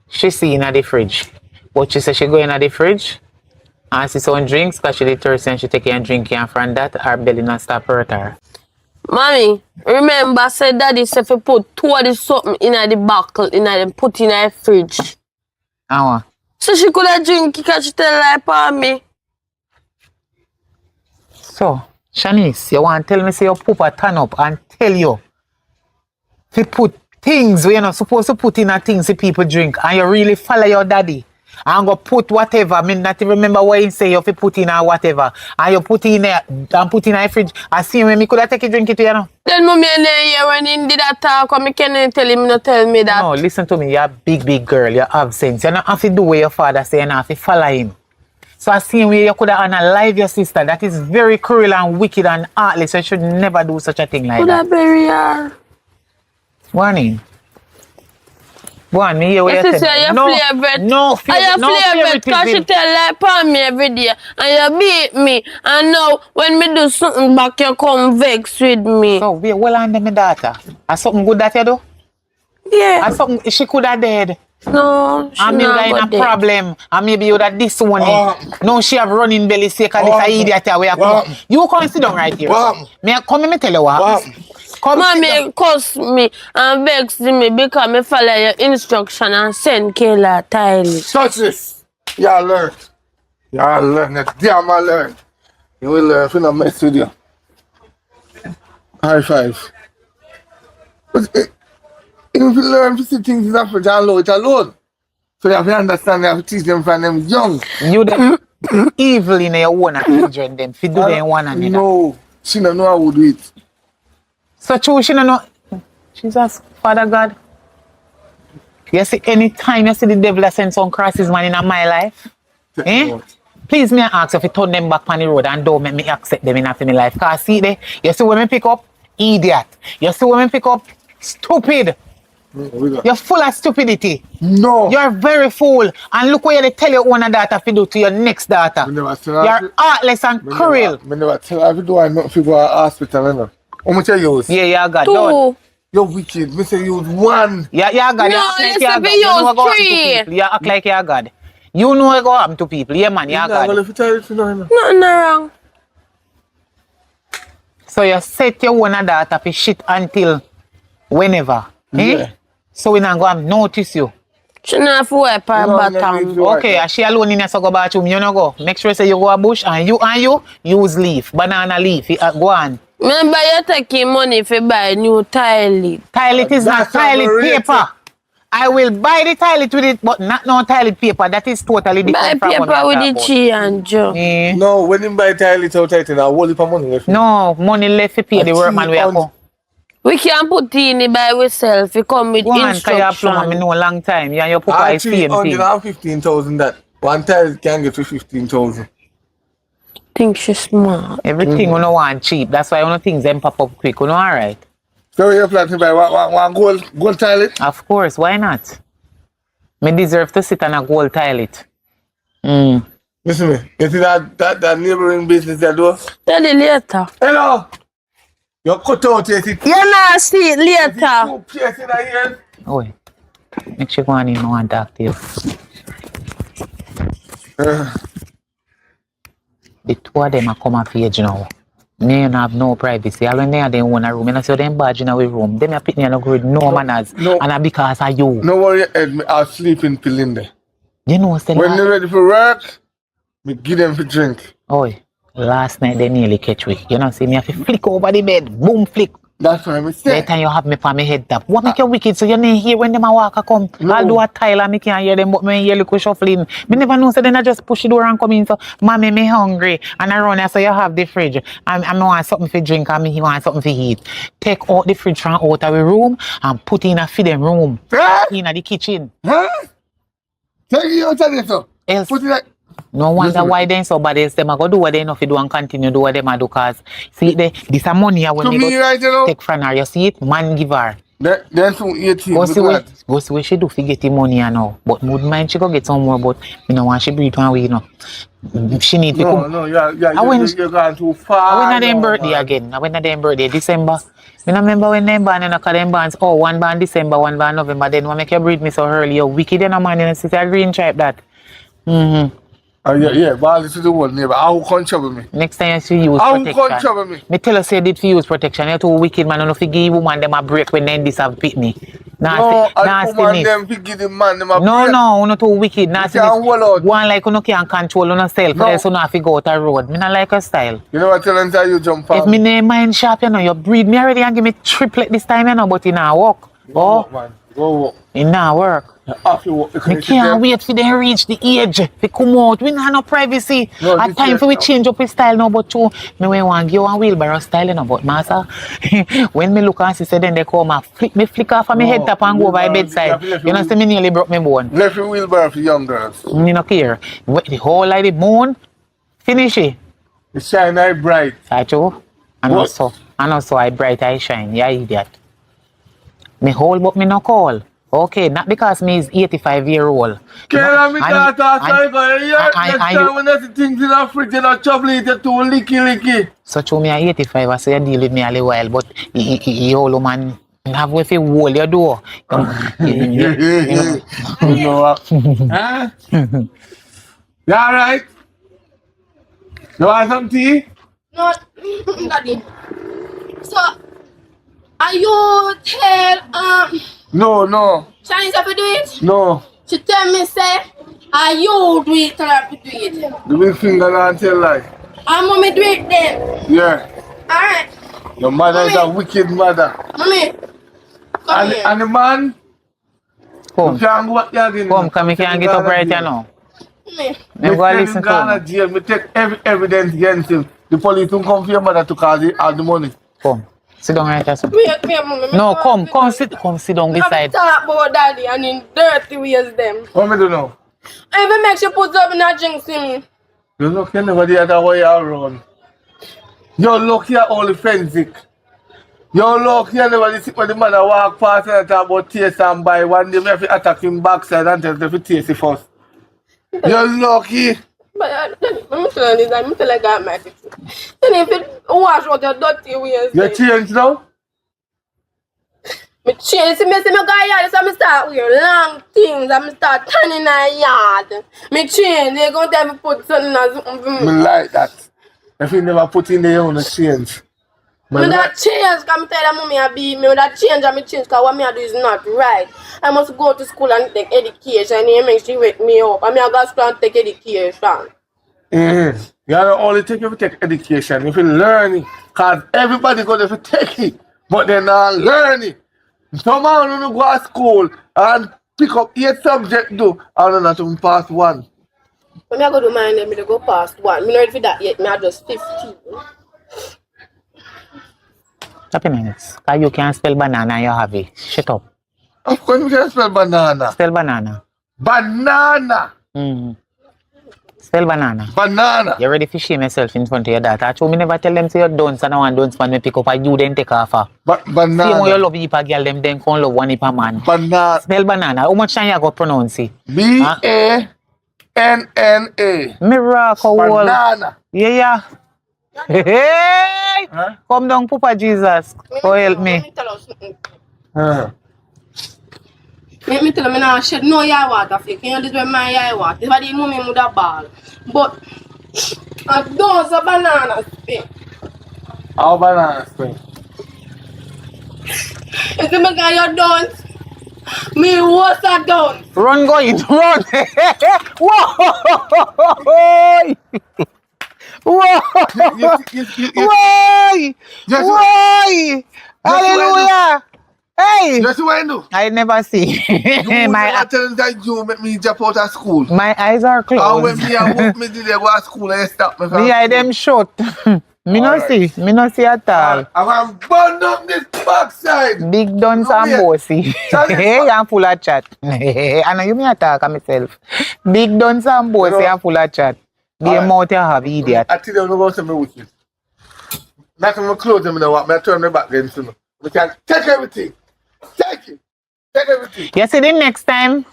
she see in the fridge. But she said she go in the fridge and see some drinks because she did thirsty and she take and drink and from that her belly not stop hurt her. Mommy, remember said daddy said if you put 2 of the something in the buckle and put in the fridge. What? So she could have drink it because she tell lie for me. So, Shanice, you want to tell me say your papa turn up and tell you if you put things where you're not supposed to put in a things that people drink and you really follow your daddy and go put whatever, I mean not remember what he say, you put in or whatever and you put in there and put in a fridge. I see when me could have take a drink it, you know. Then mommy and then when he did that talk, I can't tell him not tell me that. No, listen to me, you're a big girl, you have sense. You don't have to do what your father say, you don't have to follow him. So I see where you could have unalive your sister. That is very cruel and wicked and heartless. You should never do such a thing like Could that. I bury her? Warning. Go on, me hear what Yes, you sister, say. you favorite. No I favorite. No favorite because she favoritism. tell lie upon me every day. And you beat me. And now when me do something back, you come vex with me. So, wait, well under my daughter. Has something good that you do? Yeah. Has something, she could have dead. No, she And maybe not in got a there. problem. And maybe you that this one. No, she have running belly sake of this idiot here where you come. You come sit down right here. Me come me tell you what. Come Mommy cuss me and vex me because me follow your instruction and send Kayla Tyler. Touch this. Y'all learn. Y'all learn. That damn I learn. You will learn if you not mess with you. High five. But if you learn to see things in Africa alone, it's alone. So you have to understand, you have to teach them from them young. You them evil in your own children them. If you do them one another. No, she don't know how to do it. So true, she don't know. Jesus, Father God. You see, anytime you see the devil send some crosses man in my life, please me ask if you turn them back on the road and don't make me accept them in my life. Because see there, you see when me pick up, idiot. You see when me pick up, stupid. You're full of stupidity. No. You're very fool. And look what you tell your own daughter to do to your next daughter. You're heartless and cruel. I never tell her to do I not figure out hospital, you know. How much you use? Yeah, you got 2. You're wicked. Me say use 1. Yeah, you got. No, You act like you you said God. we You know what use go happen to 3. people. You act like you God. You know what go happen to people. Yeah, man, you God. Nothing wrong. So you set your own daughter for shit until whenever. Yeah. So we not go and notice you. She not have to wipe her bottom. Okay, as she alone in a so go bathroom, you know go. Make sure say you go a bush and you use leaf, banana leaf. Go on. Remember you taking money if you buy new toilet. Toilet is not toilet paper. I will buy the toilet with it, but not no toilet paper. That is totally Buy different from paper with the chi and Joe. No, when you buy toilet out it, I hold it for money left. No, money left to pay the workman we are come. We can put in it by ourselves. We come with Go on, instruction. I know a long time. You and your papa is same thing. 315,000 that. One toilet can get to 15,000. Think she's smart. Everything you know want cheap. That's why you know things them pop up quick. You know alright. So you plan to buy one gold toilet? Of course, why not? Me deserve to sit on a gold toilet. Listen to me. You see that neighboring business they do? Tell you later. Hello. You cut out it. You not see it later. Oh, make sure go on in and want to talk to you. The two of them are come of age now. Me don't have no privacy. All when they are in one room, and I say them badge in our room. Them are picking no good, no manners. No. And because of you. No worry, Ed, me have sleeping pill in there. You know, say When they're ready for work, me give them for drink. Oh, last night they nearly catch me. You know, see me have to flick over the bed. Boom, flick. That's what I'm saying. That time you have me for my head top. What make you wicked so you didn't hear when them a walk a come? No. I'll do a tile and me can't hear them, but me hear little shuffling. Me never know, so then I just push the door and come in. So, mommy, me hungry. And I run there, so you have the fridge. I want something for drink and me want something for eat. Take out the fridge from out of the room and put in a feeding room. Huh? In the kitchen. Huh? Take it out of there, so. Else. Put it like... No wonder why they so bad. Else them a go do what they know to do and continue do what them a do. Cause see this a money when To they me go right, you know? take from her. You see it? Man give her. Then some 18. Go see what she do for get the money now. But mood mind she go get some more. But you know want she breathe one way, you know. She need to come. No, you're going too far. I went at them birthday again. I went at them birthday December. You know remember when them born and I call them bands. Oh, one born December, one born November. Then what make you breathe me so early? You wicked in a man, you know, see a green stripe that. Yeah, but this is the one neighbor. How come trouble me? Next time you see use How protection. come trouble me? Me tell you say did for use protection. You're too wicked man. I don't know if you give woman them a break when then this have beat me. No, I command them to give the man them a break. No, not too wicked. Nastiness. One like you no can control yourself. No. Else you not have to go out the road. Me not like your style. You know what talent are you jump on? If me name mind sharp, you know, you breed me already and give me triplet this time, you know, but it not work. Go walk, man. Go walk. It not work. Off you walk. We can't wait for them reach the age. We come out. We not have no privacy. No, At time for we change up his style now, but too. Me when want give you one wheelbarrow style, you know, but master, when me look and see, then they come and flick off of my head top and go over my bedside. You know, see me nearly broke my bone. Left your wheelbarrow for young girls. Me no care. The whole like the moon, finish it. It shine eye bright. I true. And also I bright I shine. Yeah, idiot. Me whole but me no call. Okay, not because me is 85-year-old. Kayla, me daughter, sorry, but next time when there's things in the fridge, you don't trouble it, you're too licky. So true, me at 85, I say you deal with me a little while, but you old man have with you hold your door. You know what? Huh? You alright? You want some tea? No, Daddy. So, are you tell No. Chinese have to do it? No. She tell me say, are you do it or have to do it? The big finger and tell lie. And mommy do it then. Yeah. Alright. Your mother is a wicked mother. Mommy. Come here. And the man, Come. you can't go back there again. Come, me can't get up right here now. Mommy. Me go listen to him. Jail. Me take every evidence against him. The police will come for your mother to cause all the money. Come. Sit down right here, son. Wait, mommy. No, come sit down beside. Talk about daddy and in dirty ways them. What me do now? Even make you put up in a drink to me. You look you never the other way around. You look here all offensive. You look here never see when the man walk past and talk about taste and buy one day me have to attack him backside and tell them to taste it first. You lucky. But I'm telling you this, I'm telling you that my attitude. Then if it wash out your dirty ways. You change now? Me change, see me go yard, so me start wearing long things and me start tanning in a yard. Me change, they gonna tell me put something as something. Me like that. If you never put in there, you wanna change. Me that change, because me tell that mommy I beat me, that change and me change, because what me I do is not right. I must go to school and take education, and he makes she wake me up, and me I go to school and take education. You don't only take if you take education, if you learn it, because everybody go there to take it, but they're not learning. Some man who go to school and pick up 8 subjects do, and not even pass one. When I go to mine, me to go past 1. Me not ready for that yet, me I just 15. Happy minutes. Because you can't spell banana, you have it. Shut up. Of course, we can spell banana. Spell banana. Banana. Spell banana. Banana. You ready to shame yourself in front of your daughter? Actually, me never tell them say you're dunce and I want dunce man me pick up and you then take off her. Banana. See how you love heap a girl, them then come love one heap a man. Banana. Spell banana. How much time you go pronounce it? B-A-N-N-A. Me rock a wall. Banana. Yeah. Hey! Huh? Come down, Papa Jesus. Go help me. Let me tell you something. Let me tell you, I don't shed no yard water flick. You know this where my yard water. This is why the mommy would have ball. But A dozen banana spin. How banana spring? If you make your dance, me what's that done? Run, go it, run. Whoa! Whoa! Why? Why? Hallelujah! Hey! Just what I do. I never see. You my never tell that you make me jump out of school. my eyes are And closed. when me and whoop me did they go to school and stop me from The eye school. them shut. Me no Alright. see. Me no see at all. I'm gonna burn up this backside. Big guns No, and wait. bossy. Hey, I'm full of chat. I know you me attack myself. Big guns and bossy, You know- I'm full of chat. The Alright. amount you have, idiot. I tell you, I'm going to say me wicked. Not my clothes, I know what. I turn my back against you. We can take everything. Take it. Take everything. You see, the next time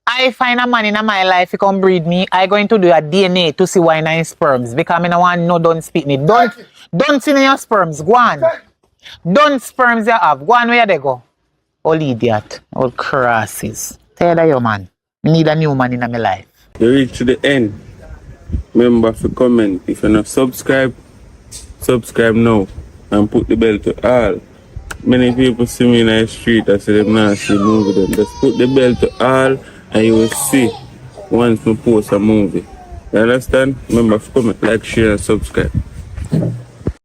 I find a man in my life who come breed me, I going to do a DNA to see why in his sperms. Because I don't want no don't speak me. Don't see in your sperms. Go on. Take it. Don't sperms you have. Go on where they go. Old idiot. Old crosses. Tell that you man. Need a new man in my life. You reach to the end. Remember to comment. If you're not subscribe now and put the bell to all. Many people see me in the street, I say them not see movie them. Just put the bell to all and you will see once we post a movie. You understand? Remember to comment, like, share and subscribe.